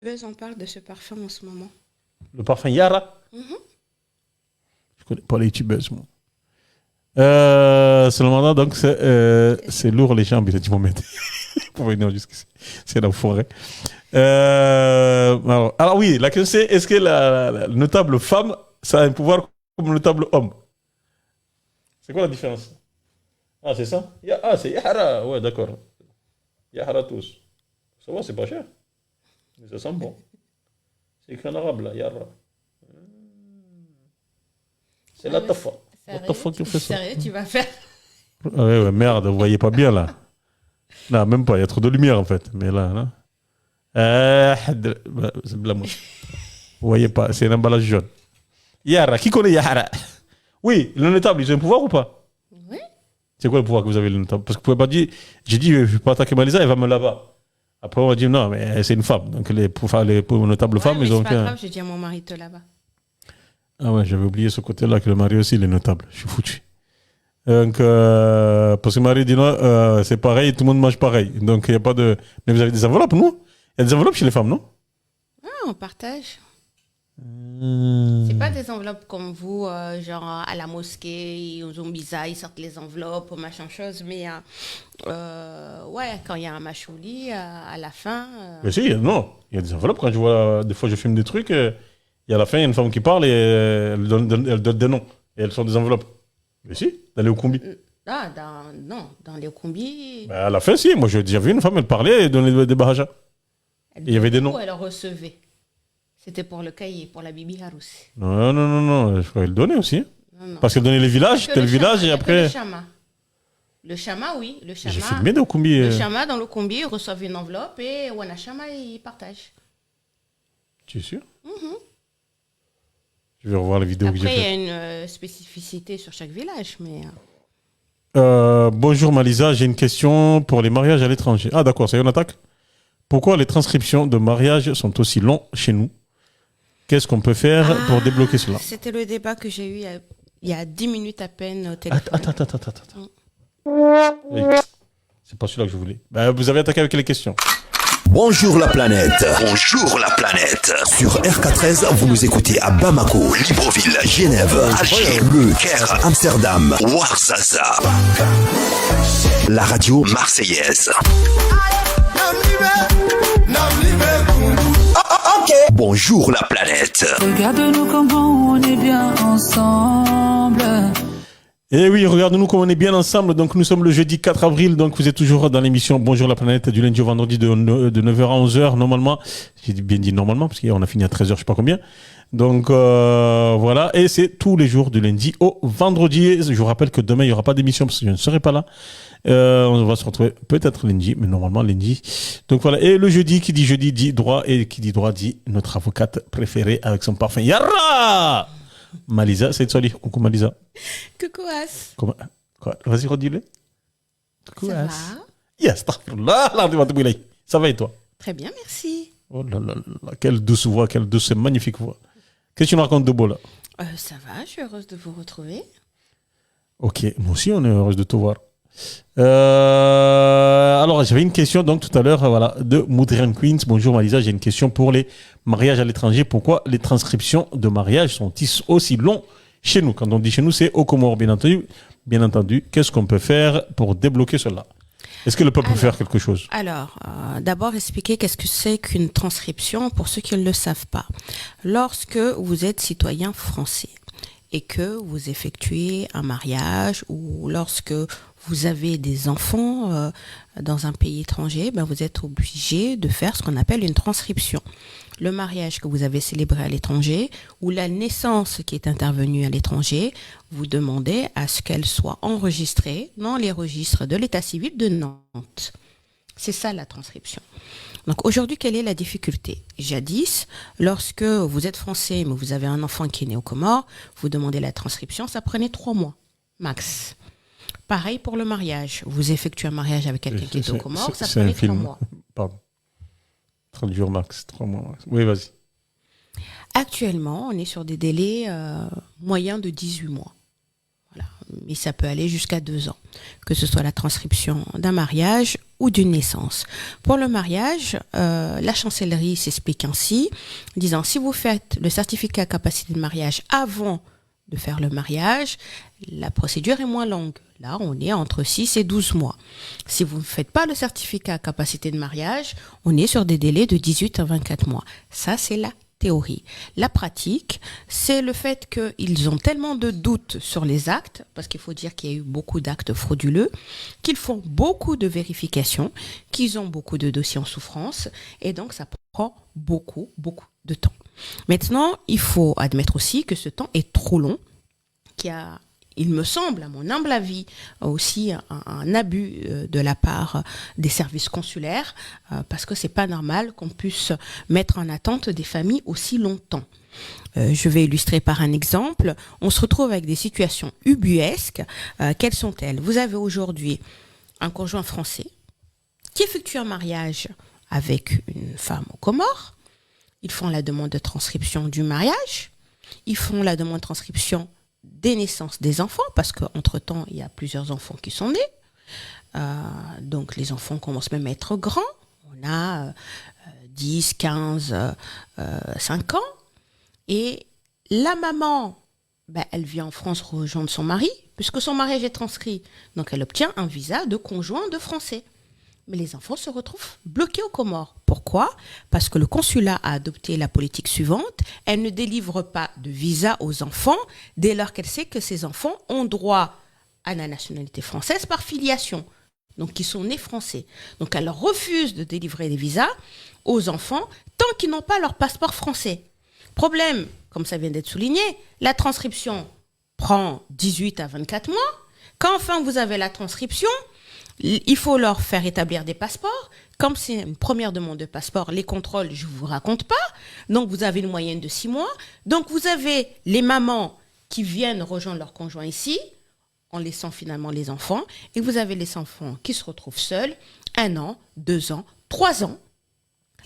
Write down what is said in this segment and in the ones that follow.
Buzz en parle de ce parfum en ce moment. Le parfum Yara. Je connais pas les youtubeuses, moi. C'est le mandat, donc c'est lourd les jambes, il a dit Mohamed. Pour venir jusqu'ici. C'est la forêt. Alors oui, la question c'est est-ce que la notable femme, ça a un pouvoir comme le notable homme? C'est quoi la différence? Ah, c'est ça? Ah, c'est Yara. Ouais, d'accord. Yara tous. Ça va, c'est pas cher. Mais ça sent bon. C'est écrit en arabe, là, Yara. C'est la tafa. La tafa qui fait ça. Sérieux, tu vas faire. Ah ouais, merde, vous voyez pas bien, là. Non, même pas, il y a trop de lumière, en fait. Mais là, là. C'est blâmeux. Vous voyez pas, c'est un emballage jaune. Yara, qui connaît Yara? Oui, le notable, ils ont un pouvoir ou pas? Oui. C'est quoi le pouvoir que vous avez, le notable? Parce que vous pouvez pas dire, j'ai dit, je ne vais pas attaquer Malisa, elle va me là-bas. Après, on va dire, non, mais c'est une femme. Donc, les notables femmes, mais ils ont c'est pas fait. grave, je dis à mon mari te là-bas. Ah ouais, j'avais oublié ce côté-là, que le mari aussi, il est notable. Je suis foutu. Donc, parce que le mari dit, non, c'est pareil, tout le monde mange pareil. Donc, il n'y a pas de. Mais vous avez des enveloppes, non? Il y a des enveloppes chez les femmes, non? Ah, on partage. C'est pas des enveloppes comme vous, genre à la mosquée, aux Zombiza, ils sortent les enveloppes, machin chose, mais ouais, quand il y a un machouli, à la fin. Mais si, non. Il y a des enveloppes. Quand je vois, des fois, je filme des trucs, il y a à la fin, il y a une femme qui parle et elle donne des noms. Et elles sont des enveloppes. Mais si, d'aller au combi. Ah, non, dans les combis. Bah, à la fin, si. Moi, j'ai déjà vu une femme, elle parlait et donnait des bahajas. Il y avait des noms. Elle recevait. C'était pour le cahier, pour la Bibi Haroussi. Non. Je crois qu'elle donnait aussi. Non. Parce qu'elle donnait les villages, tel village, et après. Le chama, oui. Le chama. J'ai filmé au combi. Le chama, dans le combi, il reçoit une enveloppe et Wana Chama, il partage. Tu es sûr? Je vais revoir la vidéo que j'ai faite. Après, il y a une spécificité sur chaque village, mais. Bonjour Malisa, j'ai une question pour les mariages à l'étranger. Ah d'accord, ça y est, on attaque. Pourquoi les transcriptions de mariage sont aussi longs chez nous? Qu'est-ce qu'on peut faire pour débloquer cela? C'était le débat que j'ai eu il y a 10 minutes à peine au téléphone. Attends. Oui. C'est pas celui-là que je voulais. Bah, vous avez attaqué avec les questions. Bonjour la planète. Bonjour la planète. Sur RK13, vous nous écoutez à Bamako, Libreville, Genève, Alger, Le Caire, Amsterdam, Ouarzazate. La radio marseillaise. Bonjour la planète. Regarde-nous comment on est bien ensemble. Et oui, regarde-nous comme on est bien ensemble. Donc, nous sommes le jeudi 4 avril. Donc, vous êtes toujours dans l'émission Bonjour la planète du lundi au vendredi de 9h à 11h. Normalement, j'ai bien dit normalement parce qu'on a fini à 13h, je sais pas combien. Donc, voilà. Et c'est tous les jours du lundi au vendredi. Je vous rappelle que demain, il n'y aura pas d'émission parce que je ne serai pas là. On va se retrouver peut-être lundi, mais normalement lundi. Donc, voilà. Et le jeudi, qui dit jeudi, dit droit. Et qui dit droit, dit notre avocate préférée avec son parfum. Yara! Malisa, c'est toi, coucou Malisa. Coucou As. Comment? Quoi? Vas-y, redis-le. Coucou Ça As. va? Yes, ça va et toi? Très bien, merci. Oh là là là, quelle douce voix, quelle douce et magnifique voix. Qu'est-ce que tu nous racontes de beau là? Ça va, je suis heureuse de vous retrouver. Ok, nous aussi on est heureuse de te voir. Alors j'avais une question donc tout à l'heure voilà, de Moudrian Queens. Bonjour Malisa, j'ai une question pour les mariages à l'étranger. Pourquoi les transcriptions de mariage sont-ils aussi longs chez nous? Quand on dit chez nous, c'est aux Comores, bien entendu. Bien entendu, qu'est-ce qu'on peut faire pour débloquer cela? Est-ce que le peuple peut faire quelque chose? Alors, d'abord expliquer qu'est-ce que c'est qu'une transcription pour ceux qui ne le savent pas. Lorsque vous êtes citoyen français et que vous effectuez un mariage ou lorsque vous avez des enfants dans un pays étranger, ben vous êtes obligé de faire ce qu'on appelle une transcription. Le mariage que vous avez célébré à l'étranger ou la naissance qui est intervenue à l'étranger, vous demandez à ce qu'elle soit enregistrée dans les registres de l'état civil de Nantes. C'est ça la transcription. Donc aujourd'hui, quelle est la difficulté? Jadis, lorsque vous êtes français mais vous avez un enfant qui est né aux Comores, vous demandez la transcription, ça prenait 3 mois max. Pareil pour le mariage. Vous effectuez un mariage avec quelqu'un qui est aux Comores, ça prenait 3 mois. Pardon. 30 jours max, 3 mois max. Oui, vas-y. Actuellement, on est sur des délais moyens de 18 mois. Voilà. mais ça peut aller jusqu'à 2 ans, que ce soit la transcription d'un mariage ou d'une naissance. Pour le mariage, la chancellerie s'explique ainsi, disant si vous faites le certificat capacité de mariage avant de faire le mariage, la procédure est moins longue. Là, on est entre 6 et 12 mois. Si vous ne faites pas le certificat capacité de mariage, on est sur des délais de 18 à 24 mois. Ça, c'est la théorie. La pratique, c'est le fait qu'ils ont tellement de doutes sur les actes, parce qu'il faut dire qu'il y a eu beaucoup d'actes frauduleux, qu'ils font beaucoup de vérifications, qu'ils ont beaucoup de dossiers en souffrance, et donc ça prend beaucoup de temps. Maintenant, il faut admettre aussi que ce temps est trop long, qu'il y a, il me semble, à mon humble avis, aussi un abus de la part des services consulaires, parce que c'est pas normal qu'on puisse mettre en attente des familles aussi longtemps. Je vais illustrer par un exemple. On se retrouve avec des situations ubuesques. Quelles sont-elles? Vous avez aujourd'hui un conjoint français qui effectue un mariage avec une femme aux Comores. Ils font la demande de transcription du mariage. Ils font la demande de transcription des naissances des enfants, parce qu'entre-temps, il y a plusieurs enfants qui sont nés. Donc, les enfants commencent même à être grands. On a 10, 15, 5 ans. Et la maman, elle vient en France rejoindre son mari, puisque son mariage est transcrit. Donc, elle obtient un visa de conjoint de Français. Mais les enfants se retrouvent bloqués aux Comores. Pourquoi? Parce que le consulat a adopté la politique suivante. Elle ne délivre pas de visa aux enfants dès lors qu'elle sait que ces enfants ont droit à la nationalité française par filiation. Donc, qui sont nés français. Donc, elle refuse de délivrer des visas aux enfants tant qu'ils n'ont pas leur passeport français. Problème, comme ça vient d'être souligné, la transcription prend 18 à 24 mois. Quand enfin vous avez la transcription, il faut leur faire établir des passeports. Comme c'est une première demande de passeport, les contrôles, je ne vous raconte pas. Donc, vous avez une moyenne de 6 mois. Donc, vous avez les mamans qui viennent rejoindre leur conjoint ici, en laissant finalement les enfants. Et vous avez les enfants qui se retrouvent seuls, 1 an, 2 ans, 3 ans,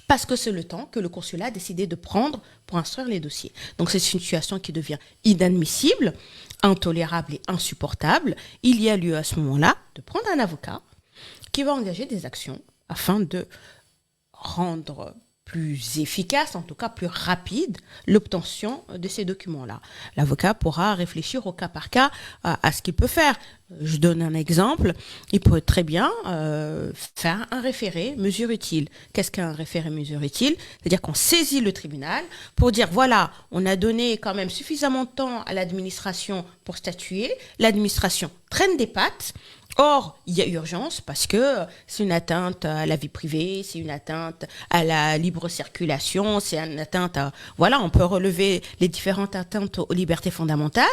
parce que c'est le temps que le consulat a décidé de prendre pour instruire les dossiers. Donc, c'est une situation qui devient inadmissible, intolérable et insupportable. Il y a lieu à ce moment-là de prendre un avocat qui va engager des actions afin de rendre plus efficace, en tout cas plus rapide, l'obtention de ces documents-là. L'avocat pourra réfléchir au cas par cas à ce qu'il peut faire. Je donne un exemple. Il peut très bien faire un référé mesure utile. Qu'est-ce qu'un référé mesure utile? C'est-à-dire qu'on saisit le tribunal pour dire, voilà, on a donné quand même suffisamment de temps à l'administration pour statuer. L'administration traîne des pattes. Or, il y a urgence parce que c'est une atteinte à la vie privée, c'est une atteinte à la libre circulation, c'est une atteinte à... Voilà, on peut relever les différentes atteintes aux libertés fondamentales,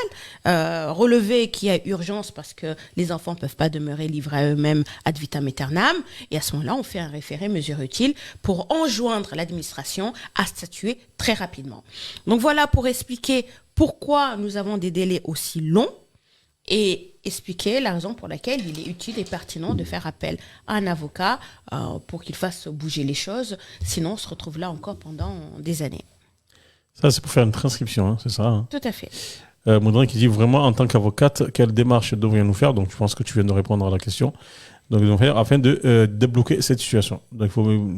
relever qu'il y a urgence parce que les enfants ne peuvent pas demeurer livrés à eux-mêmes ad vitam aeternam, et à ce moment-là, on fait un référé mesure utile pour enjoindre l'administration à statuer très rapidement. Donc voilà pour expliquer pourquoi nous avons des délais aussi longs, et expliquer la raison pour laquelle il est utile et pertinent de faire appel à un avocat pour qu'il fasse bouger les choses. Sinon, on se retrouve là encore pendant des années. Ça, c'est pour faire une transcription, hein, c'est ça, hein. Tout à fait. Maudrin qui dit vraiment, en tant qu'avocate, quelle démarche devrions-nous faire? Donc, je pense que tu viens de répondre à la question. Donc, ils vont faire afin de débloquer cette situation. Donc,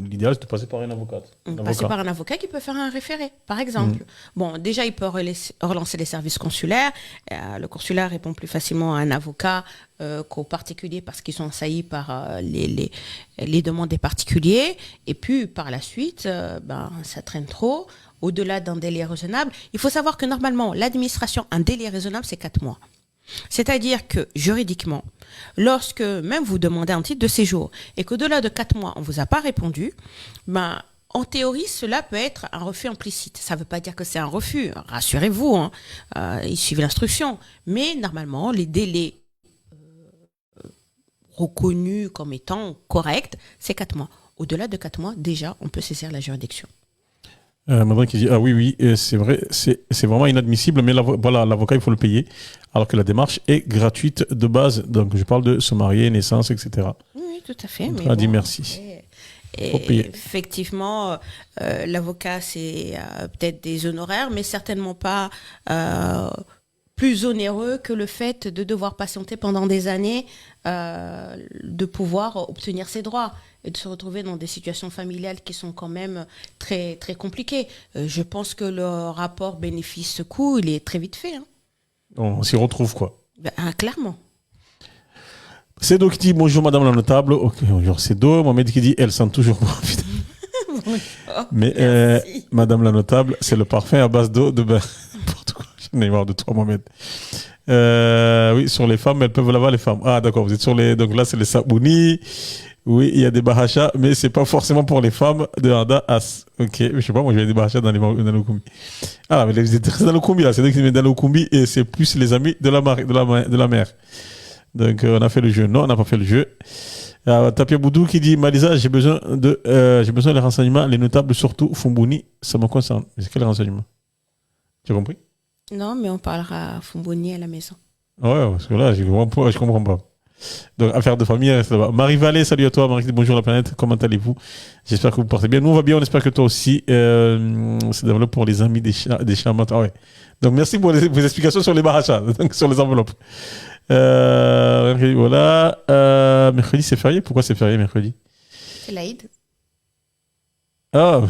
l'idéal, c'est de passer par un avocat. Passer par un avocat qui peut faire un référé, par exemple. Bon, déjà, il peut relancer les services consulaires. Le consulat répond plus facilement à un avocat qu'aux particuliers parce qu'ils sont assaillis par les demandes des particuliers. Et puis, par la suite, ça traîne trop. Au-delà d'un délai raisonnable, il faut savoir que normalement, l'administration, un délai raisonnable, c'est 4 mois. C'est-à-dire que juridiquement, lorsque même vous demandez un titre de séjour et qu'au-delà de 4 mois, on ne vous a pas répondu, en théorie, cela peut être un refus implicite. Ça ne veut pas dire que c'est un refus, rassurez-vous, il suffit l'instruction. Mais normalement, les délais reconnus comme étant corrects, c'est 4 mois. Au-delà de 4 mois, déjà, on peut saisir la juridiction. Madame qui dit oui, c'est vrai, c'est vraiment inadmissible, mais voilà, l'avocat il faut le payer, alors que la démarche est gratuite de base. Donc je parle de se marier, naissance, etc. Oui, tout à fait. On a dit merci. Et effectivement, l'avocat c'est peut-être des honoraires, mais certainement pas plus onéreux que le fait de devoir patienter pendant des années, de pouvoir obtenir ses droits et de se retrouver dans des situations familiales qui sont quand même très, très compliquées. Je pense que le rapport bénéfice-coût, il est très vite fait. Hein. On s'y retrouve, quoi. Clairement. Cédo qui dit bonjour madame la notable. Ok, bonjour Cédo. Mohamed qui dit elle sent toujours bon. Mais madame la notable, c'est le parfum à base d'eau de bain. J'en ai marre de toi, Mohamed. Oui, sur les femmes, elles peuvent laver les femmes. Ah, d'accord, vous êtes sur les. Donc là, c'est les sabouni. Oui, il y a des bahachas, mais c'est pas forcément pour les femmes de Hada As. Ok, je sais pas, moi, j'ai des bahachas dans le Kumbi. Ah, mais vous êtes dans le Kumbi, là. C'est vrai que c'est dans le Kumbi et c'est plus les amis de la mère. Donc, on a fait le jeu. Non, on n'a pas fait le jeu. Tapia Boudou qui dit Malisa, j'ai besoin des renseignements, les notables, surtout Fumbouni, ça me concerne. Mais c'est quels renseignements? Tu as compris? Non, mais on parlera Fumbouni à la maison. Ouais, parce que là, je comprends pas. Donc, affaire de famille, reste là-bas. Marie Vallée, salut à toi. Marie, bonjour la planète, comment allez-vous? J'espère que vous portez bien. Nous, on va bien, on espère que toi aussi. C'est développé pour les amis des charmantes. Ah ouais. Donc, merci pour vos explications sur les barachas, donc sur les enveloppes. Voilà. Mercredi, c'est férié. Pourquoi c'est férié mercredi? C'est l'Aïd. Ah,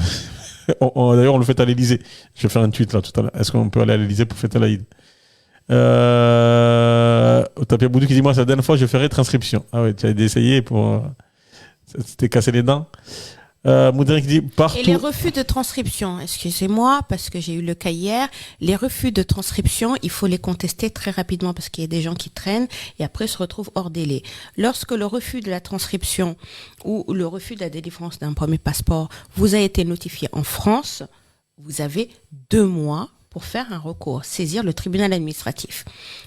d'ailleurs, on le fait à l'Élysée. Je vais faire un tweet là tout à l'heure. Est-ce qu'on peut aller à l'Élysée pour fêter l'Aïd? Tapia Boudou qui dit moi, c'est la dernière fois, je ferai transcription. Ah ouais, tu as essayé pour. T'es cassé les dents. Moudrin qui dit partout. Et les refus de transcription, excusez-moi, parce que j'ai eu le cas hier, les refus de transcription, il faut les contester très rapidement parce qu'il y a des gens qui traînent et après se retrouvent hors délai. Lorsque le refus de la transcription ou le refus de la délivrance d'un premier passeport vous a été notifié en France, vous avez 2 mois pour faire un recours, saisir le tribunal administratif.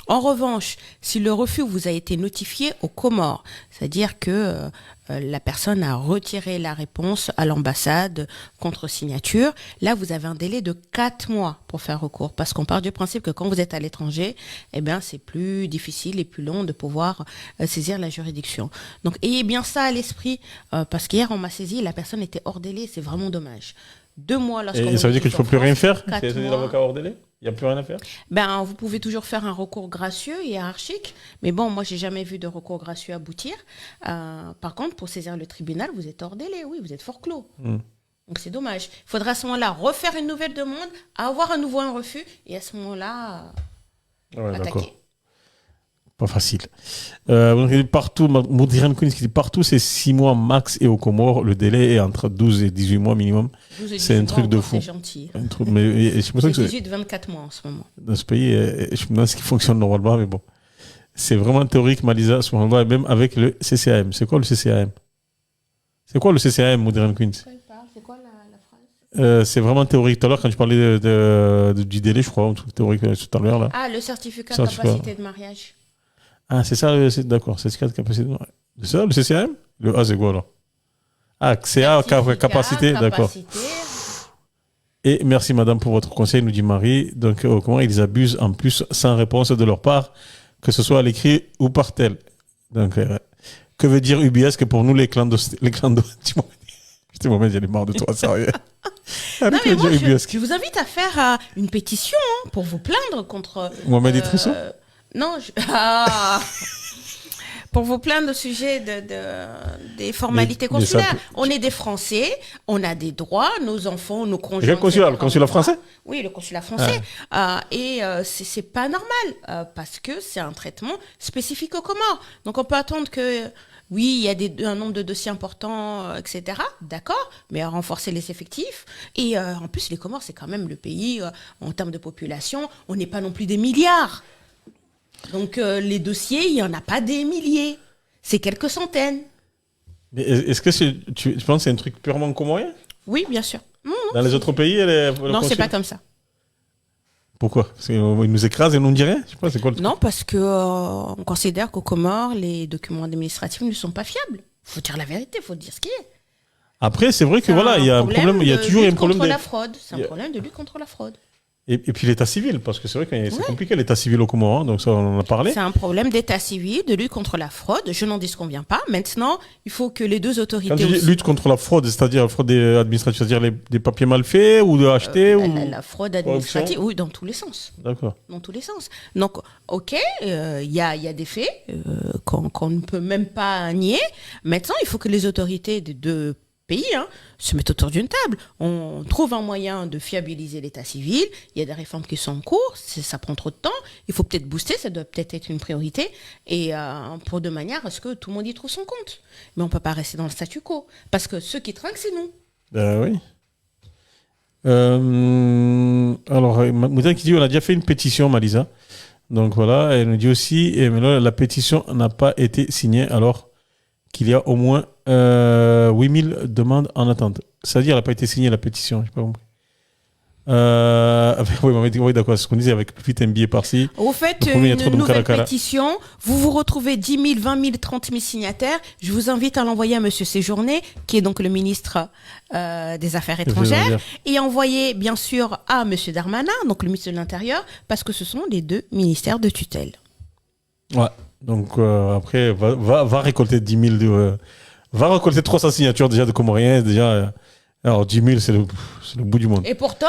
En revanche, si le refus vous a été notifié aux Comores, c'est-à-dire que la personne a retiré la réponse à l'ambassade contre signature, là vous avez un délai de 4 mois pour faire recours, parce qu'on part du principe que quand vous êtes à l'étranger, eh bien c'est plus difficile et plus long de pouvoir saisir la juridiction. Donc ayez bien ça à l'esprit, parce qu'hier on m'a saisi, la personne était hors délai, c'est vraiment dommage. 2 mois lorsqu'on. Et ça veut dire que tu ne peux plus rien faire? C'est l'avocat hors délai? Il n'y a plus rien à faire? Ben, vous pouvez toujours faire un recours gracieux, hiérarchique. Mais bon, moi, j'ai jamais vu de recours gracieux aboutir. Par contre, pour saisir le tribunal, vous êtes hors délai. Oui, vous êtes forclos. Donc, c'est dommage. Il faudra à ce moment-là refaire une nouvelle demande, avoir à nouveau un refus, et à ce moment-là, attaquer. D'accord. Pas facile. Partout, Moudrian Kounis qui dit partout, c'est 6 mois max et aux Comores, le délai est entre 12 et 18 mois minimum. C'est un truc de fou. C'est gentil. Un truc, mais c'est pour ça que 18-24 mois en ce moment. Dans ce pays, je me demande ce qui fonctionne normalement, mais bon. C'est vraiment théorique, Malisa, ce moment-là, et même avec le CCAM. C'est quoi le CCAM? C'est quoi le CCAM, Moudrian Kounis? C'est quoi la phrase? C'est vraiment théorique. Tout à l'heure, quand je parlais du délai, je crois, un truc théorique tout à l'heure. Là. Ah, le certificat de capacité de mariage. Ah, c'est ça, d'accord, certificat de capacité de mariage. C'est ça, le CCAM? Le A, c'est quoi, là? Ah, CA, capacité, d'accord. Et merci, madame, pour votre conseil, nous dit Marie. Donc, comment ils abusent en plus sans réponse de leur part, que ce soit à l'écrit ou par tel. Donc, que veut dire UBS que pour nous, les clandestins. Putain, Mohamed, j'en ai marre de toi, sérieux. Non, mais moi, je vous invite à faire une pétition pour vous plaindre contre. Mohamed Idrissou? Non, pour vous plaindre au sujet des formalités consulaires. On est des Français, on a des droits, nos enfants, nos conjoints. Le consulat français? Oui, le consulat français. Et c'est pas normal, parce que c'est un traitement spécifique aux Comores. Donc on peut attendre que, oui, il y a un nombre de dossiers importants, etc. D'accord, mais à renforcer les effectifs. Et en plus, les Comores, c'est quand même le pays, en termes de population, on n'est pas non plus des milliards. Donc, les dossiers, il n'y en a pas des milliers. C'est quelques centaines. Mais est-ce que tu penses que c'est un truc purement comorien? Oui, bien sûr. Non, dans les autres pays, non, c'est pas comme ça. Pourquoi? Parce qu'ils nous écrasent et nous ne dit rien? Je sais pas, c'est quoi le truc? Non, parce qu'on considère qu'aux Comores, les documents administratifs ne sont pas fiables. Il faut dire la vérité, il faut dire ce qu'il y a. Après, c'est vrai que voilà, il y a un problème, il y a toujours un problème de la fraude. C'est un problème de lutte contre la fraude. Et puis l'état civil, parce que c'est vrai que c'est compliqué l'état civil au Comores, donc ça on en a parlé. C'est un problème d'état civil, de lutte contre la fraude. Je n'en disconviens pas. Maintenant, il faut que les deux autorités. Quand tu dis lutte contre la fraude, c'est-à-dire la fraude administrative, c'est-à-dire des papiers mal faits ou de acheter la fraude administrative, oui, dans tous les sens. D'accord. Dans tous les sens. Donc, ok, il y a des faits qu'on ne peut même pas nier. Maintenant, il faut que les autorités des deux pays se mettent autour d'une table. On trouve un moyen de fiabiliser l'état civil. Il y a des réformes qui sont en cours. Ça prend trop de temps. Il faut peut-être booster. Ça doit peut-être être une priorité. Et pour de manière à ce que tout le monde y trouve son compte. Mais on ne peut pas rester dans le statu quo. Parce que ceux qui trinquent, c'est nous. Oui. Alors, Moudin qui dit on a déjà fait une pétition, Malisa. Donc voilà, elle nous dit aussi, mais là, la pétition n'a pas été signée alors qu'il y a au moins 8000 demandes en attente. C'est-à-dire, elle n'a pas été signée la pétition, je n'ai pas compris. Oui, d'accord, c'est ce qu'on disait avec plus un billet par-ci. Vous faites une nouvelle pétition, vous vous retrouvez 10 000, 20 000, 30 000 signataires. Je vous invite à l'envoyer à M. Séjourné, qui est donc le ministre des Affaires étrangères, et envoyer bien sûr à M. Darmanin, donc le ministre de l'Intérieur, parce que ce sont les deux ministères de tutelle. Ouais, donc après, va récolter 10 000, va récolter 300 signatures déjà de Comoriens, déjà. Alors 10 000, c'est le bout du monde. Et pourtant...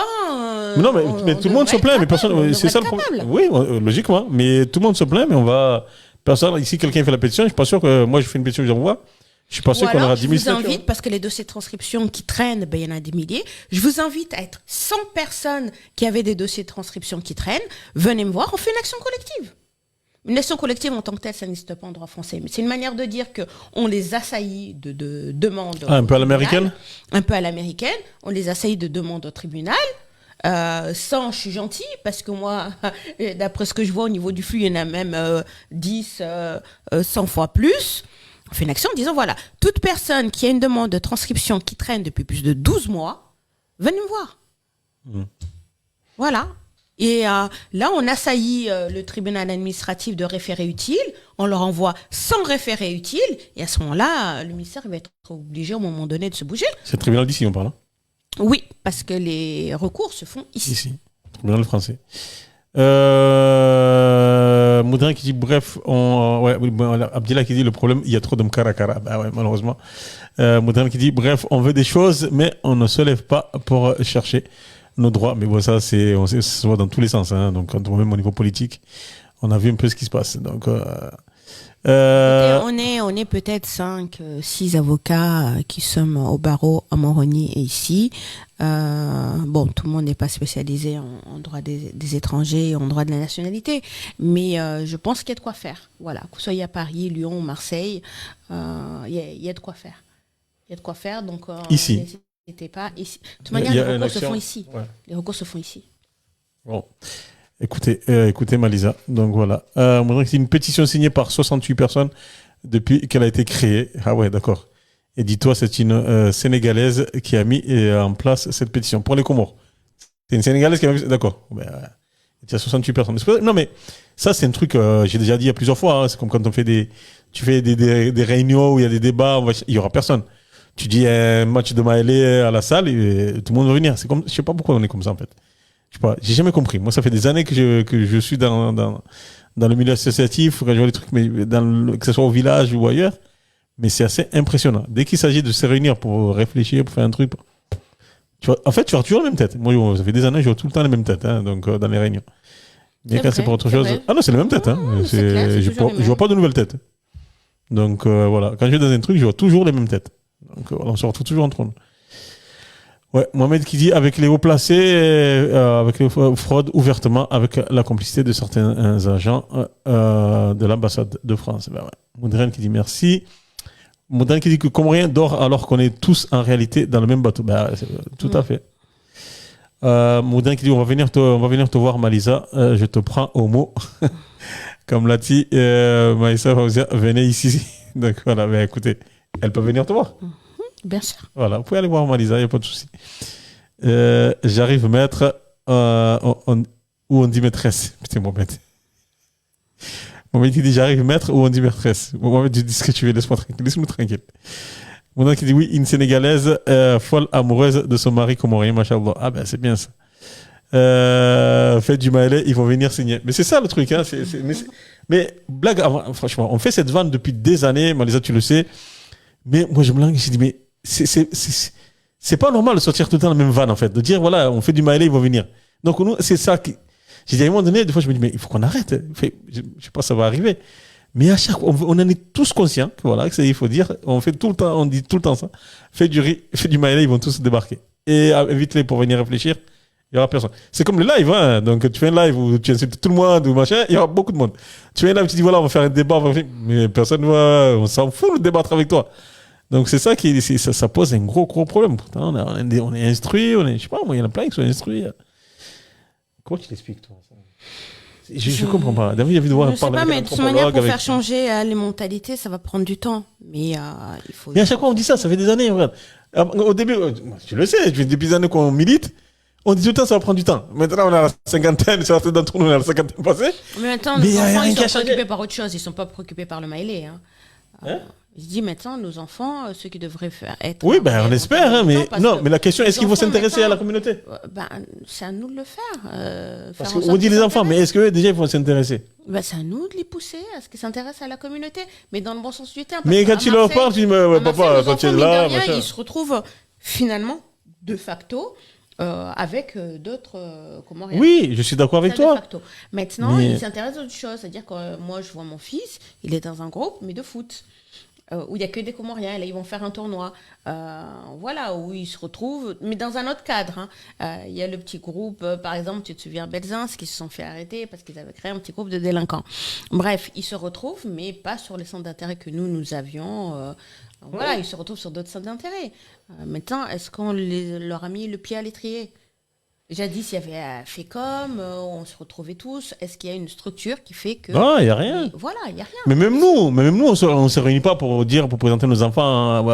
non, mais tout le monde se plaint, mais personne... C'est ça le problème. Oui, logiquement. Mais tout le monde se plaint, mais on va... Personne, ici, quelqu'un fait la pétition, je suis pas sûr que... Moi, je fais une pétition, je l'envoie. Je suis pas sûr qu'on aura 10 000 signatures. Je vous invite, parce que les dossiers de transcription qui traînent, il y en a des milliers. Je vous invite à être 100 personnes qui avaient des dossiers de transcription qui traînent. Venez me voir, on fait une action collective. Une action collective en tant que telle, ça n'existe pas en droit français. Mais c'est une manière de dire qu'on les assaillit de demandes. Un peu à l'américaine ? Un peu à l'américaine. On les assaillit de demandes au tribunal. Je suis gentil, parce que moi, d'après ce que je vois au niveau du flux, il y en a même 10, 100 fois plus. On fait une action en disant, voilà, toute personne qui a une demande de transcription qui traîne depuis plus de 12 mois, venez me voir. Voilà. Et là, on assaillit le tribunal administratif de référé utile, on leur envoie 100 référés utiles, et à ce moment-là, le ministère va être obligé, au moment donné, de se bouger. C'est le tribunal d'ici, on parle. Oui, parce que les recours se font ici. Ici, tribunal français. Moudin qui dit, bref, Abdillah qui dit, le problème, il y a trop de mkarakara. Bah ouais, malheureusement. Moudin qui dit, bref, on veut des choses, mais on ne se lève pas pour chercher nos droits. Mais bon, ça, on sait, ça se voit dans tous les sens. Donc, même au niveau politique, on a vu un peu ce qui se passe. Donc, on est peut-être 5, 6 avocats qui sommes au barreau à Moroni et ici. Tout le monde n'est pas spécialisé en droit des étrangers et en droit de la nationalité, mais je pense qu'il y a de quoi faire. Voilà, que vous soyez à Paris, Lyon, Marseille, il y a de quoi faire. Il y a de quoi faire, donc ici. N'hésitez pas. Ici. De toute manière, les recours se font ici. Ouais. Les recours se font ici. Bon. Écoutez, Malisa. Donc voilà. C'est une pétition signée par 68 personnes depuis qu'elle a été créée. Ah ouais, d'accord. Et dis-toi, c'est une Sénégalaise qui a mis en place cette pétition pour les Comores. C'est une Sénégalaise qui a mis... D'accord. Il y a 68 personnes. Non, mais ça, c'est un truc, j'ai déjà dit il y a plusieurs fois. C'est comme quand tu fais des réunions où il y a des débats, il y aura personne. Tu dis un match de Maëlé à la salle et tout le monde va venir. C'est comme, je sais pas pourquoi on est comme ça, en fait. Je sais pas, j'ai jamais compris. Moi, ça fait des années que je suis dans le milieu associatif, quand je vois les trucs, mais que ce soit au village ou ailleurs. Mais c'est assez impressionnant. Dès qu'il s'agit de se réunir pour réfléchir, pour faire un truc, tu vois toujours les mêmes têtes. Moi, ça fait des années, je vois tout le temps les mêmes têtes, donc, dans les réunions. Mais quand c'est pour autre chose. Vrai. Ah non, c'est les mêmes têtes, je vois pas de nouvelles têtes. Donc, voilà. Quand je vais dans un truc, je vois toujours les mêmes têtes. Donc, on se retrouve toujours entre nous. Ouais, Mohamed qui dit avec les hauts placés, avec les fraudes ouvertement, avec la complicité de certains agents de l'ambassade de France. Ben ouais. Moudren qui dit merci. Moudren qui dit que Comorien dort alors qu'on est tous en réalité dans le même bateau. Ben, tout à fait. Moudren qui dit on va venir te voir, Malisa. Je te prends au mot. Comme l'a dit Maïssa Faouzia, venez ici. Donc voilà, ben écoutez, elle peut venir te voir. Bien sûr. Voilà, vous pouvez aller voir Malisa, il n'y a pas de souci. J'arrive maître, où on dit maîtresse. Putain, Mohamed. Mohamed qui dit j'arrive maître, où on dit maîtresse. Mohamed, tu dis ce que tu veux, laisse-nous tranquille. Mohamed qui dit oui, une Sénégalaise folle amoureuse de son mari comorien, machallah. Ah ben c'est bien ça. faites du Maëlé, ils vont venir signer. Mais c'est ça le truc. Hein, mais blague, franchement, on fait cette vanne depuis des années, Malisa, tu le sais. Mais moi, je me langue, je dis, mais c'est pas normal de sortir tout le temps la même vanne, en fait. De dire, voilà, on fait du Maëlé, ils vont venir. Donc, nous, c'est ça qui. J'ai dit à un moment donné, des fois, je me dis, mais il faut qu'on arrête. Je sais pas, ça va arriver. Mais à chaque fois, on en est tous conscients, que voilà, il faut dire, on fait tout le temps, on dit tout le temps ça. Fais du riz, fais du Maëlé, ils vont tous débarquer. Et invite-les pour venir réfléchir. Il y aura personne. C'est comme le live, hein. Donc, tu fais un live où tu insultes tout le monde ou machin, il y aura beaucoup de monde. Tu fais un live, tu dis, voilà, on va faire un débat, mais personne va, on s'en fout de débattre avec toi. Donc, c'est ça ça pose un gros problème. Pourtant, on est instruit, je sais pas, moi, il y en a plein qui sont instruits. Comment tu l'expliques, toi, ça? Je comprends pas. David, il y a envie de voir je sais pas, mais de toute manière, pour faire changer les mentalités, ça va prendre du temps. Mais il faut. Mais à chaque fois, on dit ça fait des années, regarde. Au début, tu le sais, depuis des années qu'on milite, on dit tout le temps, ça va prendre du temps. Maintenant, on a la cinquantaine, certains d'entre nous, on a la cinquantaine passée. Mais maintenant, nos enfants, ils sont préoccupés par autre chose. Ils sont pas préoccupés par le Maëlé. Hein. Je dis maintenant, nos enfants, ceux qui devraient être. Oui, on espère, hein, mais non, mais la question, est-ce qu'ils vont s'intéresser à la communauté? C'est à nous de le faire. Parce qu'on dit les enfants, mais est-ce qu'eux, déjà, ils vont s'intéresser? C'est à nous de les pousser à ce qu'ils s'intéressent à la communauté, mais dans le bon sens du terme. Mais quand tu leur parles, tu dis, mais papa, quand tu es là, ils se retrouvent finalement, de facto, avec d'autres Comoriens. Oui, je suis d'accord avec toi. Maintenant, ils s'intéressent à autre chose. C'est-à-dire que moi, je vois mon fils, il est dans un groupe, mais de foot. Où il n'y a que des Comoriens, et là ils vont faire un tournoi, voilà, où ils se retrouvent, mais dans un autre cadre. Il y a le petit groupe, par exemple, tu te souviens, Belzins, qui se sont fait arrêter parce qu'ils avaient créé un petit groupe de délinquants. Bref, ils se retrouvent, mais pas sur les centres d'intérêt que nous avions. Voilà, ils se retrouvent sur d'autres centres d'intérêt. Maintenant, est-ce qu'on leur a mis le pied à l'étrier ? Jadis, il y avait FECOM, on se retrouvait tous. Est-ce qu'il y a une structure qui fait que... Non, il n'y a rien. Voilà, il n'y a rien. Mais même nous, on ne se réunit pas pour présenter nos enfants,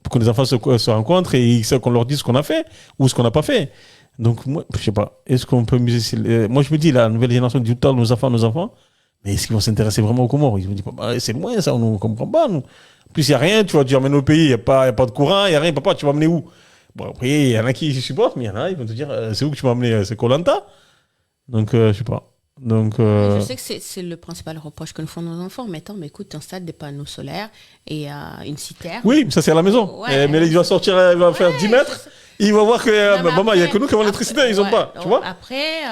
pour que nos enfants se rencontrent et qu'on leur dise ce qu'on a fait ou ce qu'on n'a pas fait. Donc, moi, je ne sais pas, est-ce qu'on peut miser... Moi, je me dis, la nouvelle génération dit tout le temps nos enfants, mais est-ce qu'ils vont s'intéresser vraiment aux Comores? Ils vont dire, c'est loin ça, on ne comprend pas, nous. En plus, il n'y a rien, tu vois, tu emmènes au pays, il n'y a pas de courant, il n'y a rien, papa, tu vas emmener où? Bon, après, il y en a qui supportent, mais il y en a, ils vont te dire, c'est où que tu vas emmener? C'est Koh-Lanta? Donc, je sais pas. Donc, je sais que c'est le principal reproche que nous font nos enfants. Mais écoute, t'installes des panneaux solaires et une citerne. Oui, ça c'est à la maison. Ouais, mais il va sortir, il va faire 10 mètres. Il va voir que, maman, il n'y a que nous qui avons l'électricité, ils n'ont pas. Tu vois? Après,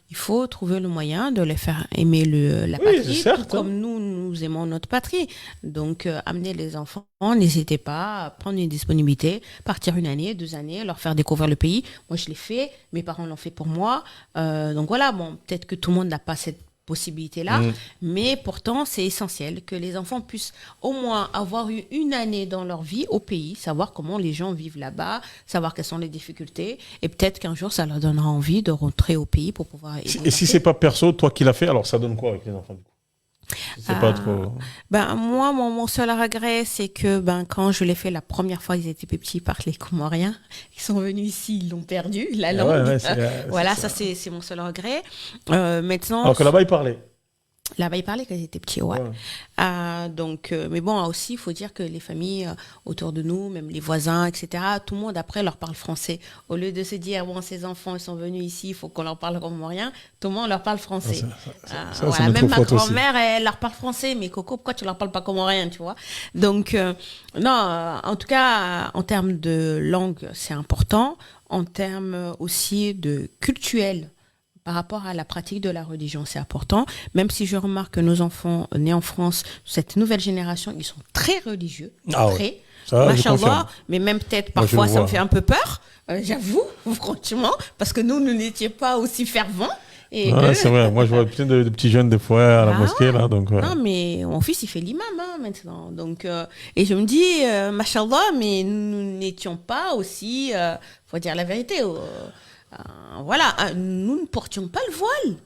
il faut trouver le moyen de les faire aimer la patrie, tout comme nous aimons notre patrie. Donc, amener les enfants, n'hésitez pas à prendre une disponibilité, partir 1 année, 2 années, leur faire découvrir le pays. Moi, je l'ai fait, mes parents l'ont fait pour moi. Donc voilà, bon, peut-être que tout le monde n'a pas cette possibilité-là, mais pourtant, c'est essentiel que les enfants puissent au moins avoir eu 1 année dans leur vie au pays, savoir comment les gens vivent là-bas, savoir quelles sont les difficultés, et peut-être qu'un jour, ça leur donnera envie de rentrer au pays pour pouvoir... Et si c'est pas perso, toi qui l'as fait, alors ça donne quoi avec les enfants du coup? C'est pas trop... moi, mon seul regret, c'est que quand je l'ai fait la première fois, ils étaient petits, ils parlaient comorien. Ils sont venus ici, ils l'ont perdu, la langue. Voilà, ça c'est mon seul regret. Maintenant, alors que là-bas, ils parlaient. Là-bas, ils parlaient quand ils étaient petits, ouais. Donc, mais bon, aussi, il faut dire que les familles autour de nous, même les voisins, etc., tout le monde, après, leur parle français. Au lieu de se dire, bon, ces enfants, ils sont venus ici, il faut qu'on leur parle comorien, tout le monde leur parle français. Voilà, même ma grand-mère, elle leur parle français, mais Coco, pourquoi tu leur parles pas comorien, tu vois? Donc, non, en tout cas, en termes de langue, c'est important. En termes aussi de cultuel, par rapport à la pratique de la religion, c'est important. Même si je remarque que nos enfants nés en France, cette nouvelle génération, ils sont très religieux. Très. Machallah, mais même peut-être parfois ça me fait un peu peur, j'avoue, franchement, parce que nous n'étions pas aussi fervents. Et c'est vrai, moi je vois plein de petits jeunes des fois à la mosquée. Là, donc, Non, mais mon fils il fait l'imam maintenant. Donc, et je me dis, machallah, mais nous n'étions pas aussi, faut dire la vérité, voilà, nous ne portions pas le voile.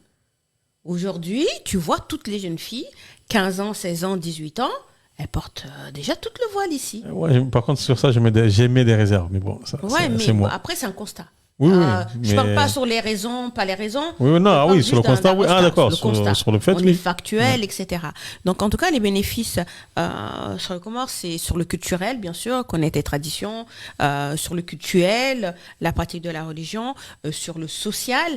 Aujourd'hui, tu vois toutes les jeunes filles, 15 ans, 16 ans, 18 ans, elles portent déjà tout le voile ici. Ouais, par contre, sur ça, j'ai mis des réserves. Mais bon, ça, ouais, c'est moi. Après, c'est un constat. Oui, Je mais- parle pas sur les raisons, pas les raisons. Oui, oui, non, Je ah parle oui, juste sur le constat, oui. Ah, d'accord, le constat. sur le fait, On est oui. factuel, etc. Donc, en tout cas, les bénéfices sur le Comores, c'est sur le culturel, bien sûr, connaître les traditions, sur le culturel, la pratique de la religion, sur le social,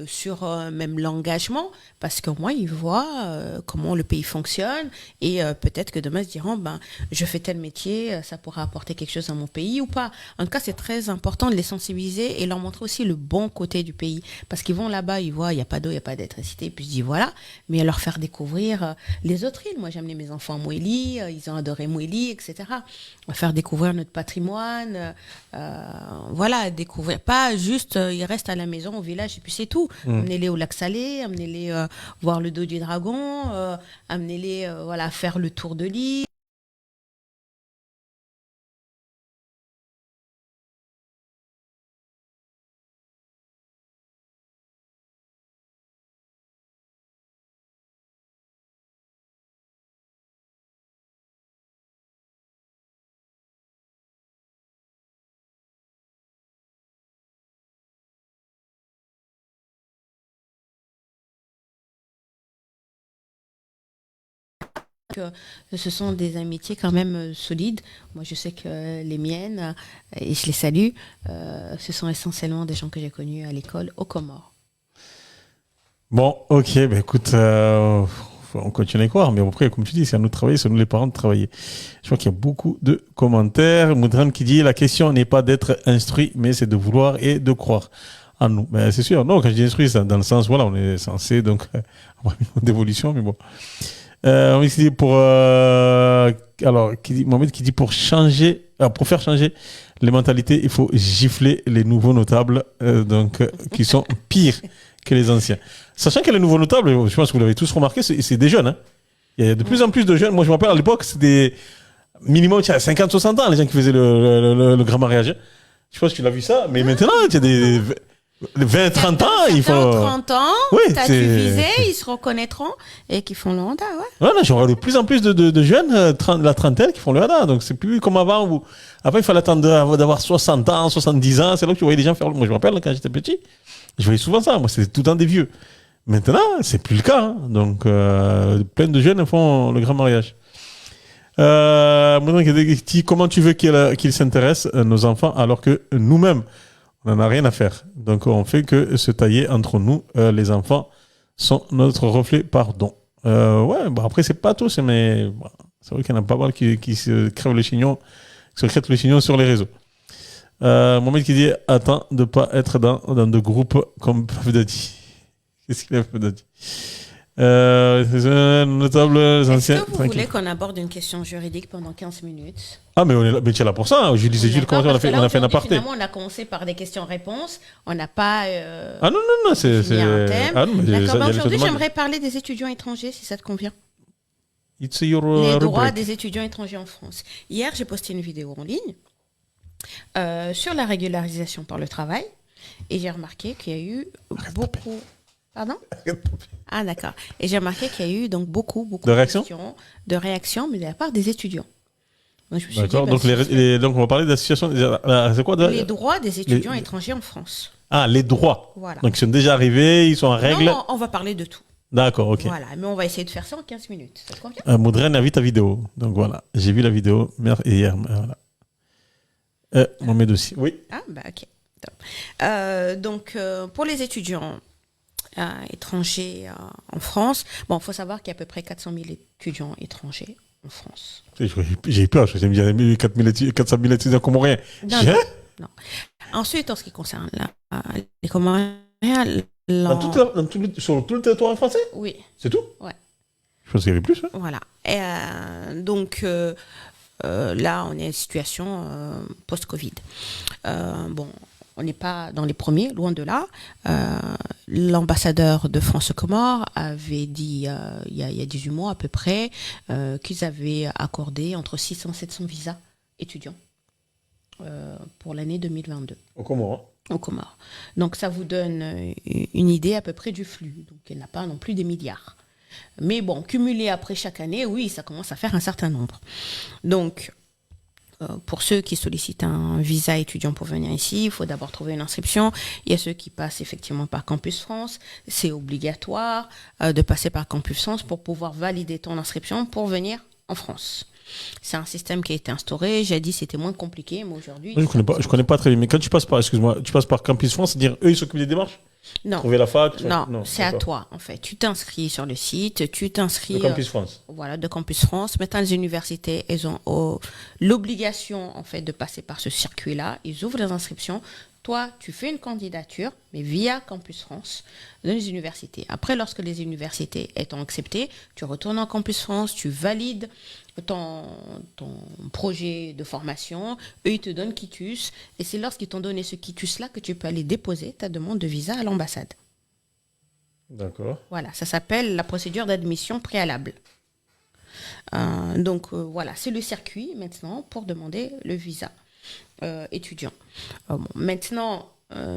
sur même l'engagement, parce que moi, ils voient comment le pays fonctionne et peut-être que demain, ils se diront, ben, je fais tel métier, ça pourra apporter quelque chose à mon pays ou pas. En tout cas, c'est très important de les sensibiliser et leur montrer aussi le bon côté du pays, parce qu'ils vont là-bas, ils voient, il n'y a pas d'eau, il n'y a pas d'électricité, et puis ils se disent, voilà, mais leur faire découvrir les autres îles. Moi, j'ai amené mes enfants à Mouéli, ils ont adoré Mouéli, etc. Faire découvrir notre patrimoine, voilà, découvrir, pas juste, ils restent à la maison, au village, et puis c'est tout. Amenez-les au lac Salé, amenez-les voir le dos du dragon, amenez-les voilà, faire le tour de l'île. Que ce sont des amitiés quand même solides. Moi, je sais que les miennes, et je les salue, ce sont essentiellement des gens que j'ai connus à l'école aux Comores. Bon, ok, ben écoute, on continue à y croire, mais après, comme tu dis, c'est à nous de travailler, c'est à nous les parents de travailler. Je crois qu'il y a beaucoup de commentaires. Moudran qui dit, la question n'est pas d'être instruit, mais c'est de vouloir et de croire en nous. Ben, c'est sûr, non, quand je dis instruit, c'est dans le sens, voilà, on est censé, donc, avoir une mode d'évolution, mais bon. Mohamed qui dit Mohamed qui dit pour faire changer les mentalités, il faut gifler les nouveaux notables, qui sont pires que les anciens. Sachant que les nouveaux notables, je pense que vous l'avez tous remarqué, c'est des jeunes. Hein. Il y a de plus en plus de jeunes. Moi, je me rappelle à l'époque, c'était minimum 50-60 ans les gens qui faisaient le grand mariage. Je pense que tu l'as vu ça, mais maintenant, il y a des 20-30 ans, il faut... 30 ans, Oui, t'as c'est- dû viser, ils se reconnaîtront et qui font le Honda, ouais. Voilà, j'aurais de plus en plus de jeunes, la trentaine, qui font le HADA. Donc, c'est plus comme avant où, après, il fallait attendre d'avoir 60 ans, 70 ans. C'est là que tu voyais les gens faire. Moi, je me rappelle, quand j'étais petit, je voyais souvent ça. Moi, c'était tout le temps des vieux. Maintenant, c'est plus le cas. Hein. Donc, plein de jeunes font le grand mariage. Moi, comment tu veux qu'ils s'intéressent, nos enfants, alors que nous-mêmes, on n'en a rien à faire. Donc, on fait que se tailler entre nous. Les enfants sont notre reflet, pardon. Ouais, bon, après, c'est pas tous, mais bon, c'est vrai qu'il y en a pas mal qui se crèvent le chignon, qui se crèvent le chignon sur les réseaux. Mohamed qui dit attends de pas être dans de groupes comme Puff Daddy. Qu'est-ce qu'il a, Puff Daddy? Notables anciens. Est-ce que vous tranquille. voulez qu'on aborde une question juridique pendant 15 minutes? Ah, mais mais tu es là pour ça. Hein. Je disais, Jules, comment on a fait un aparté. Finalement, on a commencé par des questions-réponses. On n'a pas. Ah non, c'est. défini un thème. Ah non, mais D'accord, j'allais te aujourd'hui, demander. j'aimerais parler des étudiants étrangers, si ça te convient. It's your Les droits rubric. des étudiants étrangers en France. Hier, j'ai posté une vidéo en ligne sur la régularisation par le travail et j'ai remarqué qu'il y a eu beaucoup. Pardon? Ah, d'accord. Et j'ai remarqué qu'il y a eu donc beaucoup De réactions questions, de réactions, mais de la part des étudiants. Donc, je me suis dit, D'accord. bah, Donc, donc, on va parler de la situation. C'est quoi les droits des étudiants étrangers en France. Ah, les droits. Voilà. Donc, ils sont déjà arrivés, ils sont en règle. Non, on va parler de tout. D'accord, ok. Voilà, mais on va essayer de faire ça en 15 minutes. Ça te convient? Moudren a vu ta vidéo. Donc, voilà. J'ai vu la vidéo hier. Voilà. Mohamed aussi. Oui. Ah, bah ok. Donc, pour les étudiants étrangers en France, bon, il faut savoir qu'il y a à peu près 400 000 étudiants étrangers en France. J'ai eu peur. Je me disais, 400 000 étudiants comoriens. Non, non. Ensuite, en ce qui concerne les Comoriens, Sur tout le territoire français? oui, C'est tout? Ouais. Je pense qu'il y avait plus. Hein. voilà. Et, donc, là, on est en situation post-Covid. Bon, on n'est pas dans les premiers, loin de là. L'ambassadeur de France aux Comores avait dit, il y a 18 mois à peu près, qu'ils avaient accordé entre 600 et 700 visas étudiants pour l'année 2022. Au Comores. Aux Comores. Donc, ça vous donne une idée à peu près du flux. Donc, il n'y en a pas non plus des milliards. Mais bon, cumulé après chaque année, oui, ça commence à faire un certain nombre. Donc, Pour ceux qui sollicitent un visa étudiant pour venir ici, il faut d'abord trouver une inscription. Il y a ceux qui passent effectivement par Campus France. C'est obligatoire de passer par Campus France pour pouvoir valider ton inscription pour venir en France. C'est un système qui a été instauré. Jadis, c'était moins compliqué, mais aujourd'hui... Moi, je connais pas très bien. Mais quand tu passes par Campus France, c'est-à-dire eux, ils s'occupent des démarches? Non. Trouver la fac? Non, c'est à toi, en fait. Tu t'inscris sur le site, tu t'inscris... De Campus France. Voilà, de Campus France. Maintenant, les universités, elles ont l'obligation, en fait, de passer par ce circuit-là. Ils ouvrent les inscriptions. Toi, tu fais une candidature, mais via Campus France, dans les universités. Après, lorsque les universités étant acceptées, tu retournes en Campus France, tu valides ton projet de formation, eux, ils te donnent quitus, et c'est lorsqu'ils t'ont donné ce quitus-là que tu peux aller déposer ta demande de visa à l'ambassade. D'accord. Voilà, ça s'appelle la procédure d'admission préalable. Voilà, c'est le circuit maintenant pour demander le visa étudiant. Maintenant,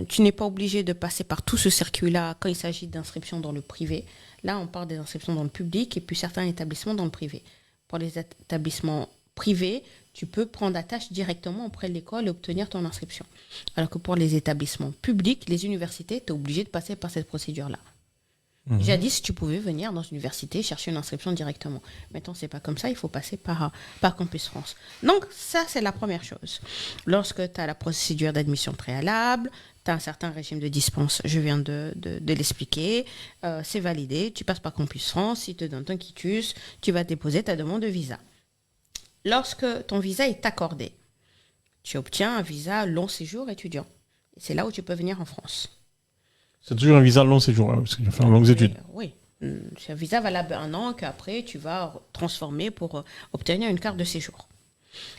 tu n'es pas obligé de passer par tout ce circuit-là quand il s'agit d'inscription dans le privé. Là, on parle des inscriptions dans le public et puis certains établissements dans le privé. Pour les établissements privés, tu peux prendre attache directement auprès de l'école et obtenir ton inscription. Alors que pour les établissements publics, les universités, tu es obligé de passer par cette procédure-là. Jadis, tu pouvais venir dans une université chercher une inscription directement. Maintenant, c'est pas comme ça, il faut passer par Campus France. Donc, ça, c'est la première chose. Lorsque tu as la procédure d'admission préalable, tu as un certain régime de dispense, je viens de l'expliquer, c'est validé, tu passes par Campus France, ils te donnent ton quitus, tu vas déposer ta demande de visa. Lorsque ton visa est accordé, tu obtiens un visa long séjour étudiant. Et c'est là où tu peux venir en France. C'est toujours un visa long séjour, parce que tu vas faire longues études. Oui, c'est un visa valable 1 an qu'après tu vas transformer pour obtenir une carte de séjour.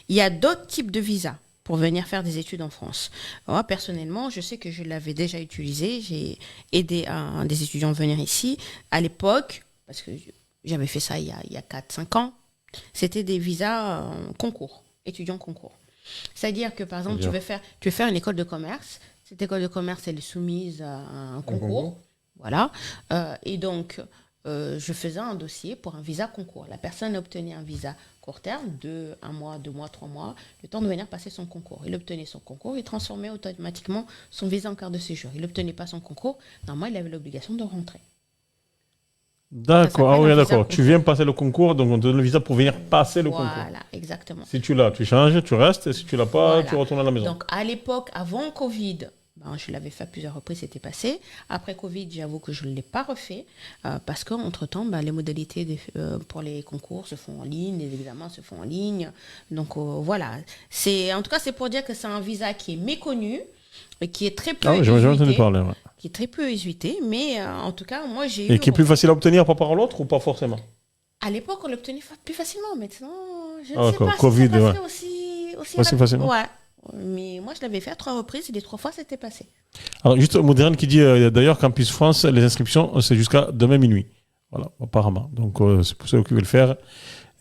Il y a d'autres types de visas pour venir faire des études en France. Moi, personnellement, je sais que je l'avais déjà utilisé. J'ai aidé des étudiants à venir ici. À l'époque, parce que j'avais fait ça il y a 4-5 ans, c'était des visas concours, étudiants concours. C'est-à-dire que, par exemple, tu veux faire une école de commerce. Cette école de commerce, elle est soumise à un concours. Voilà. Et donc, je faisais un dossier pour un visa concours. La personne obtenait un visa court terme de 1 mois, 2 mois, 3 mois, le temps de venir passer son concours. Il obtenait son concours, il transformait automatiquement son visa en carte de séjour. Il n'obtenait pas son concours, normalement, il avait l'obligation de rentrer. D'accord, d'accord. Tu viens passer le concours, donc on te donne le visa pour venir passer le concours. Voilà, exactement. Si tu l'as, tu changes, tu restes. Et si tu l'as pas, tu retournes à la maison. Donc, à l'époque, avant Covid, je l'avais fait à plusieurs reprises, c'était passé. Après Covid, j'avoue que je ne l'ai pas refait parce qu'entre-temps, les modalités pour les concours se font en ligne, les examens se font en ligne. Donc, voilà. En tout cas, c'est pour dire que c'est un visa qui est méconnu, qui est très peu j'ai entendu parler, ouais. Qui est très peu usité, mais en tout cas, moi, j'ai eu... Et qui est plus facile à obtenir par rapport à l'autre ou pas forcément? À l'époque, on l'obtenait plus facilement. Maintenant, je ne sais pas Covid, si ça passait aussi facilement. Ouais. Mais moi, je l'avais fait à 3 reprises et les 3 fois, c'était passé. Alors, juste Moderne qui dit d'ailleurs Campus France, les inscriptions, c'est jusqu'à demain minuit. Voilà, apparemment. Donc, c'est pour ceux qui veulent le faire.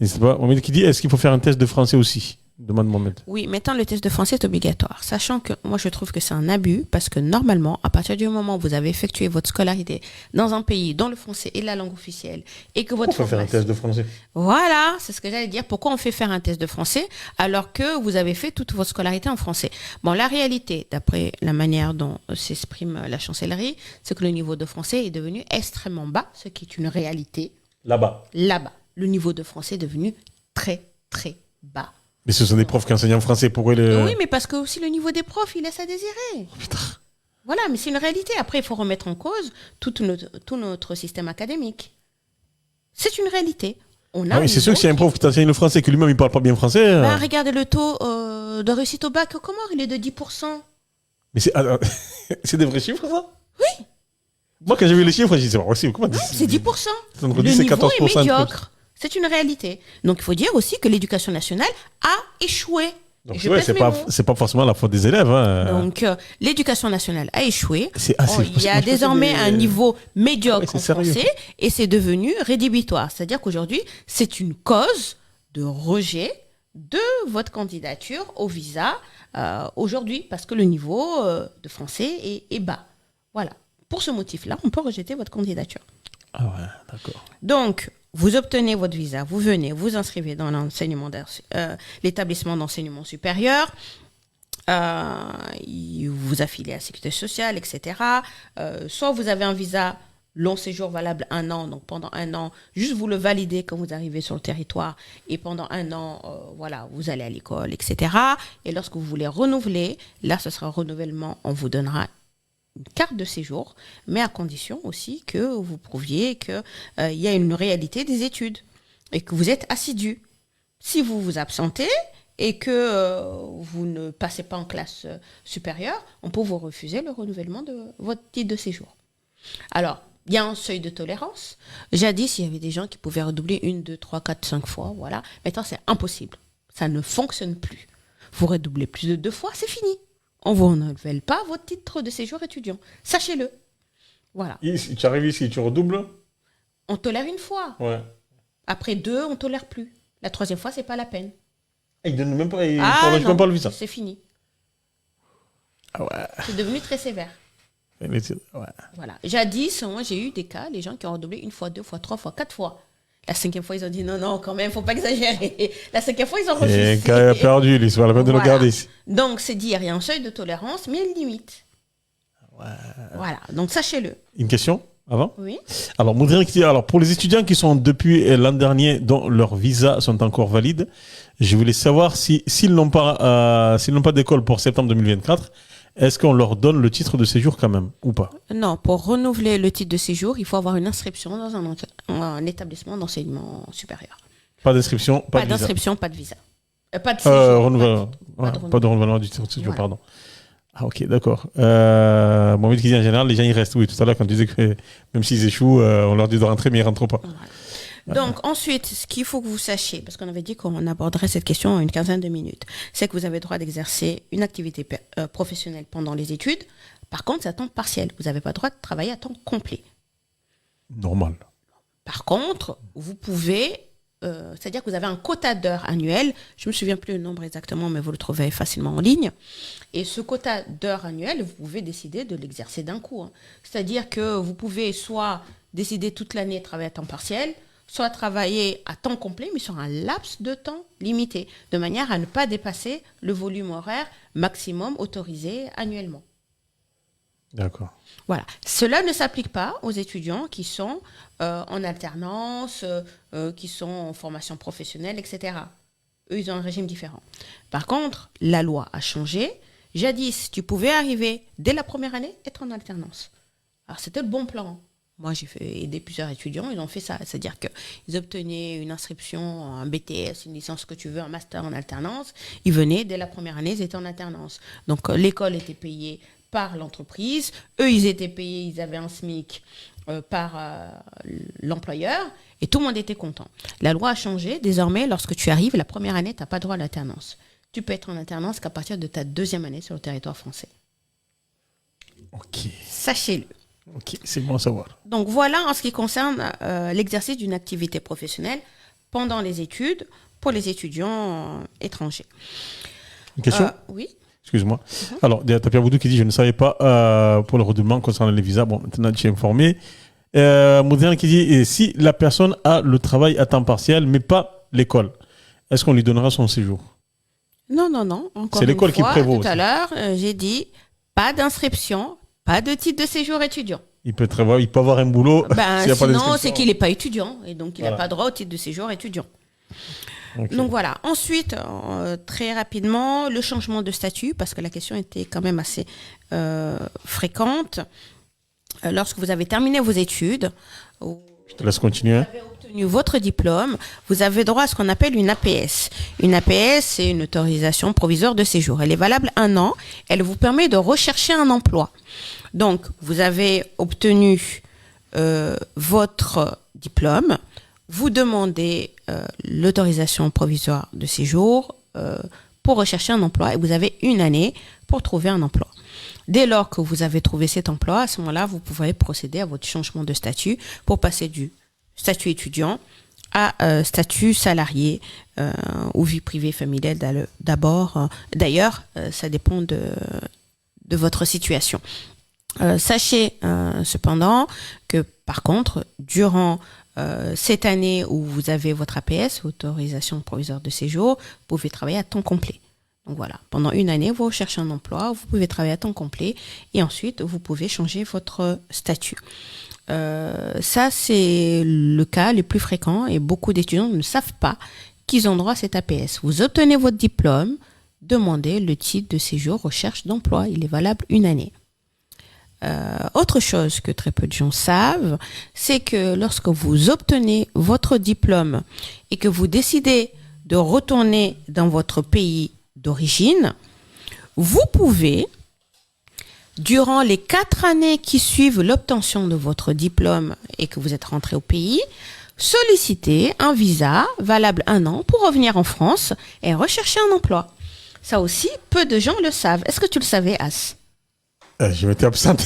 N'hésitez pas. Mohamed qui dit est-ce qu'il faut faire un test de français aussi? Demande Mohamed. Oui, maintenant, le test de français est obligatoire. Sachant que moi, je trouve que c'est un abus parce que normalement, à partir du moment où vous avez effectué votre scolarité dans un pays dont le français est la langue officielle et que votre formation... Pourquoi faire un test de français? Voilà, c'est ce que j'allais dire. Pourquoi on fait faire un test de français alors que vous avez fait toute votre scolarité en français? Bon, la réalité, d'après la manière dont s'exprime la chancellerie, c'est que le niveau de français est devenu extrêmement bas, ce qui est une réalité. Là-bas. Le niveau de français est devenu très, très bas. Mais ce sont des profs qui enseignent en français. Pourquoi Oui, mais parce que aussi le niveau des profs, il laisse à désirer. Oh, putain. Voilà, mais c'est une réalité. Après, il faut remettre en cause tout notre système académique. C'est une réalité. Oui, c'est sûr que s'il y a un prof qui t'enseigne le français et que lui-même il ne parle pas bien français... regardez le taux de réussite au bac au Comores, il est de 10%. Mais c'est des vrais chiffres, ça? Oui. Moi, quand j'ai vu les chiffres, j'ai dit, c'est pas possible. Comment c'est 10%. Le niveau est médiocre. C'est une réalité. Donc, il faut dire aussi que l'éducation nationale a échoué. Donc, c'est pas forcément la faute des élèves. Hein. Donc, l'éducation nationale a échoué. Il y a désormais un niveau médiocre en français et c'est devenu rédhibitoire. C'est-à-dire qu'aujourd'hui, c'est une cause de rejet de votre candidature au visa aujourd'hui parce que le niveau de français est bas. Voilà. Pour ce motif-là, on peut rejeter votre candidature. Ah ouais, d'accord. Donc, vous obtenez votre visa, vous venez, vous inscrivez dans l'établissement d'enseignement supérieur, vous affiliez à la sécurité sociale, etc. Soit vous avez un visa long séjour valable 1 an, donc pendant 1 an, juste vous le validez quand vous arrivez sur le territoire, et pendant 1 an, voilà, vous allez à l'école, etc. Et lorsque vous voulez renouveler, là, ce sera un renouvellement, on vous donnera une carte de séjour, mais à condition aussi que vous prouviez qu'il y a une réalité des études et que vous êtes assidu. Si vous vous absentez et que vous ne passez pas en classe supérieure, on peut vous refuser le renouvellement de votre titre de séjour. Alors, il y a un seuil de tolérance. Jadis, il y avait des gens qui pouvaient redoubler 1, 2, 3, 4, 5 fois. Voilà. Maintenant, c'est impossible. Ça ne fonctionne plus. Vous redoublez plus de 2 fois, c'est fini. On ne vous renouvelle pas votre titre de séjour étudiant. Sachez-le. Voilà. Et si tu arrives ici, tu redoubles? On tolère 1 fois. Ouais. Après 2, on ne tolère plus. La 3e fois, c'est pas la peine. Ils donnent même pas, ils Ah prolongent non, même pas le visa. c'est fini. Ah ouais. C'est devenu très sévère. Ouais. Voilà. Jadis, moi, j'ai eu des cas, les gens qui ont redoublé 1 fois, 2 fois, 3 fois, 4 fois. La 5e fois, ils ont dit non, quand même, faut pas exagérer. La 5e fois, ils ont refusé. Et quand il a perdu, il se la peine de le Voilà. garder ici. Donc, c'est dire, il y a un seuil de tolérance, mais il y a une limite. Ouais. Voilà. Donc, sachez-le. Une question avant? Oui. Alors, Moudrine qui dit, alors, pour les étudiants qui sont depuis l'an dernier, dont leurs visas sont encore valides, je voulais savoir s'ils n'ont pas d'école pour septembre 2024, est-ce qu'on leur donne le titre de séjour quand même ou pas? Non, pour renouveler le titre de séjour, il faut avoir une inscription dans un établissement d'enseignement supérieur. Pas d'inscription, pas de visa. d'inscription, pas de visa. Pas de séjour. Renouvellement. Pas de renouvellement du titre de séjour, pardon. Ah, ok, d'accord. Mohamed qui dit en général, les gens ils restent. Oui, tout à l'heure, quand tu disais que même s'ils échouent, on leur dit de rentrer, mais ils ne rentrent pas. Voilà. Donc, ensuite, ce qu'il faut que vous sachiez, parce qu'on avait dit qu'on aborderait cette question en une quinzaine de minutes, c'est que vous avez le droit d'exercer une activité professionnelle pendant les études. Par contre, c'est à temps partiel. Vous n'avez pas le droit de travailler à temps complet. Normal. Par contre, vous pouvez, c'est-à-dire que vous avez un quota d'heures annuel. Je ne me souviens plus le nombre exactement, mais vous le trouvez facilement en ligne. Et ce quota d'heures annuel, vous pouvez décider de l'exercer d'un coup. C'est-à-dire que vous pouvez soit décider toute l'année de travailler à temps partiel, soit travailler à temps complet, mais sur un laps de temps limité, de manière à ne pas dépasser le volume horaire maximum autorisé annuellement. D'accord. Voilà. Cela ne s'applique pas aux étudiants qui sont en alternance, qui sont en formation professionnelle, etc. Eux, ils ont un régime différent. Par contre, la loi a changé. Jadis, tu pouvais arriver dès la première année, être en alternance. Alors, c'était le bon plan. Moi, j'ai aidé plusieurs étudiants, ils ont fait ça. C'est-à-dire qu'ils obtenaient une inscription, un BTS, une licence que tu veux, un master en alternance. Ils venaient, dès la première année, ils étaient en alternance. Donc, l'école était payée par l'entreprise. Eux, ils étaient payés, ils avaient un SMIC par l'employeur. Et tout le monde était content. La loi a changé. Désormais, lorsque tu arrives, la première année, tu n'as pas droit à l'alternance. Tu peux être en alternance qu'à partir de ta 2e année sur le territoire français. Ok. Sachez-le. Ok, c'est bon à savoir. Donc voilà en ce qui concerne l'exercice d'une activité professionnelle pendant les études pour les étudiants étrangers. Une question? Oui. Excuse-moi. Alors, il y a Tapia Boudou qui dit, je ne savais pas pour le renouvellement concernant les visas. Bon, maintenant tu es informé. Moudrine qui dit, et si la personne a le travail à temps partiel, mais pas l'école, est-ce qu'on lui donnera son séjour? Non. Encore c'est l'école une fois, qui prévaut. Tout à l'heure, j'ai dit pas d'inscription, pas de titre de séjour étudiant. Il peut avoir un boulot. s'il y a pas Sinon, d'inscription. c'est qu'il n'est pas étudiant et donc il n'a Voilà. pas droit au titre de séjour étudiant. Ok. Donc voilà. Ensuite, très rapidement, le changement de statut, parce que la question était quand même assez fréquente. Lorsque vous avez terminé vos études, Je te laisse continuer. vous avez obtenu votre diplôme, vous avez droit à ce qu'on appelle une APS. Une APS, c'est une autorisation provisoire de séjour. Elle est valable 1 an. Elle vous permet de rechercher un emploi. Donc, vous avez obtenu votre diplôme. Vous demandez l'autorisation provisoire de séjour pour rechercher un emploi et vous avez 1 année pour trouver un emploi. Dès lors que vous avez trouvé cet emploi, à ce moment-là, vous pouvez procéder à votre changement de statut pour passer du statut étudiant à statut salarié ou vie privée familiale d'abord. D'ailleurs, ça dépend de votre situation. Sachez cependant que par contre, durant cette année où vous avez votre APS, autorisation provisoire de séjour, vous pouvez travailler à temps complet. Donc voilà, pendant une année, vous recherchez un emploi, vous pouvez travailler à temps complet et ensuite, vous pouvez changer votre statut. Ça, c'est le cas le plus fréquent et beaucoup d'étudiants ne savent pas qu'ils ont droit à cet APS. Vous obtenez votre diplôme, demandez le titre de séjour recherche d'emploi. Il est valable une année. Autre chose que très peu de gens savent, c'est que lorsque vous obtenez votre diplôme et que vous décidez de retourner dans votre pays d'origine, vous pouvez, durant les 4 années qui suivent l'obtention de votre diplôme et que vous êtes rentré au pays, solliciter un visa valable 1 an pour revenir en France et rechercher un emploi. Ça aussi, peu de gens le savent. Est-ce que tu le savais, As? Je m'étais absenté.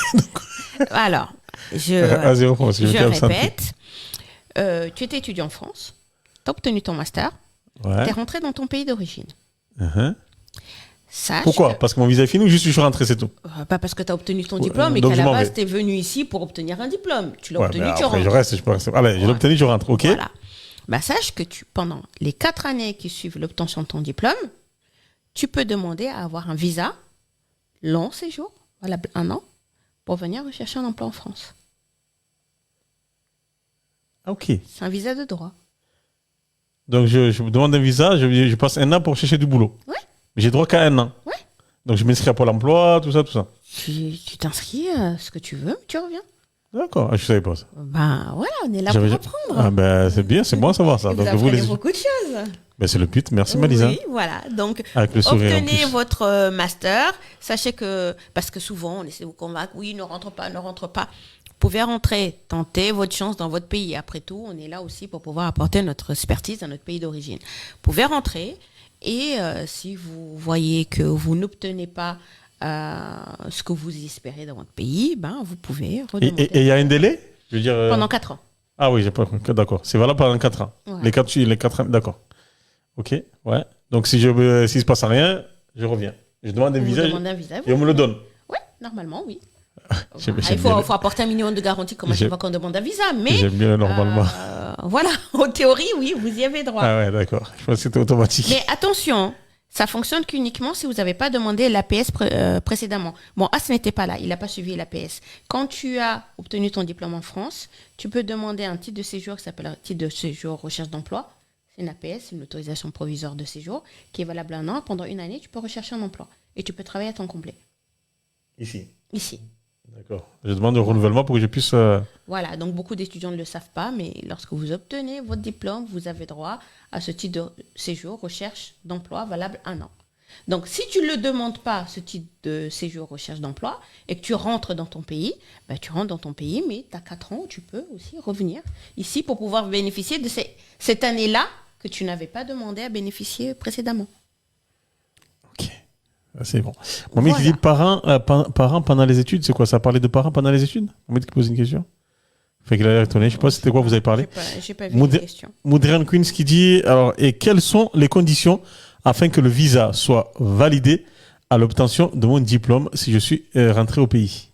Alors, je répète. Tu étais étudiant en France, tu as obtenu ton master, tu es rentré dans ton pays d'origine. Pourquoi? Parce que mon visa est fini ou juste je suis rentré, c'est tout? Pas parce que tu as obtenu ton diplôme et qu'à la base, tu es venu ici pour obtenir un diplôme. Tu l'as obtenu, tu rentres. Je reste, allez, je l'ai obtenu, je rentre, ok? Voilà. Bah, sache que pendant les 4 années qui suivent l'obtention de ton diplôme, tu peux demander à avoir un visa long séjour, valable 1 an, pour venir rechercher un emploi en France. Ok. C'est un visa de droit. Donc, je me demande un visa, je passe 1 an pour chercher du boulot. Ouais. Mais j'ai droit qu'à 1 an. Ouais. Donc, je m'inscris à Pôle emploi, tout ça. Tu t'inscris à ce que tu veux, tu reviens. D'accord, je savais pas ça. Ben voilà, on est là pour apprendre. Ah ben c'est bien, c'est bon à savoir ça. Et vous apprenez beaucoup de choses. Ben, c'est le but, merci Malisa. Oui, voilà. Donc, avec le sourire obtenez votre master. Sachez que, parce que souvent, on essaie de vous convaincre, oui, ne rentre pas. Vous pouvez rentrer, tenter votre chance dans votre pays. Après tout, on est là aussi pour pouvoir apporter notre expertise à notre pays d'origine. Vous pouvez rentrer et si vous voyez que vous n'obtenez pas ce que vous espérez dans votre pays, ben, vous pouvez redemander. Et il y a un délai? Je veux dire, pendant 4 ans. Ah oui, j'ai pas d'accord. C'est valable pendant 4 ans. Ouais. Les 4 ans, d'accord. Ok, ouais. Donc s'il se passe rien, je reviens. Je demande un visa et on me le donne. Oui, normalement, oui. Il faut apporter un minimum de garantie comme à chaque fois qu'on demande un visa. Mais j'aime bien normalement. Voilà, en théorie, oui, vous y avez droit. Ah ouais, d'accord. Je pense que c'était automatique. Mais attention, ça fonctionne qu'uniquement si vous n'avez pas demandé l'APS précédemment. Bon, ce n'était pas là, il n'a pas suivi l'APS. Quand tu as obtenu ton diplôme en France, tu peux demander un titre de séjour qui s'appelle un titre de séjour recherche d'emploi. C'est une APS, une autorisation provisoire de séjour, qui est valable 1 an. Pendant une année, tu peux rechercher un emploi. Et tu peux travailler à temps complet. Ici. D'accord. Je demande le renouvellement pour que je puisse... Voilà, donc beaucoup d'étudiants ne le savent pas, mais lorsque vous obtenez votre diplôme, vous avez droit à ce titre de séjour, recherche d'emploi, valable 1 an. Donc, si tu ne le demandes pas, ce titre de séjour, recherche d'emploi, et que tu rentres dans ton pays, ben, tu rentres dans ton pays, mais tu as 4 ans où tu peux aussi revenir ici pour pouvoir bénéficier de cette année-là que tu n'avais pas demandé à bénéficier précédemment. Ok. C'est bon. Mamie qui dit parents pendant les études, c'est quoi ça? Parler de parents pendant les études? Mamie qui pose une question. Fait qu'il a l'air étonné. Je sais pas c'était quoi vous avez parlé. J'ai pas vu la question. Moudrian Queens qui dit alors, et quelles sont les conditions afin que le visa soit validé à l'obtention de mon diplôme si je suis rentré au pays?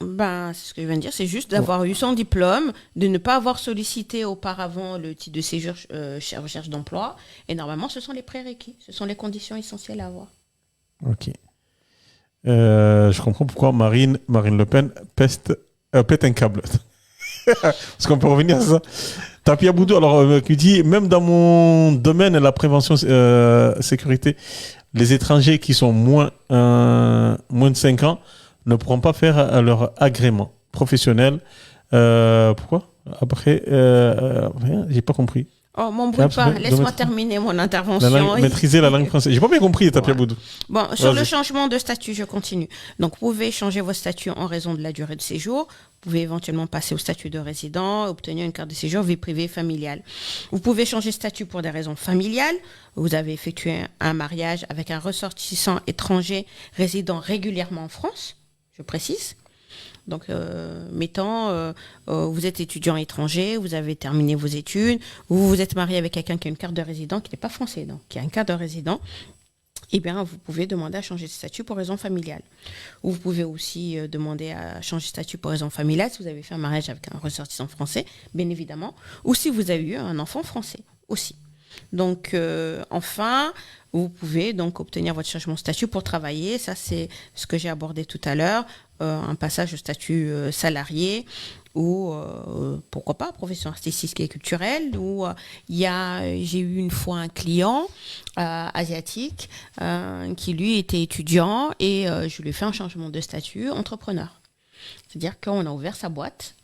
Ben, c'est ce que je viens de dire, c'est juste d'avoir eu son diplôme, de ne pas avoir sollicité auparavant le titre de séjour recherche d'emploi. Et normalement, ce sont les prérequis, ce sont les conditions essentielles à avoir. Ok. Je comprends pourquoi Marine Le Pen pète un câble. Parce qu'on peut revenir à ça. Tapia Boudou, alors, qui dit, même dans mon domaine, la prévention sécurité, les étrangers qui sont moins de 5 ans ne pourront pas faire leur agrément professionnel. Pourquoi? Après, j'ai pas compris. Oh, m'embrouille pas, laisse-moi terminer mon intervention. Maîtriser la langue française. J'ai pas bien compris, Tapia Boudou. Bon, sur le changement de statut, je continue. Donc, vous pouvez changer votre statut en raison de la durée de séjour. Vous pouvez éventuellement passer au statut de résident, obtenir une carte de séjour vie privée familiale. Vous pouvez changer de statut pour des raisons familiales. Vous avez effectué un mariage avec un ressortissant étranger résidant régulièrement en France, je précise. Donc, mettons, vous êtes étudiant étranger, vous avez terminé vos études, vous vous êtes marié avec quelqu'un qui a une carte de résident qui n'est pas français, donc qui a une carte de résident. eh bien, vous pouvez demander à changer de statut pour raison familiale. Ou vous pouvez aussi demander à changer de statut pour raison familiale si vous avez fait un mariage avec un ressortissant français, bien évidemment, ou si vous avez eu un enfant français aussi. Donc, enfin, vous pouvez donc obtenir votre changement de statut pour travailler. Ça, c'est ce que j'ai abordé tout à l'heure, un passage au statut salarié ou, pourquoi pas, profession artistique et culturelle. Où j'ai eu une fois un client asiatique qui, lui, était étudiant et je lui ai fait un changement de statut entrepreneur. C'est-à-dire qu'on a ouvert sa boîte.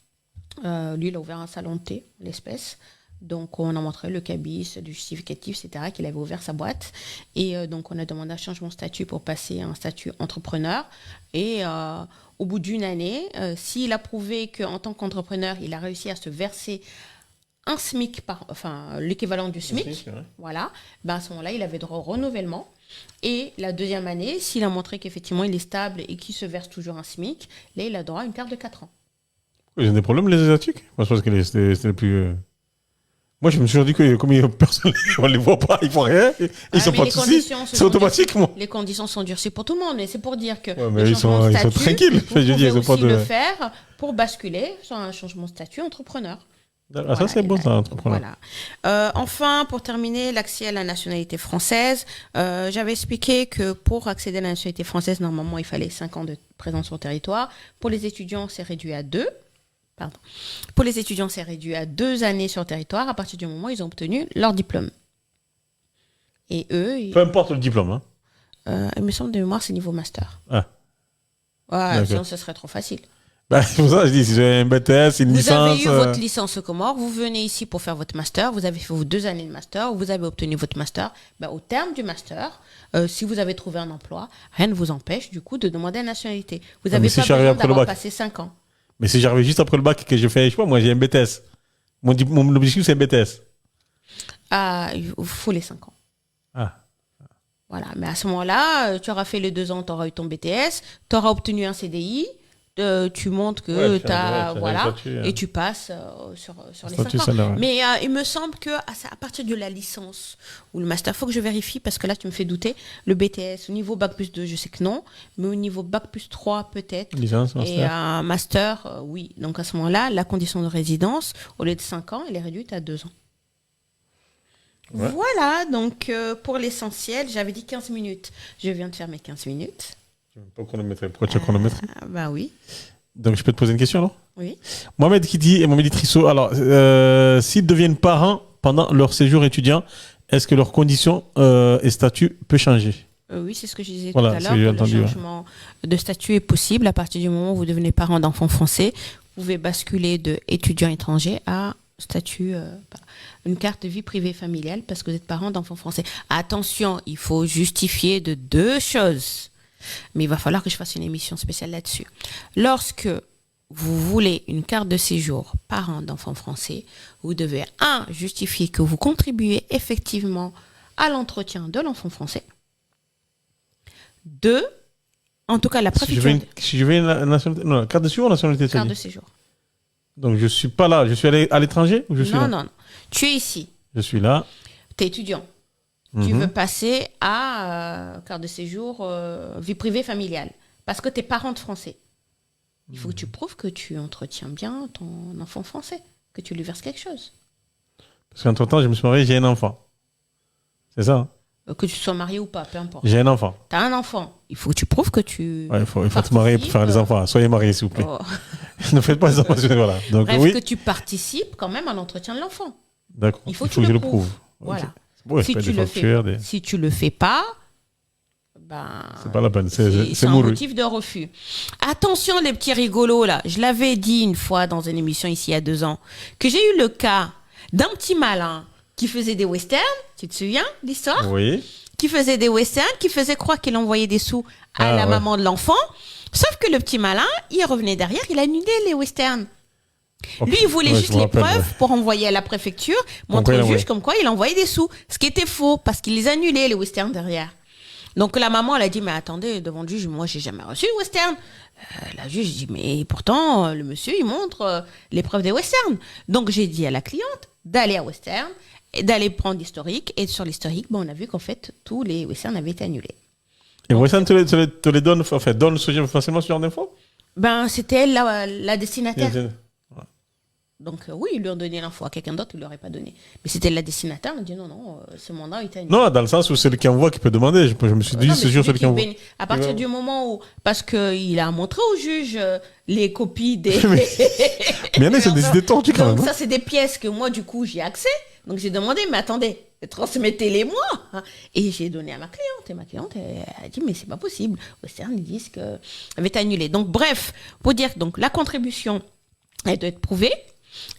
Lui, il a ouvert un salon de thé, l'espèce. Donc, on a montré le cabis, du justificatif, etc., qu'il avait ouvert sa boîte. Et donc, on a demandé un changement de statut pour passer à un statut entrepreneur. Et au bout d'une année, s'il a prouvé qu'en tant qu'entrepreneur, il a réussi à se verser un SMIC, l'équivalent du SMIC, voilà, ben à ce moment-là, il avait droit au renouvellement. Et la deuxième année, s'il a montré qu'effectivement, il est stable et qu'il se verse toujours un SMIC, là, il a droit à une carte de 4 ans. Ils ont des problèmes, les Asiatiques? Moi, je pense que c'était le plus... Moi, je me suis dit que comme personne, on ne les voit pas, ils font rien, ils sont pas de soucis, c'est automatique, moi. Les conditions sont durcies pour tout le monde, mais c'est pour dire que mais ils sont tranquilles. Vous pouvez aussi le faire pour basculer sur un changement de statut entrepreneur. Ah, ça, c'est bon, ça, entrepreneur. Voilà. Enfin, pour terminer, l'accès à la nationalité française. J'avais expliqué que pour accéder à la nationalité française, normalement, il fallait 5 ans de présence sur le territoire. Pour les étudiants, c'est réduit à 2. Pour les étudiants, c'est réduit à 2 années sur le territoire à partir du moment où ils ont obtenu leur diplôme. Et eux... Peu importe le diplôme. Il me semble de mémoire, c'est niveau master. Ah. Ouais, sinon, ce serait trop facile. C'est pour ça que je dis, si vous avez un BTS, une licence... Vous avez eu votre licence au Comores, vous venez ici pour faire votre master, vous avez fait vos 2 années de master, vous avez obtenu votre master. Au terme du master, si vous avez trouvé un emploi, rien ne vous empêche du coup de demander la nationalité. Vous n'avez pas besoin d'avoir passé 5 ans. Mais si j'arrive juste après le bac et que je fais, je sais pas, moi j'ai un BTS. Mon objectif c'est un BTS. Il faut les 5 ans. Ah. Voilà, mais à ce moment-là, tu auras fait les 2 ans, tu auras eu ton BTS, tu auras obtenu un CDI, tu montres que tu as... Voilà, et tu passes sur les 5 ans. Mais il me semble qu'à partir de la licence ou le master, il faut que je vérifie parce que là, tu me fais douter. Le BTS, au niveau Bac plus 2, je sais que non, mais au niveau Bac plus 3, peut-être. Licence, master. Et un master, oui. Donc à ce moment-là, la condition de résidence, au lieu de 5 ans, elle est réduite à 2 ans. Ouais. Voilà, donc pour l'essentiel, j'avais dit 15 minutes. Je viens de faire mes 15 minutes. Je ne veux pas chronométrer. Pourquoi tu as chronométré? Bah oui. Donc je peux te poser une question alors? Oui. Mohamed Trissot, alors s'ils deviennent parents pendant leur séjour étudiant, est-ce que leurs conditions et statut peut changer? Oui, c'est ce que je disais tout à l'heure. Le changement de statut est possible à partir du moment où vous devenez parent d'enfants français. Vous pouvez basculer de étudiant étranger à statut, une carte de vie privée familiale parce que vous êtes parent d'enfants français. Attention, il faut justifier de 2 choses. Mais il va falloir que je fasse une émission spéciale là-dessus. Lorsque vous voulez une carte de séjour parent d'enfants français, vous devez, 1, justifier que vous contribuez effectivement à l'entretien de l'enfant français. 2, en tout cas la préfecture... Si je veux une carte de séjour ou nationalité? Carte de séjour. Donc je ne suis pas là, je suis allé à l'étranger ou je suis là? Non. Tu es ici. Je suis là. Tu es étudiant. Tu veux passer à carte de séjour vie privée familiale parce que tu es parent de français. Il faut que tu prouves que tu entretiens bien ton enfant français, que tu lui verses quelque chose. Parce qu'entre-temps, je me suis marié, j'ai un enfant. C'est ça? Que tu sois marié ou pas, peu importe. J'ai un enfant. Tu as un enfant. Il faut que tu prouves que tu... Il faut te marier pour faire des enfants. Soyez mariés, s'il vous plaît. Oh. Ne faites pas des enfants. Voilà. Donc, bref, que tu participes quand même à l'entretien de l'enfant. D'accord. Il faut que je le prouve. Voilà. Okay. Ouais, si tu le fais pas, c'est pas la peine, c'est un motif de refus. Attention les petits rigolos là, je l'avais dit une fois dans une émission ici il y a 2 ans, que j'ai eu le cas d'un petit malin qui faisait des westerns, tu te souviens l'histoire? Oui. Qui faisait des westerns, qui faisait croire qu'il envoyait des sous à la maman de l'enfant, sauf que le petit malin, il revenait derrière, il annulait les westerns. Lui, il voulait juste les preuves pour envoyer à la préfecture, montrer au juge comme quoi il envoyait des sous. Ce qui était faux, parce qu'il les annulait, les westerns derrière. Donc la maman, elle a dit, mais attendez, devant le juge, moi, j'ai jamais reçu de western. La juge dit, mais pourtant, le monsieur, il montre les preuves des westerns. Donc j'ai dit à la cliente d'aller à western. et d'aller prendre l'historique. Et sur l'historique, on a vu qu'en fait, tous les Western avaient été annulés. Et Western te les donne, enfin, donne facilement ce genre d'infos? C'était elle la destinataire. Donc oui, ils lui ont donné l'info. À quelqu'un d'autre, ils ne l'auraient pas donné. Mais c'était la destinataire. On a dit non, ce mandat a été annulé. Non, dans le sens où c'est le qui envoie qui peut demander. Je me suis dit, Non, c'est sûr, c'est le qui envoie. À partir du moment où... Parce qu'il a montré au juge les copies des... Mais il y en a, c'est des idées tordues quand même. Donc ça, c'est des pièces que moi, du coup, j'ai accès. Donc j'ai demandé, mais attendez, transmettez-les-moi. Et j'ai donné à ma cliente. Et ma cliente, elle a dit, mais c'est pas possible. Western, ils disent qu'elle avait été annulée. Donc bref, pour dire, donc la contribution, elle doit être prouvée.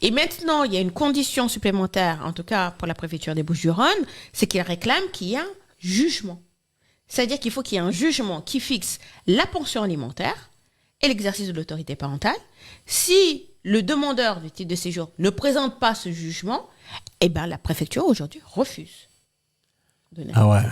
Et maintenant, il y a une condition supplémentaire, en tout cas pour la préfecture des Bouches-du-Rhône, c'est qu'il réclame qu'il y ait un jugement. C'est-à-dire qu'il faut qu'il y ait un jugement qui fixe la pension alimentaire et l'exercice de l'autorité parentale. Si le demandeur du titre de séjour ne présente pas ce jugement, eh ben, la préfecture aujourd'hui refuse. Ah ouais.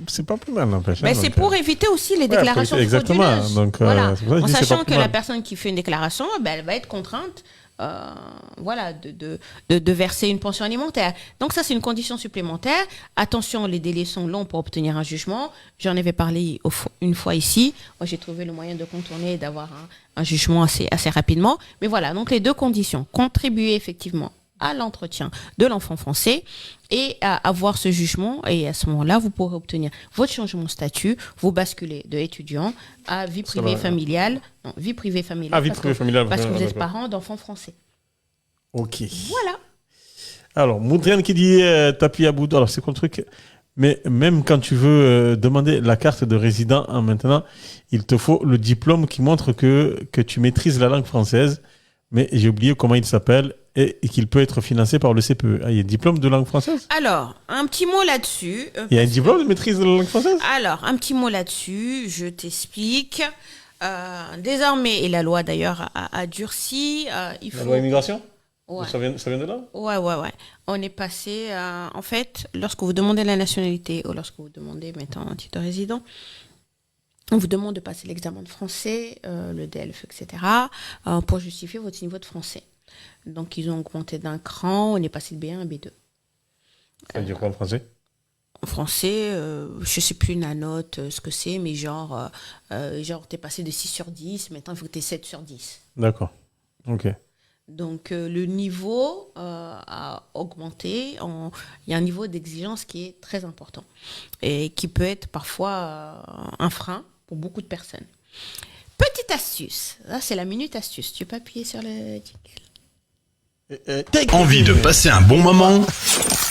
C'est pas plus mal, n'empêche. Mais c'est pour éviter aussi les déclarations exactement. frauduleuses. Donc, voilà. En c'est sachant que la mal. personne qui fait une déclaration, elle va être contrainte de verser une pension alimentaire. Donc ça, c'est une condition supplémentaire. Attention, les délais sont longs pour obtenir un jugement. J'en avais parlé une fois ici. Moi, j'ai trouvé le moyen de contourner et d'avoir un jugement assez rapidement. Mais voilà, donc les deux conditions. Contribuer effectivement à l'entretien de l'enfant français et à avoir ce jugement. Et à ce moment-là, vous pourrez obtenir votre changement de statut, vous basculez de étudiant à vie privée familiale. Non, vie privée familiale. Parce que vous êtes parent d'enfants français. Ok. Voilà. Alors, Moudriane qui dit tapis à bout. Alors, c'est quoi le truc? Mais même quand tu veux demander la carte de résident maintenant, il te faut le diplôme qui montre que tu maîtrises la langue française. Mais j'ai oublié comment il s'appelle et qu'il peut être financé par le CPE. Ah, il y a un diplôme de langue française? Alors, un petit mot là-dessus. Il y a un diplôme de maîtrise de la langue française? Alors, un petit mot là-dessus, je t'explique. Désormais, et la loi d'ailleurs a durci, il faut... La loi immigration? Ouais. Ça vient de là? Ouais. On est passé, en fait, lorsque vous demandez la nationalité ou lorsque vous demandez maintenant un titre de résident, on vous demande de passer l'examen de français, le DELF, etc., pour justifier votre niveau de français. Donc, ils ont augmenté d'un cran, on est passé de B1 à B2. Ça veut dire quoi en français? En français, je ne sais plus la note, ce que c'est, mais genre tu es passé de 6 sur 10, maintenant il faut que tu aies 7 sur 10. D'accord, ok. Donc, le niveau a augmenté. Il y a un niveau d'exigence qui est très important et qui peut être parfois un frein pour beaucoup de personnes. Petite astuce, là c'est la minute astuce. Tu peux appuyer sur le jingle. Envie de passer un bon moment?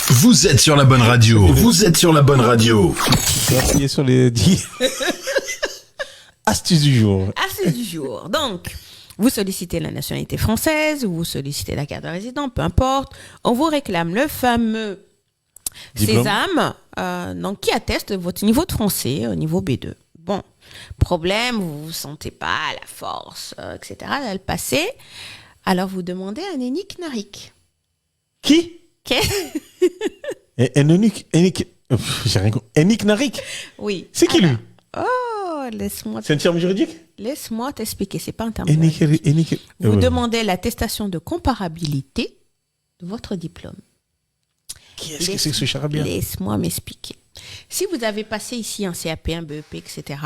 Vous êtes sur la bonne radio. Vous êtes sur la bonne radio. Tu vas appuyer sur les 10. Astuce du jour. Astuce du jour. Donc, vous sollicitez la nationalité française, vous sollicitez la carte de résident, peu importe. On vous réclame le fameux Diplôme. sésame, donc qui atteste votre niveau de français au niveau B2. Bon, problème, vous ne vous sentez pas à la force, etc. à le passer. Alors vous demandez à Enik Narik. Qui? Enik Narik? Oui. C'est qui lui? Oh, laisse-moi. C'est un terme juridique? Laisse-moi t'expliquer, c'est pas un terme. Enik. Vous demandez l'attestation de comparabilité de votre diplôme. Qu'est-ce que c'est que ce charabia? Laisse-moi m'expliquer. Si vous avez passé ici un CAP, un BEP, etc.,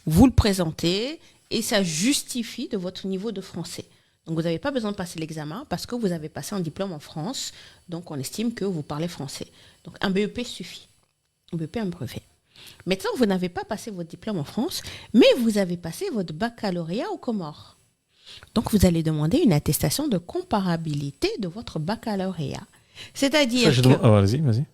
vous le présentez et ça justifie de votre niveau de français. Donc, vous n'avez pas besoin de passer l'examen parce que vous avez passé un diplôme en France. Donc, on estime que vous parlez français. Donc, un BEP suffit. Un BEP, un brevet. Maintenant, vous n'avez pas passé votre diplôme en France, mais vous avez passé votre baccalauréat aux Comores. Donc, vous allez demander une attestation de comparabilité de votre baccalauréat. C'est-à-dire vas-y.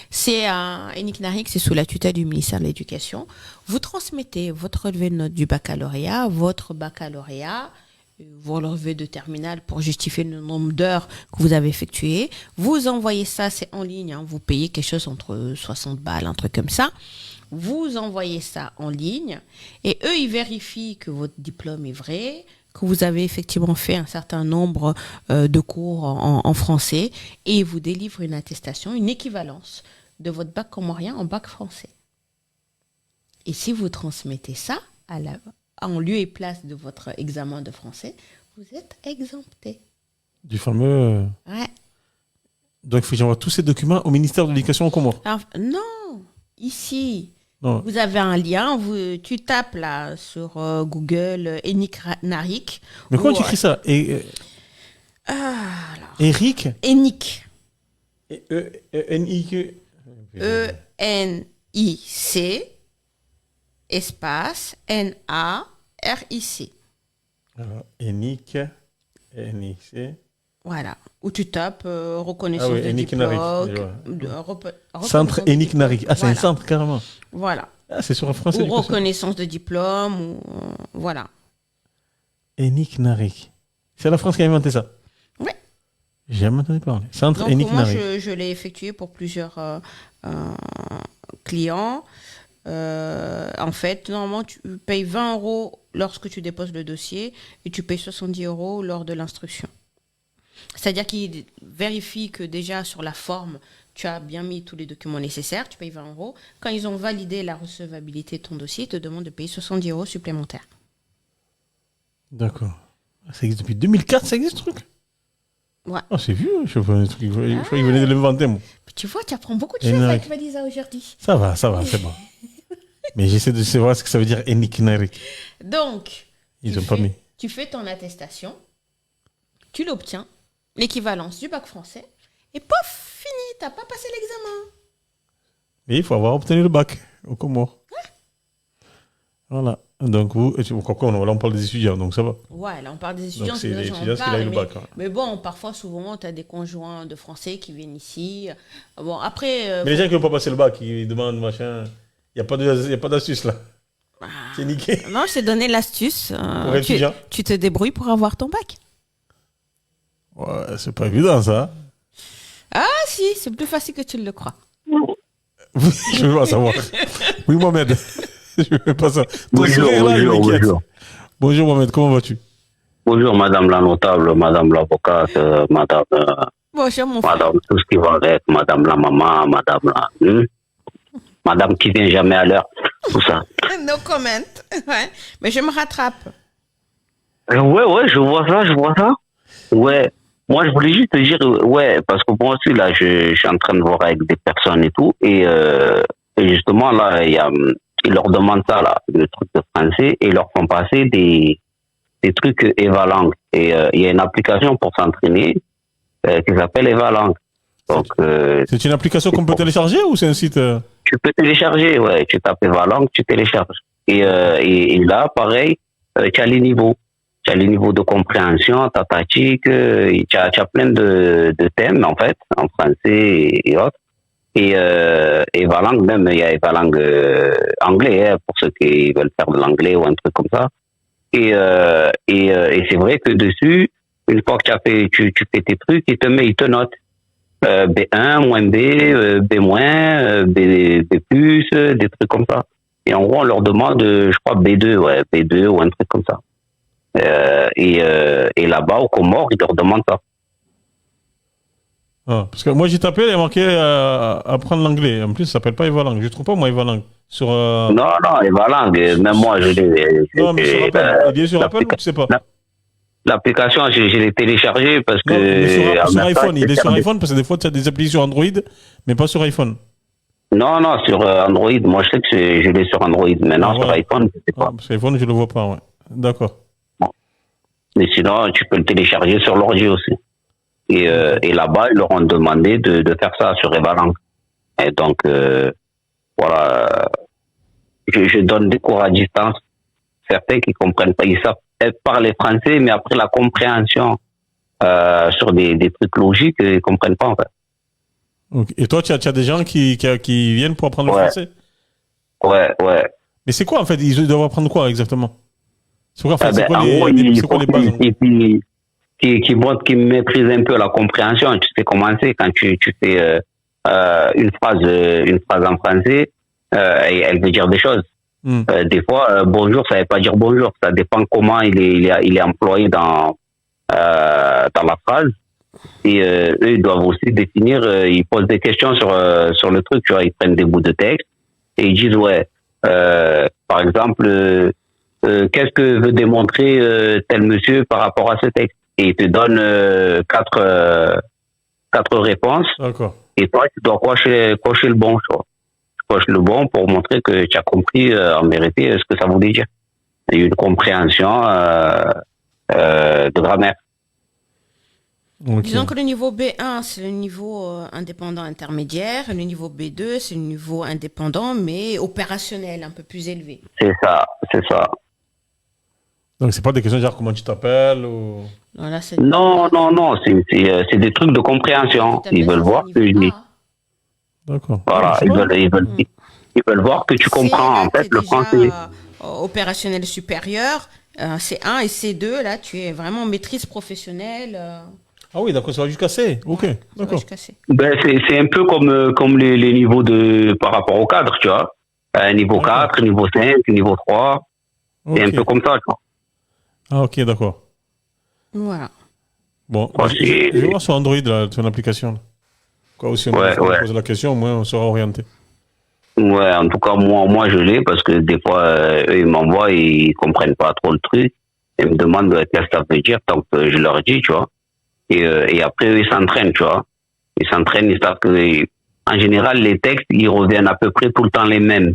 C'est Enik Narik, c'est sous la tutelle du ministère de l'Éducation. Vous transmettez votre relevé de notes du baccalauréat, votre baccalauréat, vos relevés de terminale pour justifier le nombre d'heures que vous avez effectuées. Vous envoyez ça, c'est en ligne, hein, vous payez quelque chose entre 60 balles, un truc comme ça. Vous envoyez ça en ligne et eux, ils vérifient que votre diplôme est vrai, que vous avez effectivement fait un certain nombre de cours en français et ils vous délivrent une attestation, une équivalence de votre bac comorien en bac français. Et si vous transmettez ça en lieu et place de votre examen de français, vous êtes exempté. Du fameux... Ouais. Donc, il faut que j'envoie tous ces documents au ministère de l'Éducation au Comores. Alors, non, ici, Non. vous avez un lien, tu tapes là sur Google Enik Narik. Mais comment ou, tu écris ça alors, Eric Enik. N-I-Q. E-N-I-C espace N-A-R-I-C. Alors, Enik. N-I-C. Voilà. Où tu tapes reconnaissance Ah oui, de Enik diplôme. Narik, je vois. Centre Centre Enik Narik. Ah, c'est un Voilà. centre carrément. Voilà. Ah, c'est sur un français. Ou reconnaissance de diplôme. Ou, voilà. Enik Narik. C'est la France qui a inventé ça. Ouais. J'ai jamais entendu parler. Centre Donc, Enik moi, Narik. je l'ai effectué pour plusieurs clients. En fait, normalement, tu payes 20 € lorsque tu déposes le dossier et tu payes 70 € lors de l'instruction. C'est-à-dire qu'ils vérifient que déjà sur la forme, tu as bien mis tous les documents nécessaires, tu payes 20 €. Quand ils ont validé la recevabilité de ton dossier, ils te demandent de payer 70 € supplémentaires. D'accord. Ça existe depuis 2004, ça existe ce truc? Ouais. Ah, c'est vieux. Je crois qu'il venait de l'inventer, moi. Puis tu vois, tu apprends beaucoup de Et choses Narik. avec Valisa aujourd'hui. Ça va, c'est bon. Mais j'essaie de savoir ce que ça veut dire Enik Narik. Donc, Ils n'ont pas mis. tu fais ton attestation, tu l'obtiens, l'équivalence du bac français, et pof, fini, t'as pas passé l'examen. Mais il faut avoir obtenu le bac au Comores. Voilà. Donc, là, on parle des étudiants, donc ça va. Ouais, là on parle des étudiants. Donc, c'est déjà, les j'en étudiants qui parle, ont eu le bac. Hein. mais bon, parfois, souvent, tu as des conjoints de Français qui viennent ici. Bon, après... Mais les gens qui n'ont pas passé le bac, ils demandent machin. Il n'y a pas d'astuce là. C'est niqué. non, je t'ai donné l'astuce. Pour étudiant. Tu te débrouilles pour avoir ton bac. Ouais, c'est pas évident ça. Ah si, c'est plus facile que tu le crois. Je veux pas savoir. Oui, Mohamed. Je veux pas ça. Bonjour, bonjour. Bonjour, Mohamed, comment vas-tu? Bonjour, madame la notable, madame l'avocate, madame, Bonjour, mon frère. madame tout ce qui va avec, madame la maman, madame la... madame qui vient jamais à l'heure, tout ça. No comment. Ouais. Mais je me rattrape. Ouais, je vois ça. Ouais, moi je voulais juste te dire, ouais, parce que moi aussi, là, je suis en train de voir avec des personnes et tout, et justement, là, ils leur demandent ça, là, le truc de français, et ils leur font passer des trucs Evalang. Et il y a une application pour s'entraîner qui s'appelle Evalang. Donc, c'est une application qu'on peut télécharger ou c'est un site tu peux télécharger, ouais. Tu tapes Evalang, tu télécharges. Et là, pareil, tu as les niveaux. Tu as les niveaux de compréhension, tatatique, tu as plein de thèmes, en fait, en français et autres. Et Evalang, même, il y a Evalang anglais, hein, pour ceux qui veulent faire de l'anglais ou un truc comme ça. Et c'est vrai que dessus, une fois que tu fais tes trucs, il te note. B1, moins B, B-, B+, des trucs comme ça. Et en gros, on leur demande, je crois, B2, ouais, B2 ou un truc comme ça. Et là-bas, au Comores, ils leur demandent ça. Ah, parce que moi j'ai tapé, il y a marqué apprendre l'anglais. En plus, ça s'appelle pas Evalang. Je trouve pas moi Evalang. Sur, Non, Evalang, même moi, je l'ai. Non, mais sur Apple. Il est sur Apple ou tu sais pas? L'application, je l'ai téléchargée parce que. Non, mais sur iPhone. Il est sur fermé. iPhone parce que des fois, tu as des applis sur Android, mais pas sur iPhone. Non, sur Android. Moi, je sais que je l'ai sur Android. Maintenant, sur iPhone, je sais pas. Sur iPhone, je le vois pas, ouais. D'accord. Mais sinon, tu peux le télécharger sur l'ordi aussi. Et là-bas, ils leur ont demandé de faire ça sur Evalang. Et donc, voilà. Je donne des cours à distance. Certains qui comprennent pas, ils savent parler français, mais après la compréhension sur des trucs logiques, ils comprennent pas en fait. Okay. Et toi, tu as des gens qui viennent pour apprendre le français? Ouais. Mais c'est quoi en fait? Ils doivent apprendre quoi exactement? C'est quoi, en fait, c'est quoi les bases? Qui maîtrisent un peu la compréhension. Tu sais comment c'est quand tu fais une phrase en français, et elle veut dire des choses. Des fois, bonjour, ça veut pas dire bonjour. Ça dépend comment il est employé dans la phrase. Et eux, ils doivent aussi définir. Ils posent des questions sur le truc. Tu vois, ils prennent des bouts de texte et ils disent par exemple, qu'est-ce que veut démontrer tel monsieur par rapport à ce texte? Et ils te donnent 4 réponses. D'accord. Et toi, tu dois cocher le bon, tu vois. Tu coches le bon pour montrer que tu as compris en vérité ce que ça voulait dire. Il y a une compréhension de grammaire. Ok. Disons que le niveau B1, c'est le niveau indépendant intermédiaire. Le niveau B2, c'est le niveau indépendant, mais opérationnel, un peu plus élevé. C'est ça. Donc, c'est pas des questions genre comment tu t'appelles ou... Voilà, c'est Non. C'est des trucs de compréhension. Ils veulent voir que D'accord. voilà, C'est pas- ils veulent voir que tu comprends en fait le français. Opérationnel supérieur, C1 et C2, là, tu es vraiment en maîtrise professionnelle. Ah oui, d'accord, ça va jusqu'à C. Ok, Ça va d'accord. jusqu'à C. Ben, c'est un peu comme les niveaux par rapport au cadre, tu vois. Niveau 4, niveau 5, niveau 3. C'est un Ok. peu comme ça, tu vois. Ah ok, d'accord. Voilà. Bon, Ouais, je vais voir sur Android, là, ton application. Là. Quoi aussi, on Ouais. pose la question, au moins on sera orienté. Ouais, en tout cas, moi, je l'ai parce que des fois, eux, ils m'envoient et ils comprennent pas trop le truc. Ils me demandent qu'est-ce que ça veut dire, donc je leur dis, tu vois. Et après, eux, ils s'entraînent, tu vois. Ils s'entraînent, ils savent que, en général, les textes, ils reviennent à peu près tout le temps les mêmes.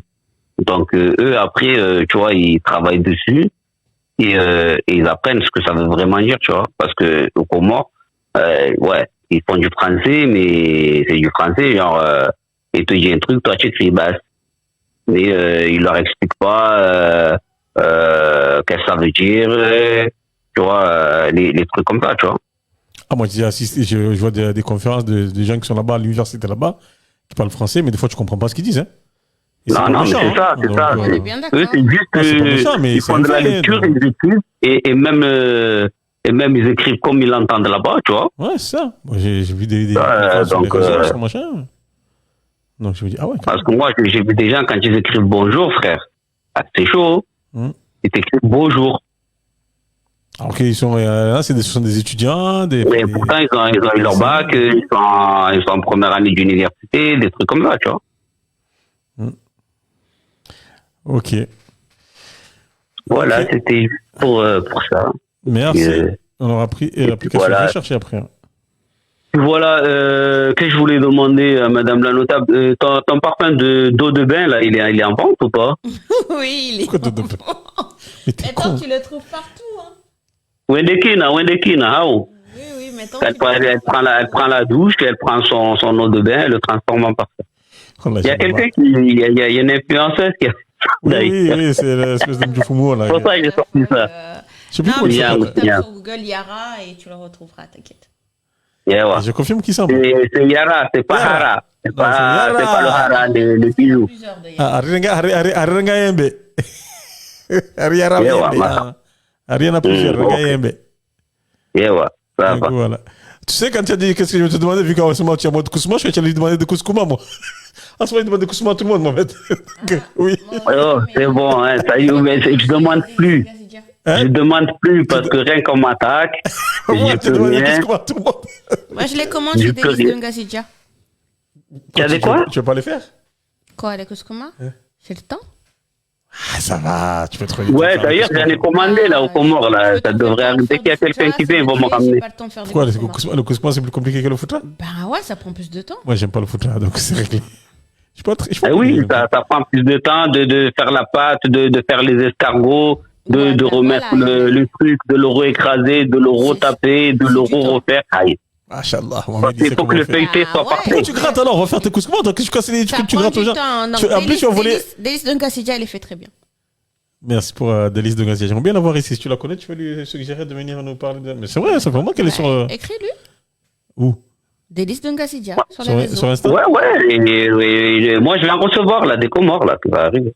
Donc, eux, après, tu vois, ils travaillent dessus et ils apprennent ce que ça veut vraiment dire, tu vois. Parce que, au Comores, ouais, ils font du français, mais c'est du français, genre, ils te disent un truc, toi, tu écris basse. Mais ils leur expliquent pas qu'est-ce que ça veut dire, tu vois, les trucs comme ça, tu vois. Ah, moi, j'ai assisté, je vois des conférences de gens qui sont là-bas, à l'université là-bas, qui parlent français, mais des fois, tu comprends pas ce qu'ils disent. Hein. Et Non, pas mais méchant, c'est ça, hein. c'est Donc, ça. On est bien d'accord. Eux, c'est juste Ah, c'est pas méchant, mais ils c'est font un de la fait, lecture, donc. ils écrivent, et même ils écrivent comme ils l'entendent là-bas, tu vois. Ouais, c'est ça. Moi, j'ai vu des Ouais, sur les donc, réseaux, sur machin. Donc, je me dis, ah ouais. Parce que moi, j'ai vu des gens, quand ils écrivent bonjour, frère, ah, c'est chaud. Ils t'écrivent bonjour. Alors qu'ils sont, là, ce sont des étudiants, Mais pourtant, ils ont eu leur bac, ils sont en première année d'université, des trucs comme ça, tu vois. Ok. Voilà, Ok. c'était pour ça. Merci. Et, On aura pris l'application. voilà. Je vais chercher après. Voilà, que je voulais demander à Madame la notable, ton parfum d'eau de bain, là, il est en vente ou pas? Oui, il est. Pourquoi t'as- Mais t'es Maintenant, con. tu le trouves partout. Hein. Wendekina, ah oh. Oui, maintenant. Elle prend la douche, elle prend son eau de bain, elle le transforme en parfum. Oh là, Il y a j'ai quelqu'un marre. il y a une influenceuse qui a Oui, c'est l'espèce de Mdjoufoumou, là. C'est pour ça que j'ai sorti ça. Je sais plus Non, comment mais il Bien, s'appelle. tu bien. tapes sur Google Yara et tu le retrouveras, t'inquiète. Yeah, ouais. Je confirme qui ça. C'est Yara, c'est pas Yara. Hara. C'est Non, c'est Yara. pas le Hara, le bijou. Plusieurs de Yara. Ah, Arenga Yembe. Ariara Yeah, ouais, Yembe. ma- Ariana plusieurs, Arenga ok. Yembe. Yeah, ouais. Ça Donc, va. voilà. Tu sais, quand tu as dit qu'est-ce que je vais te demander, vu qu'en ce moment tu es en mode Kousma, je crois que tu allais lui demander de Kouskouma, moi. En ce moment, il demande de Kousma à tout le monde, en fait. Oui. Oh, c'est bon, hein, ça y est, mais je demande plus. Hein? Je demande plus parce que rien qu'on m'attaque, Ouais, je tu peux demandes de rien. Kouskouma à tout le monde. Moi, je les commande Je chez peux Délice rien. de Ngazidja. Tu as des quoi? Tu veux pas les faire? Quoi, les Kouskouma J'ai le temps. Ah, ça va, tu peux trouver. Ouais, d'ailleurs, j'en ai commandé là au Comores, là. Ça devrait arriver. Dès qu'il y a quelqu'un qui vient, ils vont me ramener. Pourquoi le Kouskouma, c'est plus compliqué que le foutra? Bah ouais, ça prend plus de temps. Moi, j'aime pas le foutra, donc c'est réglé. Je peux pas Eh oui, ça prend plus de temps de faire la pâte, de faire les escargots, Ouais, de ben remettre voilà. le truc, de le réécraser, de le retaper, de le du temps. refaire. Aïe. Machallah, on m'a dit Il c'est faut que comment le on fait. feuilleté Ah soit ouais. parfait. Pourquoi tu grattes alors? On va faire tes Kouskouma, donc qu'est-ce que tu casses les Ça trucs, tu prend grattes aux du gens. temps. Donc, En plus, tu vas voler. Délice de Ngazidja, elle est fait très bien. Merci pour Délice de Gazia. J'aimerais bien la voir ici. Si tu la connais, tu peux lui suggérer de venir nous parler de. Mais c'est vrai, c'est vraiment qu'elle est sur. Écris-lui. Où? Délice de Ngazidja sur les Sur réseaux. Insta? Ouais. Et moi, je vais en recevoir là, des Comores là, qui va arriver.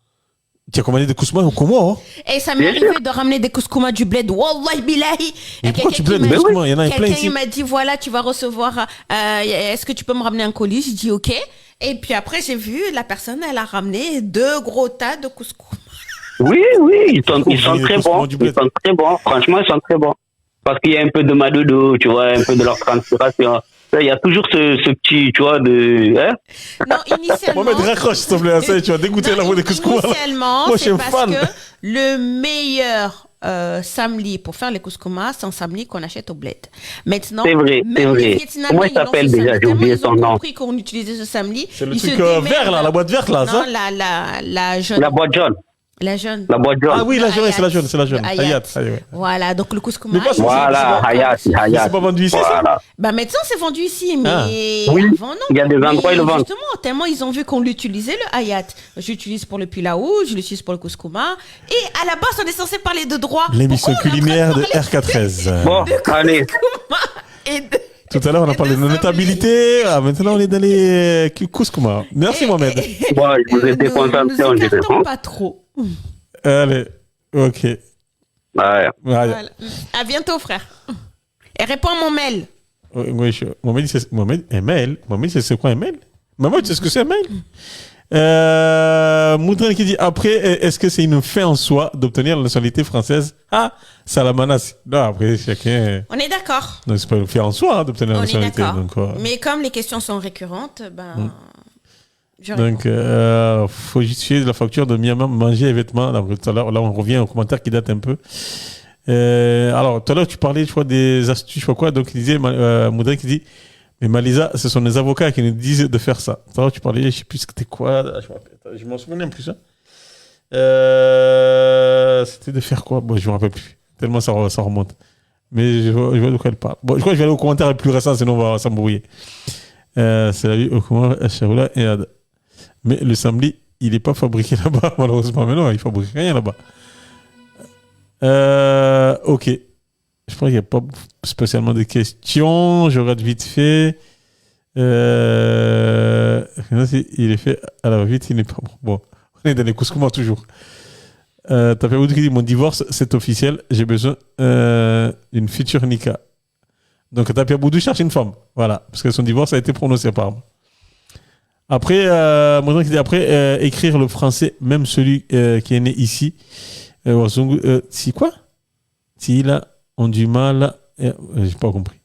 Tu as commandé des Kousma au Comores? Et ça m'est Bien arrivé sûr. de ramener des Kouskouma du bled. Wallahi billahi. Mais Et pourquoi tu quelqu'un bled qui des m'a- Kousma? Il y en a plein Quelqu'un ici. il m'a dit voilà, tu vas recevoir. Est-ce que tu peux me ramener un colis? J'ai dit ok. Et puis après, j'ai vu la personne, elle a ramené 2 gros tas de couscous. Oui, ils sont Vous voyez très les bons. Kousma du Ils bled. sont très bons. Franchement, ils sont très bons. Parce qu'il y a un peu de madodo, tu vois, un peu de leur transpiration. Il y a toujours ce petit, tu vois, de. Hein? Non, initialement. Mohamed, raccroche, s'il te plaît. Ça, tu vas dégoûter la voix des Kousma. Initialement, Moi, je suis c'est un parce fan. que le meilleur samli pour faire les couscous, c'est un samli qu'on achète au bled. Maintenant, C'est vrai, même c'est les vrai. Vietnamiens, Comment il ils ont s'appelle ce déjà? samli, J'ai oublié tellement son ils ont nom. compris qu'on utilisait ce samli. C'est le ils truc se démerdent. vert, là, la boîte verte, là, Non, ça? la jaune. La boîte jaune. La jaune. La boîte jaune. Ah oui, la jaune, Hayat. c'est la jaune, c'est la jaune. Le Hayat. Hayat, ouais. Voilà, donc le couscous. Mais pas ça, Voilà, Hayat. Mais c'est pas vendu ici, ça? Voilà. Bah maintenant c'est vendu ici, mais Ah. Oui, avant non. il y a des endroits, Mais ils le vendent. justement, tellement ils ont vu qu'on l'utilisait le hayat. J'utilise pour le pilaou, je l'utilise pour le couscouma. Et à la base, on est censé parler de droit. L'émission Pourquoi on est en culinaire train de parler RK13. Bon, allez. couscouma et de- Tout à l'heure, on a parlé de samli. notabilité. Ah, maintenant, on est dans les couscous. Merci, Mohamed. Bon, je vous ai Nous déconcentré, on dirait. écartons pas trop. Allez, ok. Ouais. Ouais. Voilà. À bientôt, frère. Et réponds à mon mail. Oui, Mohamed, un mail. Mohamed, c'est quoi un mail? Mohamed, tu sais ce que c'est un mail? Moudran qui dit après, est-ce que c'est une fin en soi d'obtenir la nationalité française? Ah, ça la menace. Non, après, chacun. On est d'accord. Non, c'est pas une fin en soi d'obtenir la On est nationalité. d'accord. Donc, Mais comme les questions sont récurrentes, ben. je donc, faut justifier de la facture de Myanmar, manger et vêtements. Donc, tout à l'heure, là, on revient au commentaire qui date un peu. Alors, tout à l'heure, tu parlais, je crois, des astuces, je sais pas quoi. Donc, il disait, Moudran qui dit, mais Malisa, ce sont les avocats qui nous disent de faire ça. Tout à l'heure, tu parlais, je sais plus c'était quoi. Je m'en souviens plus. Hein. C'était de faire quoi? Bon, je me rappelle plus. Tellement ça remonte. Mais je vois de quoi elle parle. Bon, je crois que je vais aller au commentaire le plus récent, sinon on va s'embrouiller. C'est la vie au comment Sharoula et Ad. Mais le samli, il n'est pas fabriqué là-bas, malheureusement. Mais non, il ne fabrique rien là-bas. Ok. Je crois qu'il n'y a pas spécialement de questions. Je regarde vite fait. Il est fait à la vite, il n'est pas bon. Bon, on est dans les couscous toujours. T'as fait qui dit mon divorce, c'est officiel. J'ai besoin d'une future Nika. Donc Tapia Boudou cherche une femme. Voilà. Parce que son divorce a été prononcé apparemment. Après, mon qui dit après, écrire le français, même celui qui est né ici. Si quoi? S'il a ont du mal. J'ai pas compris.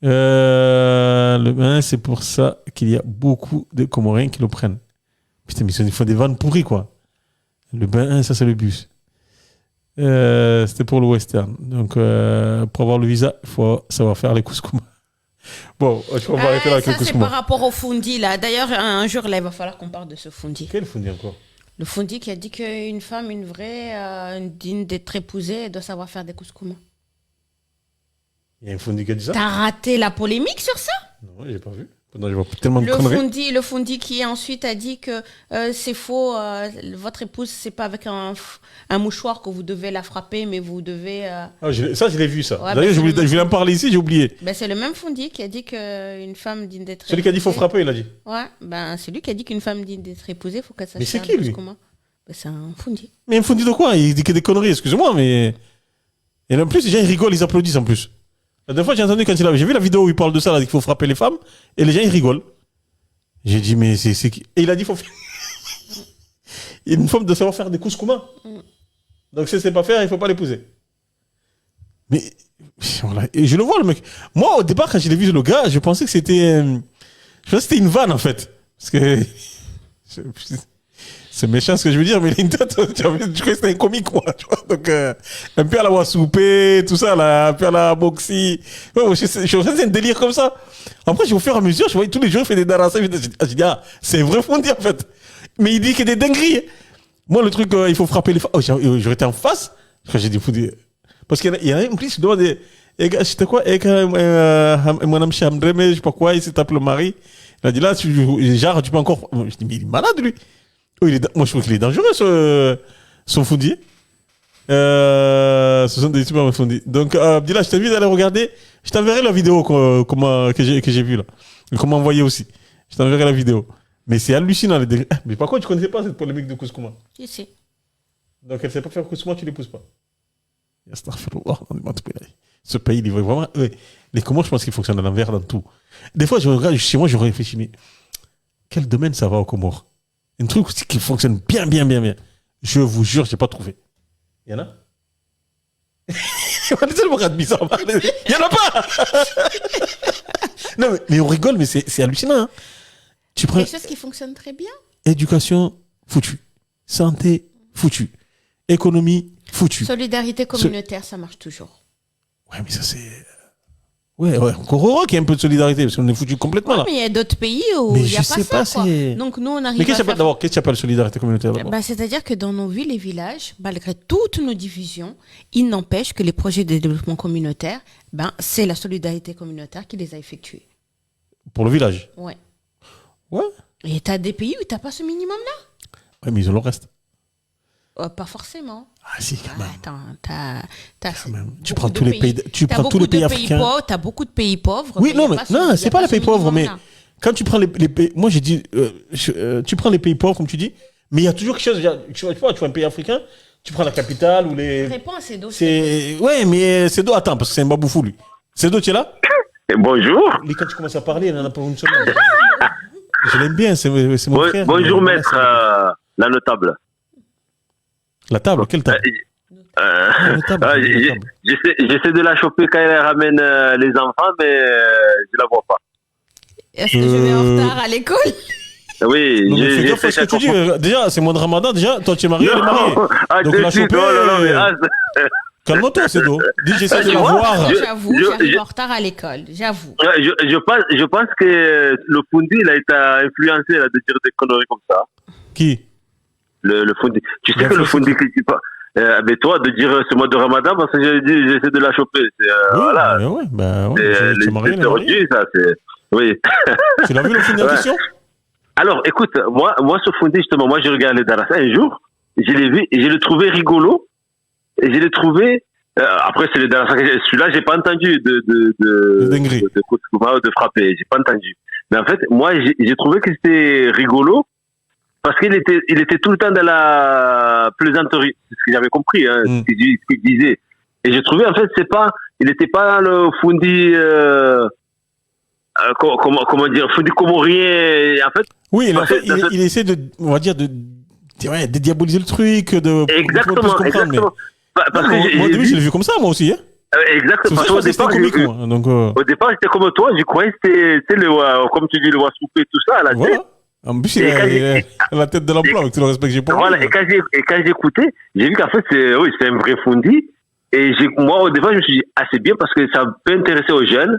C'est pour ça qu'il y a beaucoup de Comoriens qui le prennent. Putain, mais ils font des vannes pourries, quoi. Le bain, ça, c'est le bus. C'était pour le western. Donc, pour avoir le visa, il faut savoir faire les couscous. Bon, je crois qu'on va arrêter là avec les ça, c'est couscous. par rapport au fundi, là. D'ailleurs, un jour, là, il va falloir qu'on parle de ce fundi. Quel fundi encore? Le fundi qui a dit qu'une femme, une vraie, digne d'être épousée, elle doit savoir faire des couscous. Il y a un fundi qui a dit ça? T'as raté la polémique sur ça? Non, j'ai pas vu. Non, je vois tellement de conneries. Le fundi qui ensuite a dit que c'est faux, votre épouse, c'est pas avec un mouchoir que vous devez la frapper, mais vous devez... Ça, je l'ai vu, ça. Ouais, D'ailleurs, bah, je voulais en parler ici, j'ai oublié. Ben, c'est le même fundi qui a dit qu'une femme digne d'être Celui qui a dit qu'il faut frapper, il a dit. Ouais, ben, c'est lui qui a dit qu'une femme digne d'être épousée, il faut qu'elle sache Mais c'est faire qui, des lui? couscous. Ben, c'est un fundi. Mais un fundi de quoi? Il dit que des conneries, excuse-moi, mais... Et en plus, les gens, ils rigolent, ils applaudissent en plus. La dernière fois, j'ai entendu quand j'ai vu la vidéo où il parle de ça, là, qu'il faut frapper les femmes, et les gens, ils rigolent. J'ai dit, mais c'est qui? Et il a dit, faut faire. Une femme doit savoir faire des couscous. Donc, si elle ne sait pas faire, il ne faut pas l'épouser. Mais, voilà. Et je le vois, le mec. Moi, au départ, quand je l'ai vu, le gars, je pensais que c'était. Je pensais que c'était une vanne, en fait. Parce que. C'est méchant ce que je veux dire, mais il a une tête. Je croyais que c'était un comique, quoi. Tu vois, donc, un peu à la Wassoupé, tout ça, là, un peu à la Boxy. Ouais, je c'est un délire comme ça. Après, au fur et à mesure, je voyais tous les jours, il fait des darassa. Je dis, ah, c'est vrai fondi, en fait. Mais il dit qu'il y a des dingueries. Moi, le truc, il faut frapper les femmes. Oh, j'aurais été en face. J'ai dit, fondi. Parce qu'il y en a en plus, il doit des. C'était quoi? Mon ami Chamdreme, je sais pas quoi, il s'est tapé le mari. Il a dit, là, genre, tu peux encore. Je dis, mais il est malade, lui. Oh, moi, je trouve qu'il est dangereux, son fundi. Ce sont des super fundis. Donc, Abdillah, je t'invite à aller regarder. Je t'enverrai la vidéo que j'ai vue là. Et comment envoyer aussi. Je t'enverrai la vidéo. Mais c'est hallucinant. Mais par contre, tu ne connaissais pas cette polémique de Kouskouma. Si, si. Donc, elle ne sait pas faire Kouskouma, tu ne l'épouses pas. Ce pays, il est vraiment. Les Comores, je pense qu'ils fonctionnent à l'envers dans tout. Des fois, je regarde chez moi, je réfléchis, mais quel domaine ça va aux Comores? Un truc qui fonctionne bien. Je vous jure, je n'ai pas trouvé. Il y en a? On est tellement bizarre. Il n'y en a pas. Non, mais on rigole, mais c'est hallucinant. Hein. Tu prends Quelque chose qui fonctionne très bien. éducation, foutu. Santé, foutu. Économie, foutu. Solidarité communautaire, ça marche toujours. Ouais, mais ça, c'est. Ouais, encore heureux qu'il y ait un peu de solidarité, parce qu'on est foutu complètement, là. Mais il y a d'autres pays où Mais il n'y a je sais pas pas, ça, quoi. c'est- Donc nous, on arrive Mais qu'est-ce à faire... qu'il y a pas de solidarité communautaire d'abord? C'est-à-dire que dans nos villes et villages, malgré toutes nos divisions, il n'empêche que les projets de développement communautaire, c'est la solidarité communautaire qui les a effectués. Pour le village. Ouais. Ouais. Et t'as des pays où t'as pas ce minimum-là? Ouais, mais ils ont le reste. Pas forcément. Ah, si, quand même. Attends, t'as Quand même. Tu beaucoup prends de tous les pays, tu t'as prends tous les beaucoup de pays africains. T'as beaucoup de pays pauvres. Oui, il y non, a mais pas ce- non, il y c'est a pas les ce pays pauvres, mais minimum-là. quand tu prends les pays, moi j'ai dit, tu prends les pays pauvres comme tu dis, mais il y a toujours quelque chose. Tu vois un pays africain, tu prends la capitale ou les. Réponds à ces dossiers. C'est ouais, mais c'est d'eau. Attends, parce que c'est un baboufou lui. C'est d'eau, tu es là? Et bonjour. Lui, quand tu commences à parler, il en a pas une seconde. Je l'aime bien, c'est mon frère. Bonjour, Mais maître, voilà, la notable. La table, quelle table? La table, la table. J'essaie de la choper quand elle ramène les enfants, mais je la vois pas. Est-ce que je vais en retard à l'école? Oui, Non, mais fais j'ai gaffe à ce que tu dis. Déjà, c'est mois de Ramadan. Déjà, toi, tu es marié, elle est Non, mariée. ah, Donc de la suite, choper. non, mais Calme-toi, c'est d'eau. Dis, j'essaie de la vois, voir. J'avoue, je- j'arrive en retard à l'école. J'avoue. je pense que le Fundi, il a été influencé là, de dire des conneries comme ça. Qui? Le Fundi. Tu sais Bien que le sûr, Fundi, que tu pas. Mais toi, de dire ce mois de Ramadan, parce que j'ai dit, j'essaie de la choper. C'est, Oui, voilà. ouais, bah ouais. C'est Tu es marié, elle est mariée. les ça, c'est. Oui. Tu l'as vu le film de la Ouais. question? Alors, écoute, moi, ce Fundi, justement, moi, j'ai regardé Darassa un jour, je l'ai vu, et je l'ai trouvé rigolo, et je l'ai trouvé, après, c'est le Darassa, celui-là, j'ai pas entendu De dinguerie. de Kouskouma, de frapper, j'ai pas entendu. Mais en fait, moi, j'ai trouvé que c'était rigolo, parce qu'il était tout le temps dans la plaisanterie. C'est ce que j'avais compris, hein, ce qu'il disait. Et j'ai trouvé, en fait, il était pas le Fundi, comment dire, Fundi comorien, en fait. Oui, Parce que dans il essaie de, on va dire, de diaboliser le truc, de. Exactement, pour plus comprendre, exactement. Parce mais- que Moi, au début, je l'ai vu comme ça, moi aussi. Hein. C'est exactement. pour ça Parce que qu'au c'était départ, comique, moi. Donc, au départ, j'étais comme toi, je croyais que c'était comme tu dis, le Wassoupé, tout ça, là, tu sais. voilà. En plus, il a la tête de l'emploi, avec tout le respect que j'ai pour lui. Voilà, et quand j'écoutais, j'ai vu qu'en fait, c'est un vrai Fundi. Et moi, au départ, je me suis dit, c'est bien parce que ça peut intéresser aux jeunes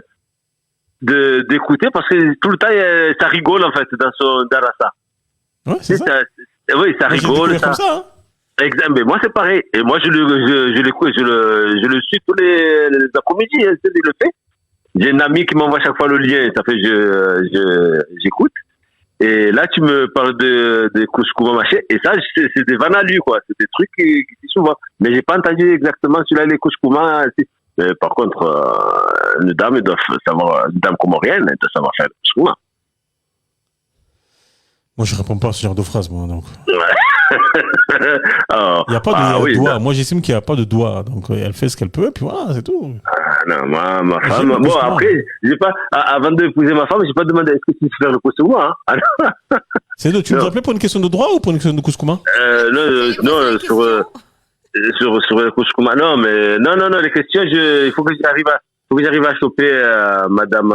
d'écouter parce que tout le temps, ça rigole, en fait, dans son Darassa. Ouais, c'est ça. Oui, ça Moi, j'ai rigole. découvert comme ça, hein. Exact, mais moi c'est pareil. Et moi je le suis tous les après-midi, hein, il le fait. J'ai un ami qui m'envoie chaque fois le lien, ça fait j'écoute. Et là tu me parles de Kouskouma machin, et ça c'est des vannes à lui quoi, c'est des trucs qui disent souvent. Mais j'ai pas entendu exactement celui-là les Kouskouma. Par contre, une dame doit savoir, une dame comorienne, elle doit savoir faire le Kouskouma. Moi, je réponds pas à ce genre de phrase, moi. Donc. Alors, Il n'y a pas de doigt. non. Moi, j'estime qu'il n'y a pas de doigt. Donc, elle fait ce qu'elle peut, puis voilà, c'est tout. Non, ma J'aime femme. le Bon, Kouskouma. après, avant d'épouser ma femme, j'ai pas demandé est-ce que tu sais faire le Kouskouma, hein. C'est deux. Tu nous Non. appelais pour une question de droit ou pour une question de Kouskouma? Non, sur le Kouskouma. Non, mais, non, les questions, il faut que j'arrive à choper, madame,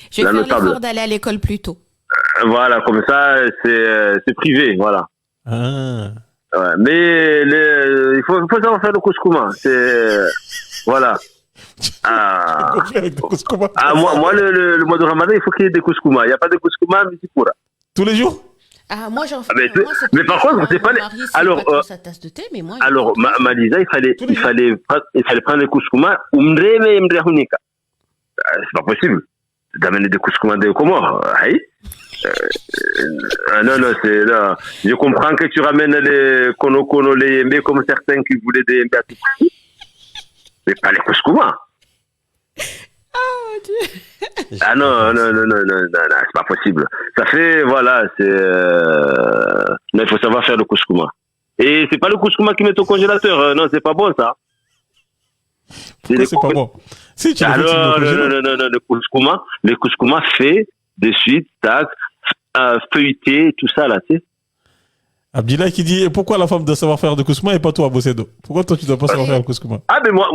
Je vais la faire notable. l'effort d'aller à l'école plus tôt. Voilà, comme ça, c'est privé, voilà. Ah. Ouais, mais il faut savoir faire le Kouskouma. Voilà. Avec des Kouskouma. Moi, le mois de Ramadan, il faut qu'il y ait des Kouskouma. Il n'y a pas de Kouskouma, mais c'est pour. Tous les jours? Moi, j'en fais. mais par contre, c'est pas les- alors, sa tasse de thé, mais moi. Alors, Malisa, il fallait prendre les Kouskouma, Umre Hunika. C'est pas possible d'amener des Kouskouma des Comores. Aïe. Non, là. Je comprends que tu ramènes les Kono, les Yembe, comme certains qui voulaient des Yembe à tout prix. Mais pas les Kouskouma. Ah non, c'est pas possible. Ça fait, voilà, mais il faut savoir faire le Kouskouma. Et c'est pas le Kouskouma qui met au congélateur, non, c'est pas bon ça. Pourquoi c'est pas bon? Si tu Ah le fais, tu le congèles. non, le Kouskouma fait de suite, tac, feuilleté, tout ça là, tu sais. Abdillah qui dit pourquoi la femme doit savoir faire de Kouskouma et pas toi, Bossedo? Pourquoi toi tu dois pas savoir faire le Kouskouma? Ah, mais moi,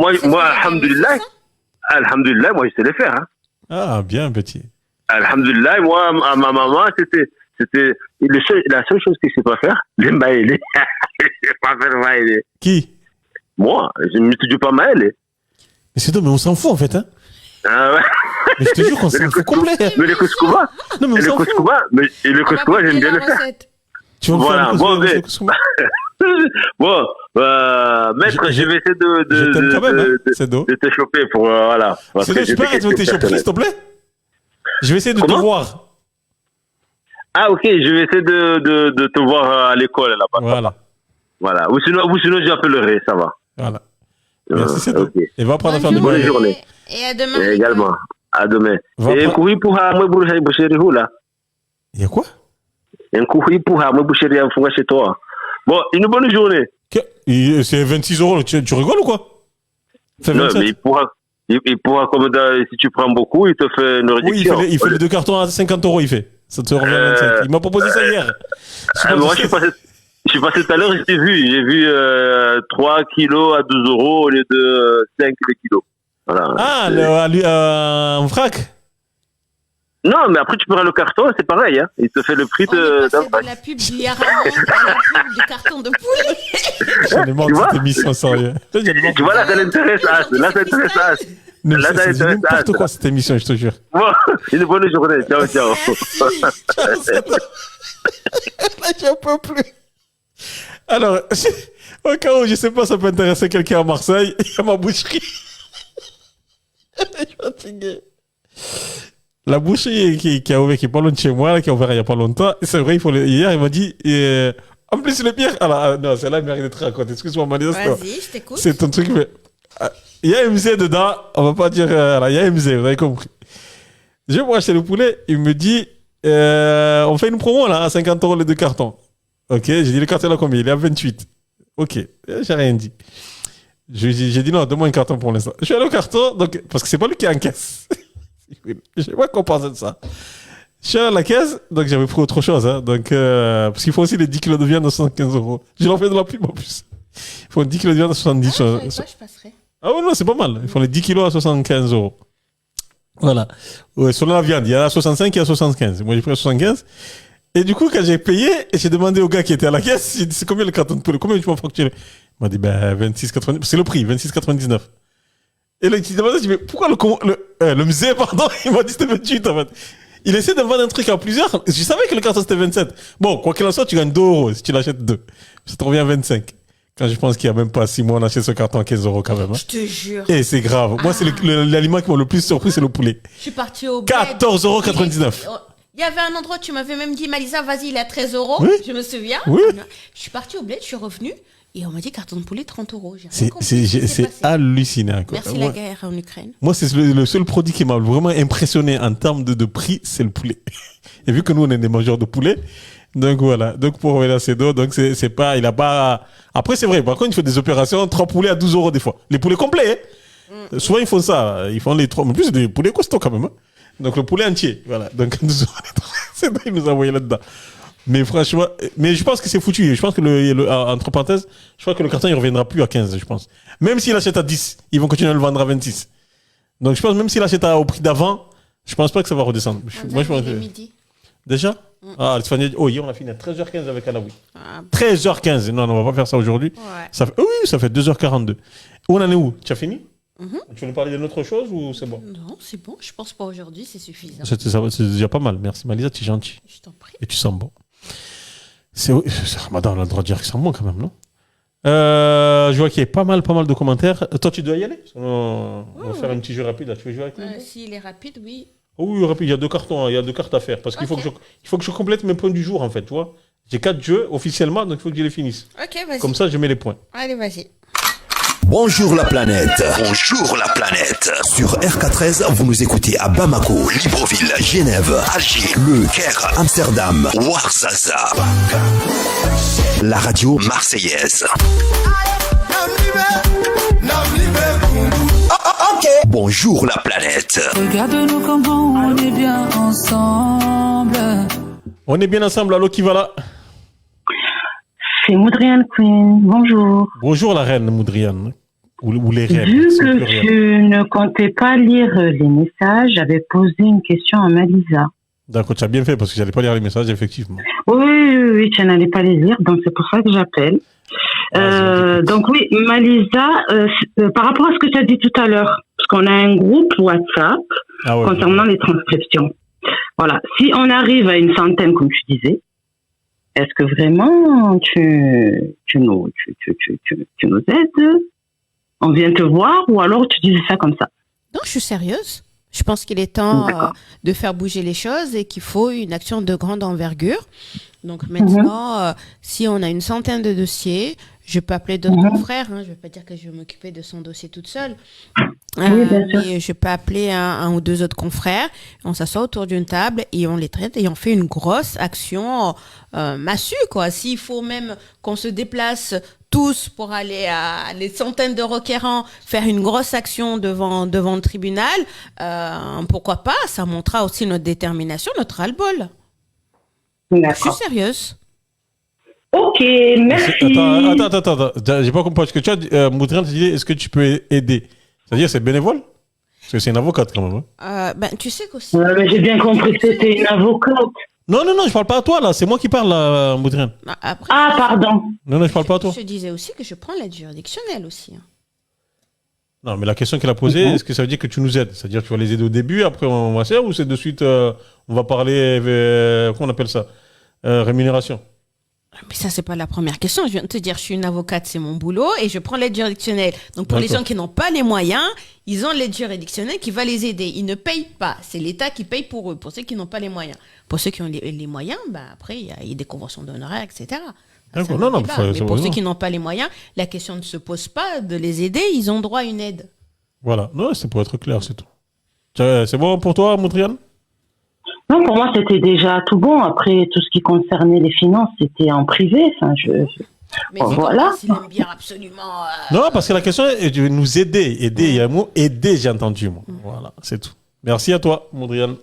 alhamdulillah, moi je sais le faire, hein. Ah, bien, petit. Alhamdulillah, moi, à ma maman, c'était la seule chose que je sais pas faire, les mbaélés. Je sais pas faire mbaélés. Qui? Moi, je ne m'étudie pas Maël. Mais c'est mais on s'en fout en fait, hein. Ah ouais. Mais je te jure qu'on s'en fout complet. Mais le couscouba, Non, mais on le s'en fout. couscouba, j'aime bien le faire. Tu vas me Voilà, faire le bon, couscous. Bon, maître, je vais essayer Je t'aime quand même, hein, c'est d'eau. de te choper pour, voilà. Parce C'est que d'eau, j'ai tu peux des arrêter de questions tes choper, s'il te personnelles. plaît. Je vais essayer de te Comment voir. Ah, ok, je vais essayer de te voir à l'école, là-bas. Voilà. Ou sinon, j'appellerai, ça va. Voilà. Merci, c'est tout. Ok. Et va apprendre à faire du Bonne bruit. journée. Et à demain. Et également. À demain. Va Et un prendre- coup, pour moi, boucherie, là. Il y a quoi? Un coup, pour moi, boucherie, chez toi. Bon, une bonne journée. C'est 26 €. Tu rigoles ou quoi? C'est Non, 27. mais il pourra, comme si tu prends beaucoup, il te fait une Oui, réduction. il fait les 2 cartons à 50 €, il fait. Ça te revient à 27. Il m'a proposé ça hier. Moi, je suis passé tout à l'heure, j'ai vu 3 kilos à 12 € au lieu de 5 le kilo. Voilà. En vrac. Non, mais après, tu prends le carton, c'est pareil, hein. Il te fait le prix On est d'un passé pack. de la pub du Yaramon à la pub du carton de poulet. J'en ai marre Tu de vois cette émission, sérieux. J'en ai marre. Tu vois, là, ça l'intéresse, As. Là, ça intéresse, As. Non, Là, ça c'est intéresse, n'importe As. quoi cette émission, je te jure. Bon, une bonne journée. Ciao, ciao. Là, j'en peux plus. Alors, au cas où, je sais pas, ça peut intéresser quelqu'un à Marseille, il y a ma boucherie. Je suis fatigué. La boucherie qui a ouvert, qui est pas loin de chez moi, là, qui a ouvert il y a pas longtemps, c'est vrai, hier, il m'a dit, en plus, le pire, alors, non, c'est là, il mérite d'être raconté. Excuse-moi, Manisa, Vas-y, je t'écoute. c'est ton truc, mais il y a MZ dedans, on va pas dire, il y a MZ, vous avez compris. Je vais acheter le poulet, il me dit, on fait une promo là, à 50 € les 2 cartons. Ok, j'ai dit le carton là combien? Il est à 28. Ok, j'ai rien dit. J'ai dit non, donne-moi un carton pour l'instant. Je suis allé au carton, donc, parce que c'est pas lui qui encaisse. Je sais pas compenser de ça. Je suis allé à la caisse, donc j'avais pris autre chose. Hein, donc, parce qu'il faut aussi les 10 kilos de viande à 75 €. Je leur fais de la pub en plus. Il faut 10 kilos de viande à 70 €. Je passerai. Ah ouais, non, c'est pas mal. Ils font les 10 kilos à 75 €. Voilà. Ouais, selon la viande, il y a à 65 et à 75. Moi, j'ai pris à 75. Et du coup, quand j'ai payé, j'ai demandé au gars qui était à la caisse, j'ai dit, c'est combien le carton de poulet? Combien tu m'as facturé? Il m'a dit, 26,99. C'est le prix, 26,99. Et là, il demandé, je dis, mais pourquoi le musée, pardon? Il m'a dit, c'était 28, en fait. Il essaie de vendre un truc à plusieurs. Je savais que le carton, c'était 27. Bon, quoi qu'il en soit, tu gagnes 2 € si tu l'achètes 2. Ça te revient à 25. Quand je pense qu'il y a même pas 6 mois, on achète ce carton à 15 € quand même. Hein. Je te jure. Et c'est grave. Moi, c'est l'aliment qui m'a le plus surpris, c'est le poulet. Je suis partie au bled. 14,99 €. Il y avait un endroit, tu m'avais même dit, Malisa, vas-y, il est à 13 €. Oui. Je me souviens. Oui. Je suis partie au bled, je suis revenue. Et on m'a dit carton de poulet 30 €. J'ai rien C'est compris ce qui s'est passé. hallucinant. Quoi. Merci la guerre en Ukraine. Moi, c'est le seul produit qui m'a vraiment impressionné en termes de prix, c'est le poulet. Et vu que nous, on est des mangeurs de poulet, donc voilà. Donc pour revenir à Cédo, donc c'est pas, il a pas. Après, c'est vrai. Par contre, il fait des opérations 3 poulets à 12 € des fois. Les poulets complets. Hein. Souvent, ils font ça. Ils font les 3. En plus, c'est des poulets costauds quand même. Hein. Donc le poulet entier. Voilà. Donc 12 €. C'est il nous a envoyé là-dedans. Mais franchement, mais je pense que c'est foutu. Je pense que entre parenthèses, je crois que le carton il reviendra plus à 15, je pense. Même s'il achète à 10, ils vont continuer à le vendre à 26. Donc je pense même s'il achète au prix d'avant, je pense pas que ça va redescendre. Moi je pense que midi. déjà hier on a fini à 13h15 avec Alaoui. Ah, 13h15. Non, on va pas faire ça aujourd'hui. ouais. Ça fait oui, ça fait 2h42. Où on en est où? Tu as fini? Tu veux nous parler d'une autre chose ou c'est bon? Non, c'est bon. Je pense pas aujourd'hui, c'est suffisant. C'est déjà pas mal. Merci Malisa, tu es gentil. Je t'en prie. Et tu sens bon. C'est Ramadan, on a le droit de dire que ça sent bon quand même, non? Je vois qu'il y a pas mal de commentaires. Toi, tu dois y aller? On va faire un petit jeu rapide. Là. Tu veux jouer avec nous? S'il est rapide, oui. Oh, oui, rapide. Il y a 2 cartons, hein. Il y a 2 cartes à faire. Parce qu'il faut que je complète mes points du jour, en fait. Tu vois? J'ai 4 jeux officiellement, donc il faut que je les finisse. Ok, vas-y. Comme ça, je mets les points. Allez, vas-y. Bonjour la planète. Bonjour la planète. Sur RK13, vous nous écoutez à Bamako, Libreville, Genève, Alger, Le Caire, Amsterdam, Ouarzazate. La radio marseillaise. Bonjour la planète. Regarde-nous comment on est bien ensemble. On est bien ensemble. Allô, qui va là? C'est Moudriane Queen. Bonjour. Bonjour la reine Moudriane. Ou les reines. Vu que tu ne comptais pas lire les messages, j'avais posé une question à Malisa. D'accord, tu as bien fait parce que j'allais pas lire les messages, effectivement. Oui, tu n'allais pas les lire, donc c'est pour ça que j'appelle. Donc oui, Malisa, par rapport à ce que tu as dit tout à l'heure, parce qu'on a un groupe WhatsApp concernant les transcriptions. Voilà, si on arrive à une centaine, comme tu disais, est-ce que vraiment tu nous aides? On vient te voir ou alors tu disais ça comme ça? Non, je suis sérieuse. Je pense qu'il est temps de faire bouger les choses et qu'il faut une action de grande envergure. Donc maintenant, si on a une centaine de dossiers, je peux appeler d'autres confrères. Je ne vais pas dire que je vais m'occuper de son dossier toute seule. Mais je peux appeler un ou deux autres confrères. On s'assoit autour d'une table et on les traite et on fait une grosse action massue, quoi. S'il faut même qu'on se déplace tous pour aller à les centaines de requérants faire une grosse action devant le tribunal, pourquoi pas? Ça montrera aussi notre détermination, notre ras-le-bol. Je suis sérieuse. Ok, merci. Attends. J'ai pas compris. Parce que tu as, Moudrian, tu dis, est-ce que tu peux aider? C'est-à-dire, c'est bénévole? Parce que c'est une avocate quand même. Tu sais qu'aussi. Mais j'ai bien compris que c'était une avocate. Non, je parle pas à toi là. C'est moi qui parle là, Moudrian. Pardon. Non, je parle pas à toi. Je disais aussi que je prends l'aide juridictionnelle aussi. Non, mais la question qu'elle a posée, est-ce que ça veut dire que tu nous aides? C'est-à-dire que tu vas les aider au début, après on va faire, ou c'est de suite, on va parler, comment on appelle ça? Rémunération. Mais ça, c'est pas la première question. Je viens de te dire, je suis une avocate, c'est mon boulot, et je prends l'aide juridictionnelle. Donc, pour les gens qui n'ont pas les moyens, ils ont l'aide juridictionnelle qui va les aider. Ils ne payent pas. C'est l'État qui paye pour eux, pour ceux qui n'ont pas les moyens. Pour ceux qui ont les moyens, après, il y a des conventions d'honoraires, etc. D'accord. Mais pour ceux qui n'ont pas les moyens, la question ne se pose pas de les aider. Ils ont droit à une aide. Voilà. Non, c'est pour être clair, c'est tout. C'est bon pour toi, Moudrian? Non, pour moi, c'était déjà tout bon. Après, tout ce qui concernait les finances, c'était en privé. Mais voilà. Il aime bien absolument. Non, parce que la question est de nous aider. Aider, il y a un mot aider, j'ai entendu. Moi. Voilà, c'est tout. Merci à toi, Moudrian.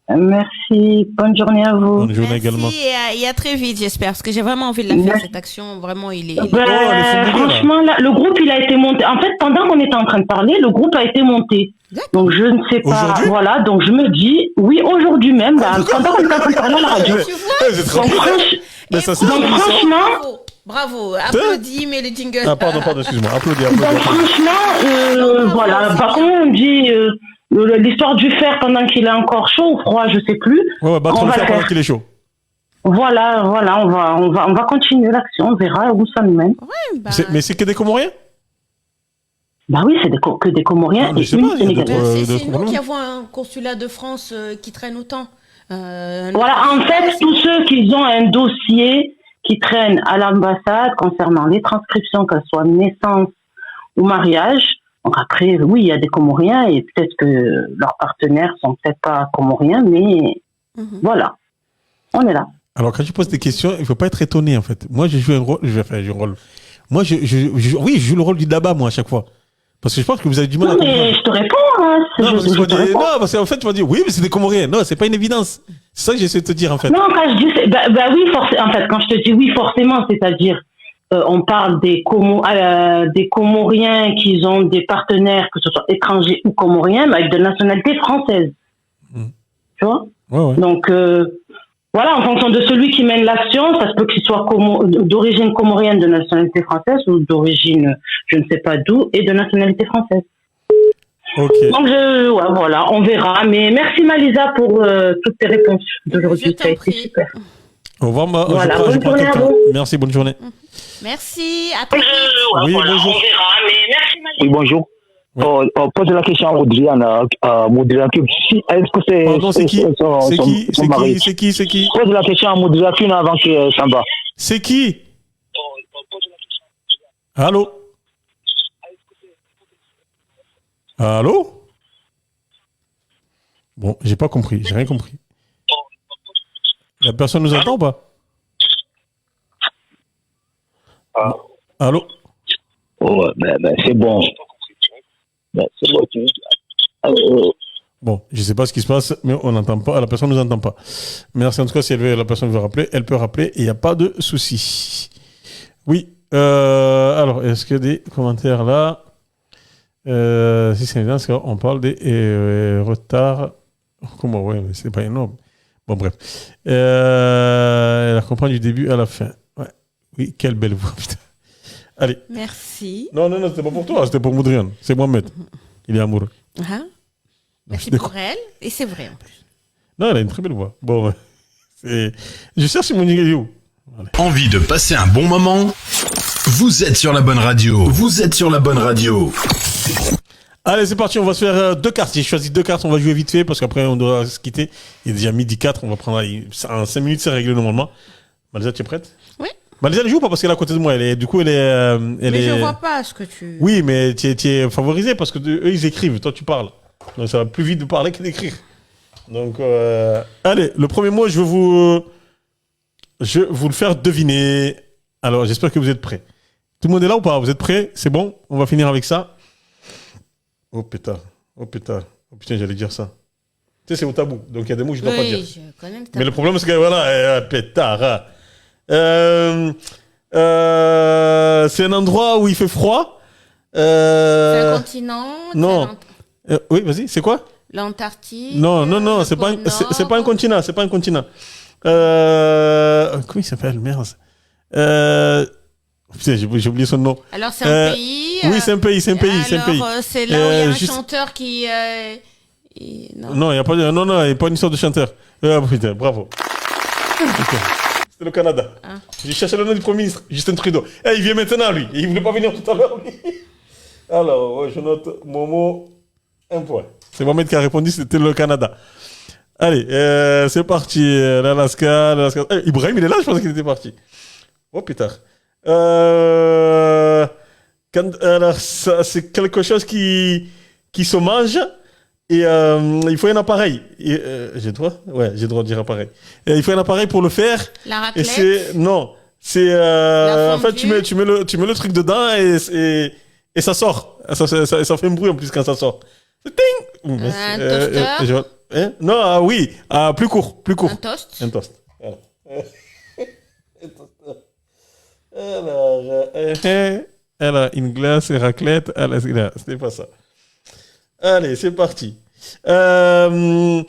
Merci. Bonne journée à vous. Bonne journée également. Et à très vite, j'espère. Parce que j'ai vraiment envie de la faire, cette action. Vraiment, franchement, là, le groupe, il a été monté. En fait, pendant qu'on était en train de parler, le groupe a été monté. Donc, je ne sais pas. Voilà. Donc, je me dis, oui, aujourd'hui même, pendant qu'on était en train de parler à la radio. Donc, franchement. Bravo. Applaudis, mais les jingles. Pardon, excuse-moi. Applaudis. Donc, franchement, voilà. Par contre, on dit. L'histoire du fer pendant qu'il est encore chaud ou froid, je sais plus. Battre le fer pendant qu'il est chaud. Voilà, on va continuer l'action, on verra où ça nous mène. Mais c'est que des Comoriens? Bah oui, c'est que des Comoriens et une Sénégalaise. C'est nous qui avons un consulat de France qui traîne autant. Voilà, en fait, tous ceux qui ont un dossier qui traîne à l'ambassade concernant les transcriptions, qu'elles soient naissance ou mariage. Donc après, oui, il y a des Comoriens et peut-être que leurs partenaires sont peut-être pas Comoriens, mais voilà, on est là. Alors quand tu poses des questions, il faut pas être étonné en fait. Moi, je joue un rôle. Moi, je joue le rôle du Daba moi à chaque fois. Parce que je pense que vous avez du mal à comprendre. Mais je te réponds. Parce qu'en fait, tu vas dire oui, mais c'est des Comoriens. Non, c'est pas une évidence. C'est ça que j'essaie de te dire en fait. Non, quand je dis, oui, forcément. En fait, quand je te dis oui, forcément, c'est-à-dire. On parle des Comoriens qui ont des partenaires, que ce soit étrangers ou Comoriens, mais avec de nationalité française. Tu vois? Ouais. Donc, voilà, en fonction de celui qui mène l'action, ça se peut qu'il soit d'origine comorienne de nationalité française ou d'origine, je ne sais pas d'où, et de nationalité française. Okay. Donc, voilà, on verra. Mais merci Malisa pour toutes tes réponses d'aujourd'hui. Ça a été super. Au revoir, bonne journée à vous. Merci, bonne journée. Merci, à très vite. Oui, voilà, bonjour. On verra, mais merci Malisa. Oui, bonjour. Oui. On pose la question à Moudrian. Est-ce que c'est Pardon, c'est qui? Son mari? C'est qui? Pose la question à Moudrian avant qu'il s'en va. C'est qui? Allô? Bon, j'ai pas compris, j'ai rien compris. La personne nous entend ou pas? Allô? C'est bon. C'est bon. Bon, je sais pas ce qui se passe, mais on n'entend pas, la personne nous entend pas. Merci en tout cas, si la personne veut rappeler, elle peut rappeler et il n'y a pas de souci. Oui, alors, est-ce qu'il y a des commentaires là? Si c'est évident, parce qu'on parle des retards. Comment? Ouais, mais c'est pas énorme. Bon, bref. Elle comprend du début à la fin. Ouais. Oui, quelle belle voix, putain. Allez. Merci. Non, c'était pas pour toi, c'était pour Moudrian. C'est Mohamed. Il est amoureux. Merci pour elle. Et c'est vrai en plus. Non, elle a une très belle voix. Bon, je cherche mon Nigériou. Envie de passer un bon moment? Vous êtes sur la bonne radio. Vous êtes sur la bonne radio. Allez, c'est parti, on va se faire 2 cartes. J'ai choisi 2 cartes, on va jouer vite fait parce qu'après on doit se quitter. Il est déjà 12h04, on va prendre en 5 minutes, c'est réglé normalement. Malisa, tu es prête? Oui. Malisa ne joue pas parce qu'elle est à côté de moi. Mais je vois pas ce que tu... Oui, mais tu es favorisé parce que eux ils écrivent, toi tu parles. Donc ça va plus vite de parler que d'écrire. Donc, allez, le premier mot, je vais vous le faire deviner. Alors, j'espère que vous êtes prêts. Tout le monde est là ou pas? Vous êtes prêts? C'est bon? On va finir avec ça. Oh putain, j'allais dire ça. Tu sais, c'est au tabou, donc il y a des mots que je ne dois pas dire. Je connais le tabou. Mais le problème, c'est que voilà, pétard. C'est un endroit où il fait froid. C'est un continent? Non. Oui, vas-y, c'est quoi? L'Antarctique? Non, c'est pas un continent, c'est pas un continent. Comment il s'appelle, merde. Putain, j'ai oublié son nom. Alors c'est un pays. Oui, c'est un pays. C'est là où il y a un chanteur qui. Non, il n'y a pas une histoire de chanteur. Putain, bravo. Okay. C'était le Canada. J'ai cherché le nom du Premier ministre, Justin Trudeau. Il vient maintenant, lui. Il ne voulait pas venir tout à l'heure, lui. Alors, je note Momo, 1 point. C'est Mohamed qui a répondu, c'était le Canada. Allez, c'est parti. L'Alaska. Ibrahim, il est là, je pensais qu'il était parti. Oh putain. Alors, c'est quelque chose qui se mange et il faut un appareil. J'ai le droit? Ouais, j'ai le droit de dire appareil. Il faut un appareil pour le faire. La raclette? C'est en fait, tu mets le truc dedans et ça sort. Ça fait un bruit en plus quand ça sort. Un toaster? Non, oui, plus court. Un toast? Un toast. Voilà. Alors, une glace, une raclette. C'était pas ça. Allez, c'est parti. Putain,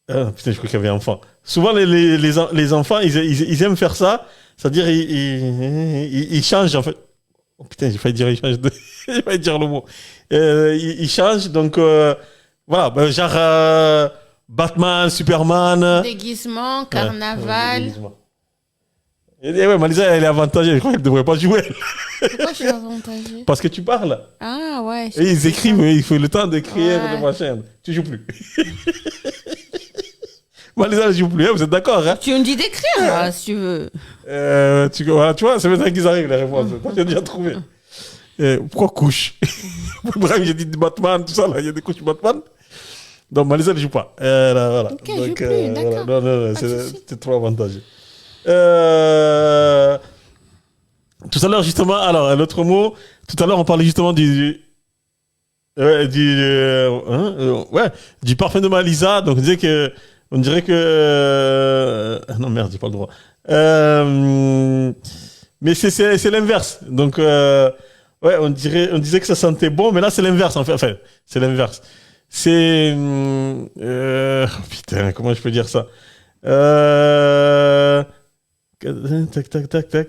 je crois qu'il y avait enfant. Souvent, les enfants, ils aiment faire ça. C'est-à-dire, ils changent, en fait. Oh putain, j'ai failli dire, ils changent. J'ai failli dire le mot. Ils changent, donc, voilà, genre Batman, Superman. Déguisement, carnaval. Déguisement. Et ouais, Malisa, elle est avantagée. Je crois qu'elle ne devrait pas jouer. Pourquoi je suis avantagée? Parce que tu parles. Ah ouais. Et ils écrivent, il faut le temps d'écrire, de machin. Tu joues plus. Malisa, elle ne joue plus. Vous êtes d'accord, hein? Tu me dis d'écrire, là, si tu veux. Tu vois, c'est maintenant qu'ils arrivent, les réponses. Toi, tu as déjà trouvé. Pourquoi couche? Bref, j'ai dit Batman, tout ça, là. Il y a des couches Batman. Donc, Malisa ne joue pas. Voilà. Ok, je ne joue plus, d'accord. Non, c'est trop avantageux. Tout à l'heure, justement, alors, l'autre mot, tout à l'heure, on parlait justement du parfum de Malisa. Donc, on dirait que, non, merde, j'ai pas le droit. Mais c'est l'inverse. Donc, ouais, on disait que ça sentait bon, mais là, c'est l'inverse, en fait. Enfin, c'est l'inverse. C'est, putain, comment je peux dire ça?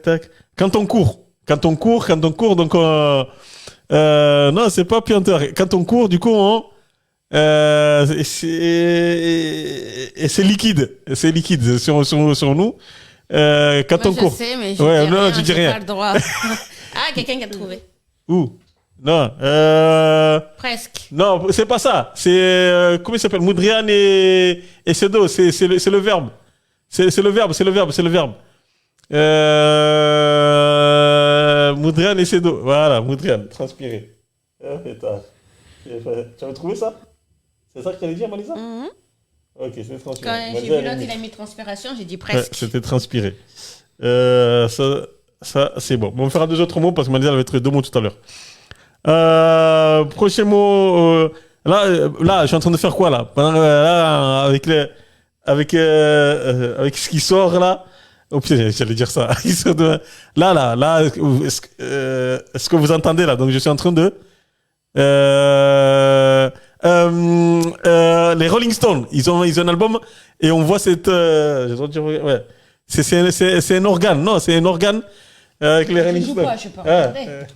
Tac. Quand on court, donc non, c'est pas puanteur. Quand on court, du coup, c'est liquide sur nous. Quand on court. Je sais, mais je dis rien. Pas le droit. Quelqu'un qui a trouvé. Où? Non. Presque. Non, c'est pas ça. C'est comment il s'appelle? Moudrian et Sedo. C'est le verbe. C'est le verbe. Moudrian et Sedo. Voilà, Moudrian, transpirer. Tu avais trouvé ça? C'est ça que tu allais dire, Malisa? Ok, c'était transpirer. Quand j'ai vu l'autre, il a mis transpiration, j'ai dit presque. Ouais, c'était transpirer. Ça c'est bon. On fera 2 autres mots parce que Malisa avait trouvé 2 mots tout à l'heure. Prochain mot. Là, je suis en train de faire quoi là? Là, avec ce qui sort là. Oh putain, j'allais dire ça. Là, est-ce que vous entendez là? Donc je suis en train de les Rolling Stones, ils ont un album et on voit cette je dois dire, ouais. C'est un organe. Non, c'est un organe Avec les Rolling Je joue Stones. pas, je peux regarder.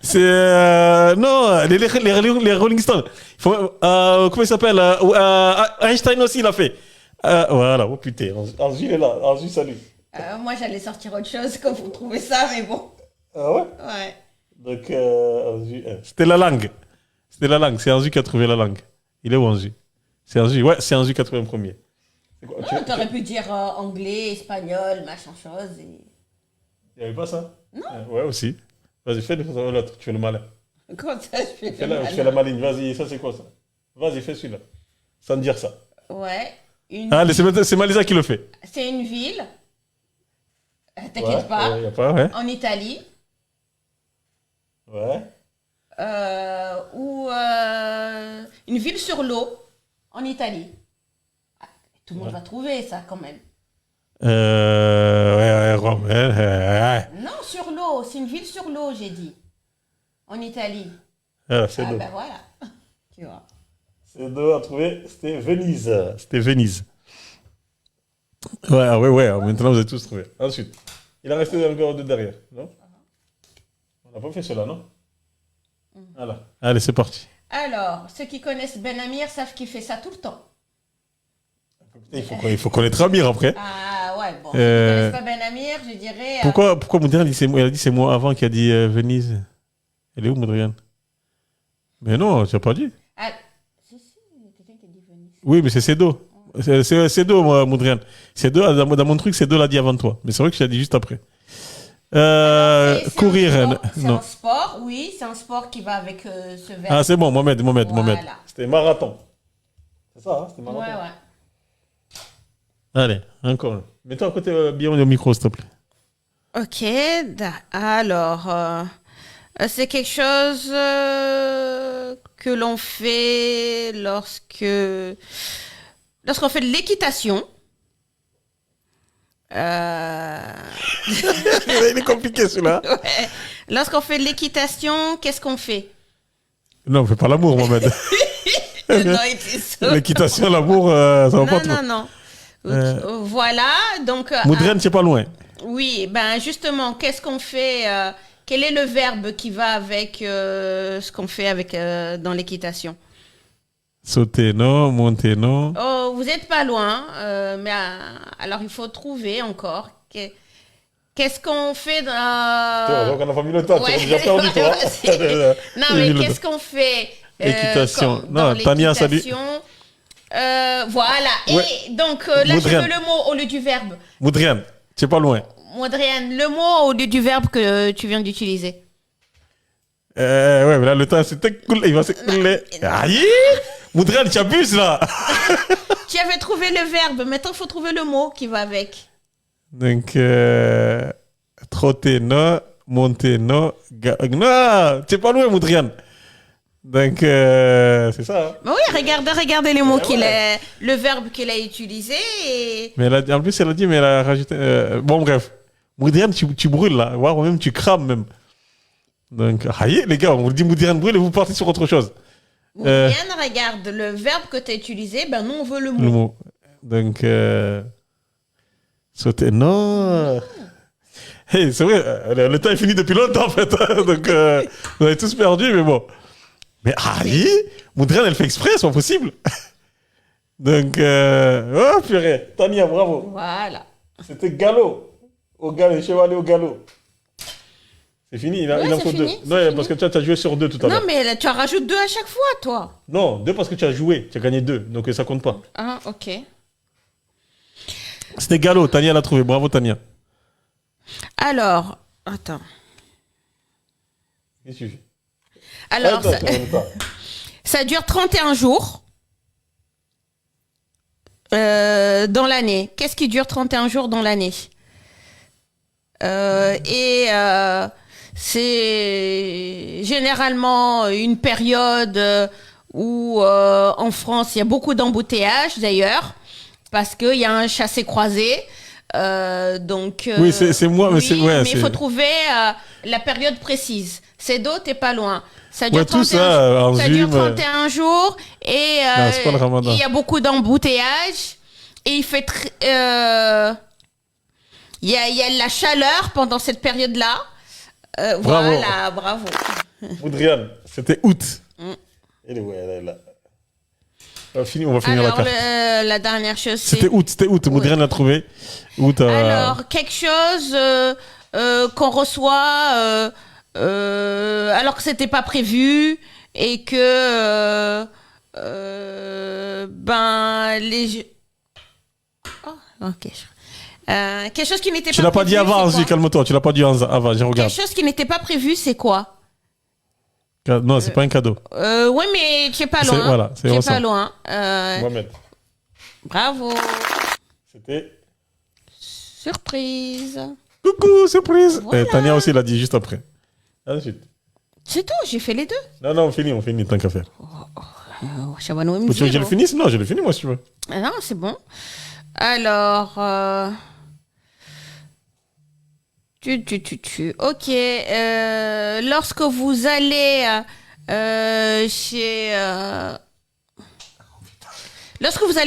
C'est non, les Rolling Stones. Comment il s'appelle Einstein aussi l'a fait. Voilà, oh putain, Anzu est là, Anzu salut. Moi, j'allais sortir autre chose quand vous trouvez ça, mais bon. Ah ouais. Ouais. Donc Anzu, c'était la langue. C'était la langue. C'est Anzu qui a trouvé la langue. Il est où Anzu? C'est Anzu. Ouais, c'est Anzu qui a trouvé le premier. T'aurais pu dire anglais, espagnol, machin chose. Et... Il n'y avait pas ça? Non. Ouais, aussi. Vas-y, fais l'autre. Tu fais le malin. Comment ça, je fais Tu fais la maligne. Vas-y, ça c'est quoi ça? Vas-y, fais celui-là. Sans dire ça. Ouais. Allez, c'est Malisa qui le fait. C'est une ville. T'inquiète pas. Y a pas, ouais. En Italie. Ouais. Ou une ville sur l'eau. En Italie. Tout le monde va trouver ça quand même. Rome. Non, sur l'eau. C'est une ville sur l'eau, j'ai dit. En Italie. C'est l'eau. Ben voilà. Tu vois. C'est l'eau à trouver. C'était Venise. Ouais. Maintenant, vous avez tous trouvé. Ensuite, il a resté encore deux derrière, non? On n'a pas fait cela, non? Voilà. Allez, c'est parti. Alors, ceux qui connaissent Ben Amir savent qu'il fait ça tout le temps. Il faut connaître Amir après. Ah ouais, bon. Ceux qui connaissent pas Ben Amir, je dirais... Pourquoi Moudrian, il a dit c'est moi avant qui a dit Venise? Elle est où, Moudrian? Mais non, tu n'as pas dit. Ah, si, quelqu'un qui a dit Venise. Oui, mais c'est Cédo. C'est Cédo, moi, Moudrian. Cédo, dans mon truc, Cédo l'a dit avant toi. Mais c'est vrai que je l'ai dit juste après. Courir. C'est un sport, oui. C'est un sport qui va avec ce verbe. Ah, c'est bon, Mohamed. Voilà. C'était marathon. C'est ça, hein? C'était marathon. Ouais. Allez, encore. Mets-toi à côté bien au micro, s'il te plaît. Ok, alors, c'est quelque chose que l'on fait lorsqu'on fait de l'équitation. Il est compliqué celui-là. Ouais. Lorsqu'on fait de l'équitation, qu'est-ce qu'on fait? Non, on fait pas l'amour, Mohamed. Non, l'équitation, l'amour, ça va pas trop. Non. Voilà, donc... Moudrian, c'est pas loin. Oui, ben justement, qu'est-ce qu'on fait quel est le verbe qui va avec ce qu'on fait avec dans l'équitation? Sauter, non. Monter, non. Oh, vous n'êtes pas loin, mais alors il faut trouver encore. Qu'est-ce qu'on fait dans... Donc on n'a pas mis le temps, tu as déjà perdu, toi. Non, mais qu'est-ce qu'on fait équitation. Non, Tania, salut. Voilà. Ouais. Et donc, là, je veux le mot au lieu du verbe. Moudrian, c'est pas loin. Moudrian, le mot au lieu du verbe que tu viens d'utiliser. Ouais, mais là, le temps, c'était cool. Il va s'écouler. Aïe! Moudrian, tu abuses, là. Tu avais trouvé le verbe. Maintenant, il faut trouver le mot qui va avec. Donc, trotter, non. Monter, non. Non, c'est pas loin, Moudrian. Donc, c'est ça. Hein. Mais oui, regardez les mots le verbe qu'il a utilisé. Mais en plus, elle a dit, mais elle a rajouté. Bon, bref. Moudrian, tu brûles, là. Voire même, tu crames, même. Donc, aïe, les gars, on vous dit Moudrian brûle et vous partez sur autre chose. Moudrian, regarde, le verbe que tu as utilisé, ben nous, on veut le mot. Le mot. Donc, sauter. Non. Hey, c'est vrai, le temps est fini depuis longtemps, en fait. Donc, vous avez tous perdu, mais bon. Mais aïe, Moudrian, elle fait exprès, c'est pas possible. Donc, oh, purée. Tania, bravo. Voilà. C'était galop. Au galop, chevaler au galop. C'est fini, il en faut deux. Non, parce que tu as joué sur 2 tout à l'heure. Non, mais tu en rajoutes 2 à chaque fois, toi. Non, 2 parce que tu as joué. Tu as gagné 2, donc ça compte pas. Ah, ok. C'était galop, Tania l'a trouvé. Bravo, Tania. Alors, attends. Qu'est-ce que tu fais? Alors, ça dure 31 jours dans l'année. Qu'est-ce qui dure 31 jours dans l'année? C'est généralement une période où en France il y a beaucoup d'embouteillages d'ailleurs parce qu'il y a un chassé-croisé. Donc oui, c'est moi, mais oui, mais il faut trouver la période précise. C'est d'eau, t'es pas loin. Ça dure, 31 jours et il y a beaucoup d'embouteillages et il Il y a de la chaleur pendant cette période-là. Bravo. Voilà, bravo. Moudriane, c'était août. Elle est là. On va finir la Alors, carte. la dernière chose, c'est... C'était août. Moudriane l'a trouvé. Août, Alors, quelque chose qu'on reçoit alors que c'était pas prévu et que les... Oh, ok. Quelque chose qui n'était pas prévu. Tu l'as pas dit avant, Anzi, calme-toi. Tu l'as pas dit avant, je regarde. Quelque chose qui n'était pas prévu, c'est quoi? Non, c'est pas un cadeau. Oui, mais tu es pas loin. Voilà, c'est tu es ça. pas loin. Mohamed. Bravo. C'était Surprise. coucou, surprise. Voilà. Tania aussi l'a dit juste après. Ensuite. C'est tout, j'ai fait les deux. Non, on finit, tant qu'à faire. Tu veux que je le finisse? Non, je le finis, moi, si tu veux. Non, c'est bon. Alors, ok. Lorsque vous allez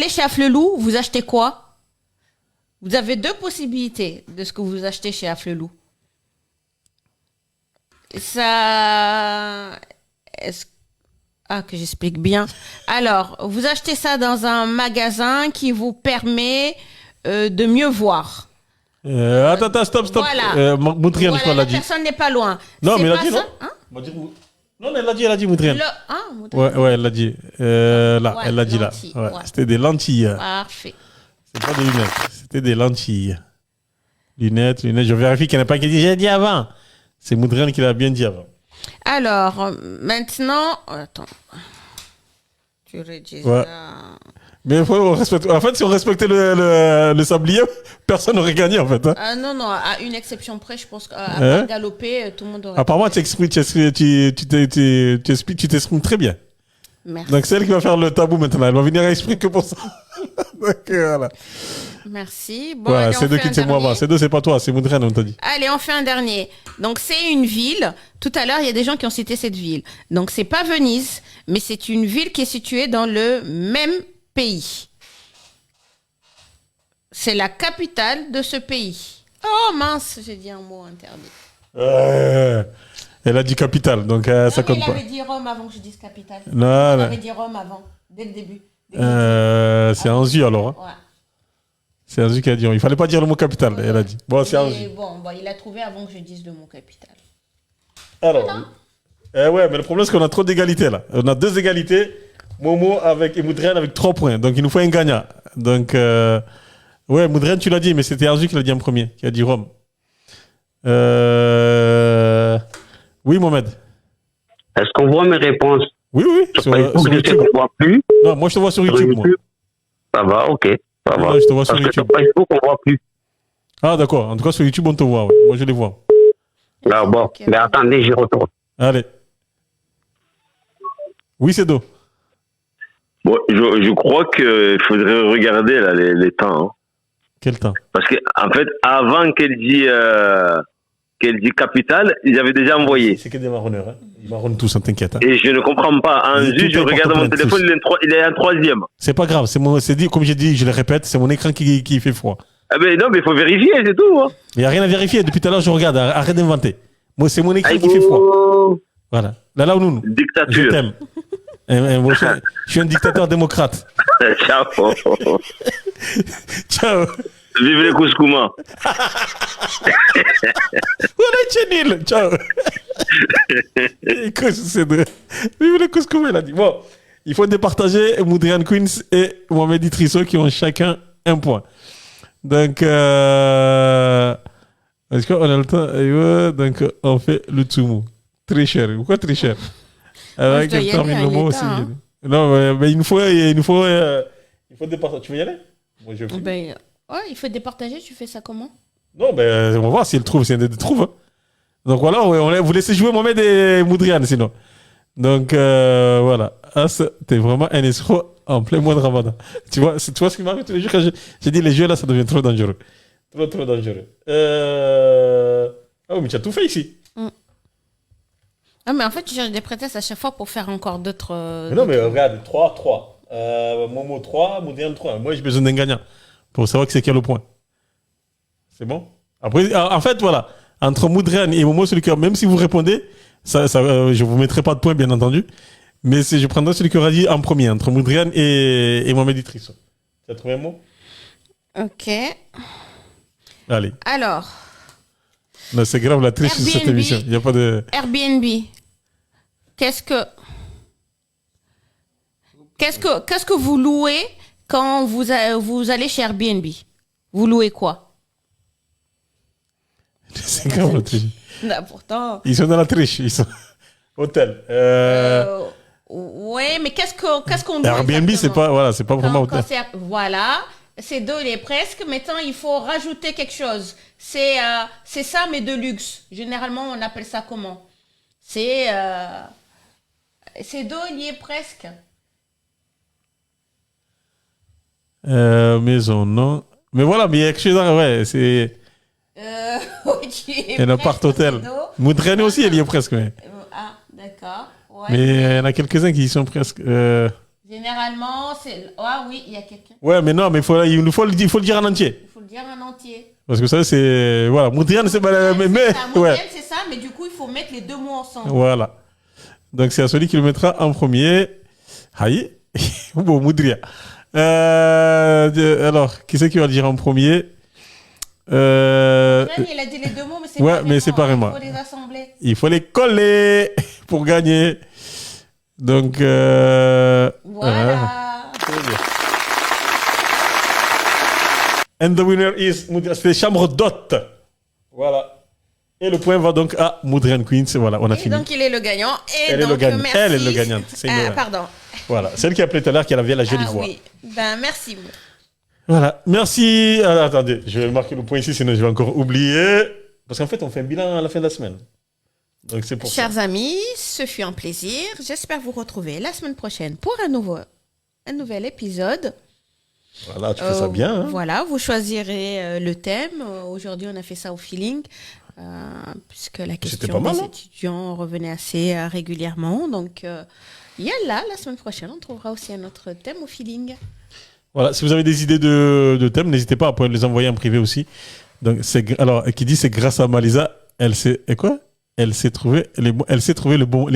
chez Afflelou, vous achetez quoi? Vous avez deux possibilités de ce que vous achetez chez Afflelou. Que j'explique bien. Alors, vous achetez ça dans un magasin qui vous permet de mieux voir. Attends, stop. Voilà. Moudriane, je crois, la l'a dit. personne n'est pas loin. Non, C'est mais elle a pas dit, ça, non hein? Non, elle a dit, Moudriane. Moudriane. Ouais, elle l'a dit. Là, Ouais, elle l'a dit là. lentilles, Ouais. ouais. C'était des lentilles. Parfait. C'est pas des lunettes, c'était des lentilles. Lunettes. Je vérifie qu'il n'y en a pas qui dit, j'ai dit avant. C'est Moudriane qui l'a bien dit avant. Alors, maintenant... Attends. Tu rédiges Ouais. là. Mais il faut respecter. En fait, si on respectait le sablier, personne n'aurait gagné, en fait. Hein. Non, à une exception près, je pense qu'à part galoper, tout le monde aurait... Apparemment, tu t'exprimes très bien. Merci. Donc, c'est elle qui va faire le tabou maintenant. Elle va venir à exprimer que pour ça. Donc, voilà. Merci. Bon, Voilà, allez, c'est on deux fait qui un c'est moi dernier. avant. C'est deux, c'est pas toi. C'est Moudriane, on t'a dit. Allez, on fait un dernier. Donc, c'est une ville. Tout à l'heure, il y a des gens qui ont cité cette ville. Donc, c'est pas Venise, mais c'est une ville qui est située dans le même pays. C'est la capitale de ce pays. Oh mince, j'ai dit un mot interdit. Elle a dit capitale, donc ça compte il pas. avait dit Rome avant que je dise capitale. Non, Il non. avait dit Rome avant, dès le début. Dès que C'est Anzu alors. Hein. Ouais. C'est Anzu qui a dit. Il fallait pas dire le mot capitale, elle a dit. Bon, c'est Anzu. Et bon, il a trouvé avant que je dise le mot capitale. Alors, ouais, mais le problème c'est qu'on a trop d'égalités là. On a deux égalités. Momo avec et Moudriane avec 3 points. Donc il nous faut un gagnant. Donc, ouais, Moudriane, tu l'as dit, mais c'était Anzu qui l'a dit en premier, qui a dit Rome. Oui, Mohamed. Est-ce qu'on voit mes réponses? Oui. Sur Facebook, je YouTube. ne vois plus. Non, moi je te vois sur YouTube. Moi. Ça va, ok. Ça va. Ouais, je te vois sur Parce que YouTube. sur Facebook, on voit plus. Ah, d'accord. En tout cas, sur YouTube, on te voit. Ouais. Moi, je les vois. Là, bon. Ok. Mais attendez, j'y retourne. Allez. Oui, c'est Do. Bon, je crois qu'il faudrait regarder là, les temps. Hein. Quel temps? Parce qu'en fait, avant qu'elle dise capitale, ils avaient déjà envoyé. C'est que des marronneurs. Hein. Ils marronnent tous, hein, t'inquiète. Hein. Et je ne comprends pas. En Et vue, tout je est regarde mon porte-plainte, téléphone, tous. il est un troisième. C'est pas grave. C'est dit, comme j'ai dit, je le répète, c'est mon écran qui fait froid. Ah ben non, mais il faut vérifier, c'est tout. Hein. Il n'y a rien à vérifier. Depuis tout à l'heure, je regarde. Arrête d'inventer. Moi, c'est mon écran qui fait froid. Voilà. Là, où nous. Je Dictature. t'aime. Moi, je suis un dictateur démocrate. Ciao. Ciao. Vive les Kouskouma. Voilà, tu es nul. Ciao. Écoute, c'est de... Vive le couscous, elle a dit. Bon, il faut départager Moudriane Queens et Mohamed Idrisso qui ont chacun un point. Donc, est-ce qu'on a le temps? Donc, on fait le Tsumu. Très cher. Pourquoi très cher? Avec je dois y aller, termine le il mot est aussi. temps, hein. Non, mais il nous faut départager. Tu veux y aller? Moi, je fais. Ouais, il faut départager, tu fais ça comment? Non, on va voir s'il trouve, si elle trouve. Hein. Donc voilà, vous laissez jouer Mohamed et Moudriane sinon. Donc voilà. T'es vraiment un escroc en plein mois de Ramadan. Tu vois ce qui m'arrive tous les jours quand j'ai dit les jeux là, ça devient trop dangereux. Trop dangereux. Ah oui, mais tu as tout fait ici. Ah, mais en fait, tu cherches des prétextes à chaque fois pour faire encore d'autres. Mais non, mais regarde, 3. Momo 3, Moudriane 3. Moi, j'ai besoin d'un gagnant pour savoir que c'est quel le point. C'est bon? Après, en fait, voilà. Entre Moudrian et Momo, celui qui, même si vous répondez, je vous mettrai pas de points, bien entendu. Mais je prendrai celui qui aura dit en premier, entre Moudrian et Mohamed Idriss. Tu as trouvé un mot? Ok. Allez. Alors. Non, c'est grave la triche sur cette émission. Il n'y a pas de... Airbnb. Qu'est-ce que vous louez quand vous allez chez Airbnb? Vous louez quoi? C'est grave la triche. Non, pourtant. Ils sont dans la triche. Ils sont hôtel. Ouais, mais qu'est-ce qu'on loue? Airbnb, c'est pas vraiment hôtel. Voilà. C'est deux, il est presque. Maintenant, il faut rajouter quelque chose. C'est ça, mais de luxe. Généralement, on appelle ça comment? C'est deux, il y est presque. Maison, non. Mais voilà, mais il y a quelque chose, ouais, c'est... Il y en a part hôtel. Moudrian aussi, elle y est presque, ouais. Ah, d'accord. Ouais. Mais il y en a quelques-uns qui y sont presque... Généralement, c'est... Ah oui, il y a quelqu'un. Ouais, mais non, mais il faut le dire en entier. Il faut le dire en entier. Parce que ça, c'est... Voilà, Moudrian, c'est... Moudrian, c'est ça, mais du coup, il faut mettre les deux mots ensemble. Voilà. Donc, c'est à celui qui le mettra en premier. Aïe. Bon, Moudrian. Alors, qui c'est qui va le dire en premier? Il a dit les deux mots, mais c'est ouais, mais c'est pareillement. Il faut les assembler. Il faut les coller pour gagner. Donc, voilà. And the winner is Moudrian. C'est chambre d'hôte. Voilà. Et le point va donc à Moudrian Queens. Voilà, on a fini. Donc, il est le gagnant. Elle est le gagnant. Merci. Elle est le gagnante. Pardon. Voilà, celle qui a appelé tout à l'heure, qui avait la jolie voix. Oui, merci. Voilà, merci. Alors, attendez, je vais marquer le point ici, sinon je vais encore oublier. Parce qu'en fait, on fait un bilan à la fin de la semaine. Donc, c'est pour Chers amis, ce fut un plaisir. J'espère vous retrouver la semaine prochaine pour un nouvel épisode. Voilà, tu fais ça bien. Hein. Voilà, vous choisirez le thème. Aujourd'hui, on a fait ça au feeling. Puisque la question des étudiants revenait assez régulièrement. Donc, la semaine prochaine, on trouvera aussi un autre thème au feeling. Voilà, si vous avez des idées de thèmes, n'hésitez pas à pouvoir les envoyer en privé aussi. Donc, alors, qui dit c'est grâce à Malisa, elle s'est trouvé les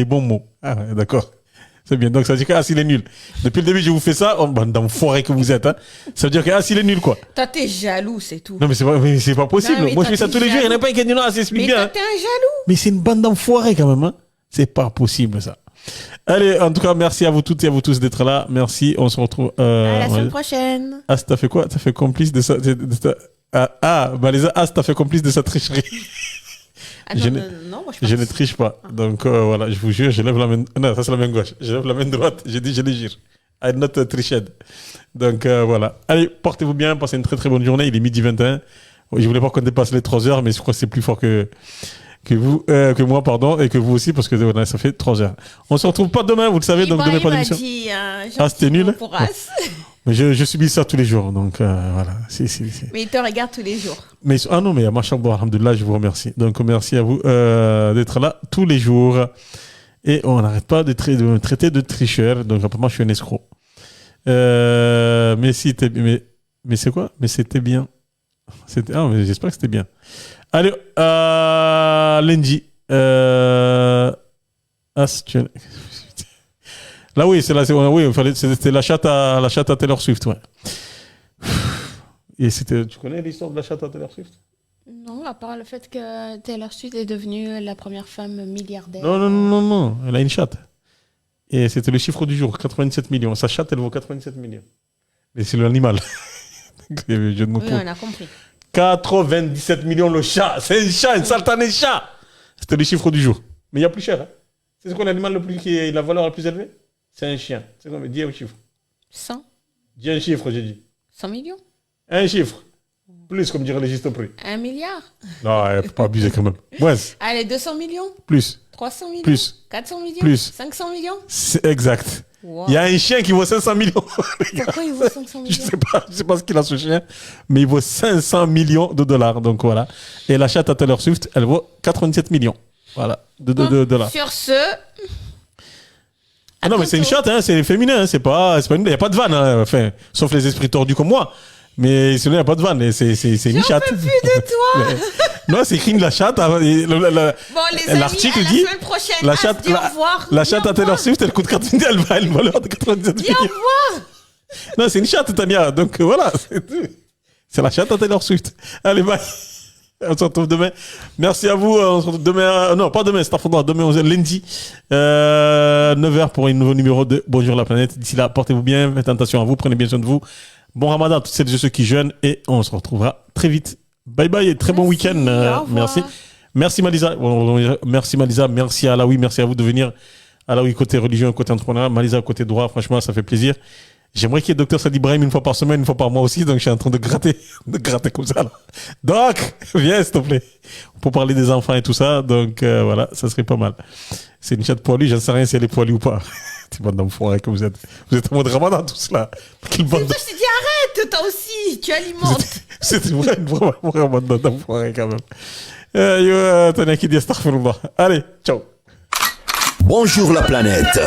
bons mots. Ah, d'accord. C'est bien. Donc, ça veut dire que s'il est nul. Depuis le début, je vous fais ça, d'enfoiré que vous êtes. Hein. Ça veut dire que s'il est nul, quoi. Toi, t'es jaloux, c'est tout. Non, mais c'est pas possible. Non, moi, je fais ça tous les jours. Il n'y en a pas un qui est nul. Ah, c'est bien. Mais toi, t'es un jaloux. Mais c'est une bande d'enfoirés, quand même. Hein. C'est pas possible, ça. Allez, en tout cas, merci à vous toutes et à vous tous d'être là. Merci. On se retrouve. À la semaine prochaine. Ah, t'as fait quoi? T'as fait complice de ça. Malisa, t'as fait complice de sa tricherie. Ah non, moi je ne triche pas. Donc voilà, je vous jure, je lève la main. Non, ça c'est la main gauche. Je lève la main droite. J'ai dit, je les jure. I not trichette. Donc voilà. Allez, portez-vous bien. Passez une très très bonne journée. Il est 12h21. Je voulais pas qu'on dépasse les 3 heures, mais je crois que c'est plus fort que moi, pardon, et que vous aussi, parce que voilà, ça fait 3 heures. On se retrouve pas demain, vous le savez, donc demain pas d'émission. C'était nul. Mais je subis ça tous les jours, donc voilà. Mais il te regarde tous les jours. Mais non, mais machallah, alhamdoulilah, je vous remercie. Donc merci à vous d'être là tous les jours. Et on n'arrête pas de me traiter de tricheur, donc apparemment je suis un escroc. Mais c'est quoi? Mais c'était bien. Mais j'espère que c'était bien. Allez, lundi. Là, oui, c'était la chatte à Taylor Swift, ouais. Et tu connais l'histoire de la chatte à Taylor Swift? Non, à part le fait que Taylor Swift est devenue la première femme milliardaire. Non. Elle a une chatte. Et c'était le chiffre du jour, 87 millions. Sa chatte, elle vaut 87 millions. Mais c'est l'animal. Oui, on a compris. 97 millions le chat. C'est un chat, une saltanée chat. C'était le chiffre du jour. Mais il y a plus cher. Hein. C'est quoi l'animal qui a la valeur la plus élevée? C'est un chien. C'est quoi? Dis un chiffre. 100. Dis un chiffre, j'ai dit. 100 millions. Un chiffre. Plus, comme dirait le juste prix. 1 milliard. Non, il ne faut pas abuser quand même. Moins. Allez, 200 millions. Plus. 300 millions. Plus. 400 millions. Plus. 500 millions. C'est exact. Wow. Il y a un chien qui vaut 500 millions. Pourquoi il vaut 500 millions? Je sais pas ce qu'il a ce chien, mais il vaut 500 millions de dollars. Donc voilà. Et la chatte à Taylor Swift, elle vaut 87 millions. Voilà. De dollars. Sur ce. Ah non, mais c'est une chatte, hein, c'est féminin. Hein, c'est pas il n'y a pas de vanne. Hein, enfin, sauf les esprits tordus comme moi. Mais sinon, il n'y a pas de vanne. C'est une chatte. J'en peux plus de toi. Non, c'est écrit la chatte. Bon, les amis, l'article à la dit semaine prochaine. la chatte, dis au revoir. la chatte à Taylor Swift, elle coûte 97, elle va une valeur de 97 Dis millions. au revoir. Non, c'est une chatte, Tania. Donc voilà. C'est la chatte à Taylor Swift. Allez, bye. On se retrouve demain. Merci à vous. On se retrouve demain. Non, pas demain, c'est demain, lundi, 9h pour un nouveau numéro de Bonjour la planète. D'ici là, portez-vous bien. Faites attention à vous. Prenez bien soin de vous. Bon Ramadan à toutes celles et ceux qui jeûnent. Et on se retrouvera très vite. Bye bye et très bon week-end. Merci. Merci Malisa. Merci Malisa. Merci à Alaoui. Merci à vous de venir. Alaoui côté religion, côté entrepreneur. Malisa côté droit. Franchement, ça fait plaisir. J'aimerais qu'il y ait Dr Saad Ibrahim une fois par semaine, une fois par mois aussi, donc je suis en train de gratter comme ça. Là. Doc, viens s'il te plaît, pour parler des enfants et tout ça, donc voilà, ça serait pas mal. C'est une chatte poilue, j'en sais rien si elle est poilue ou pas. C'est bande d'enfoirés que vous êtes en mode Ramadan tous là. Quelle bande de... Je t'ai dit arrête, toi aussi, tu alimentes. C'est vraiment bande d'enfoirés quand même. Tania qui dit astaghfirullah. Allez, ciao. Bonjour la planète.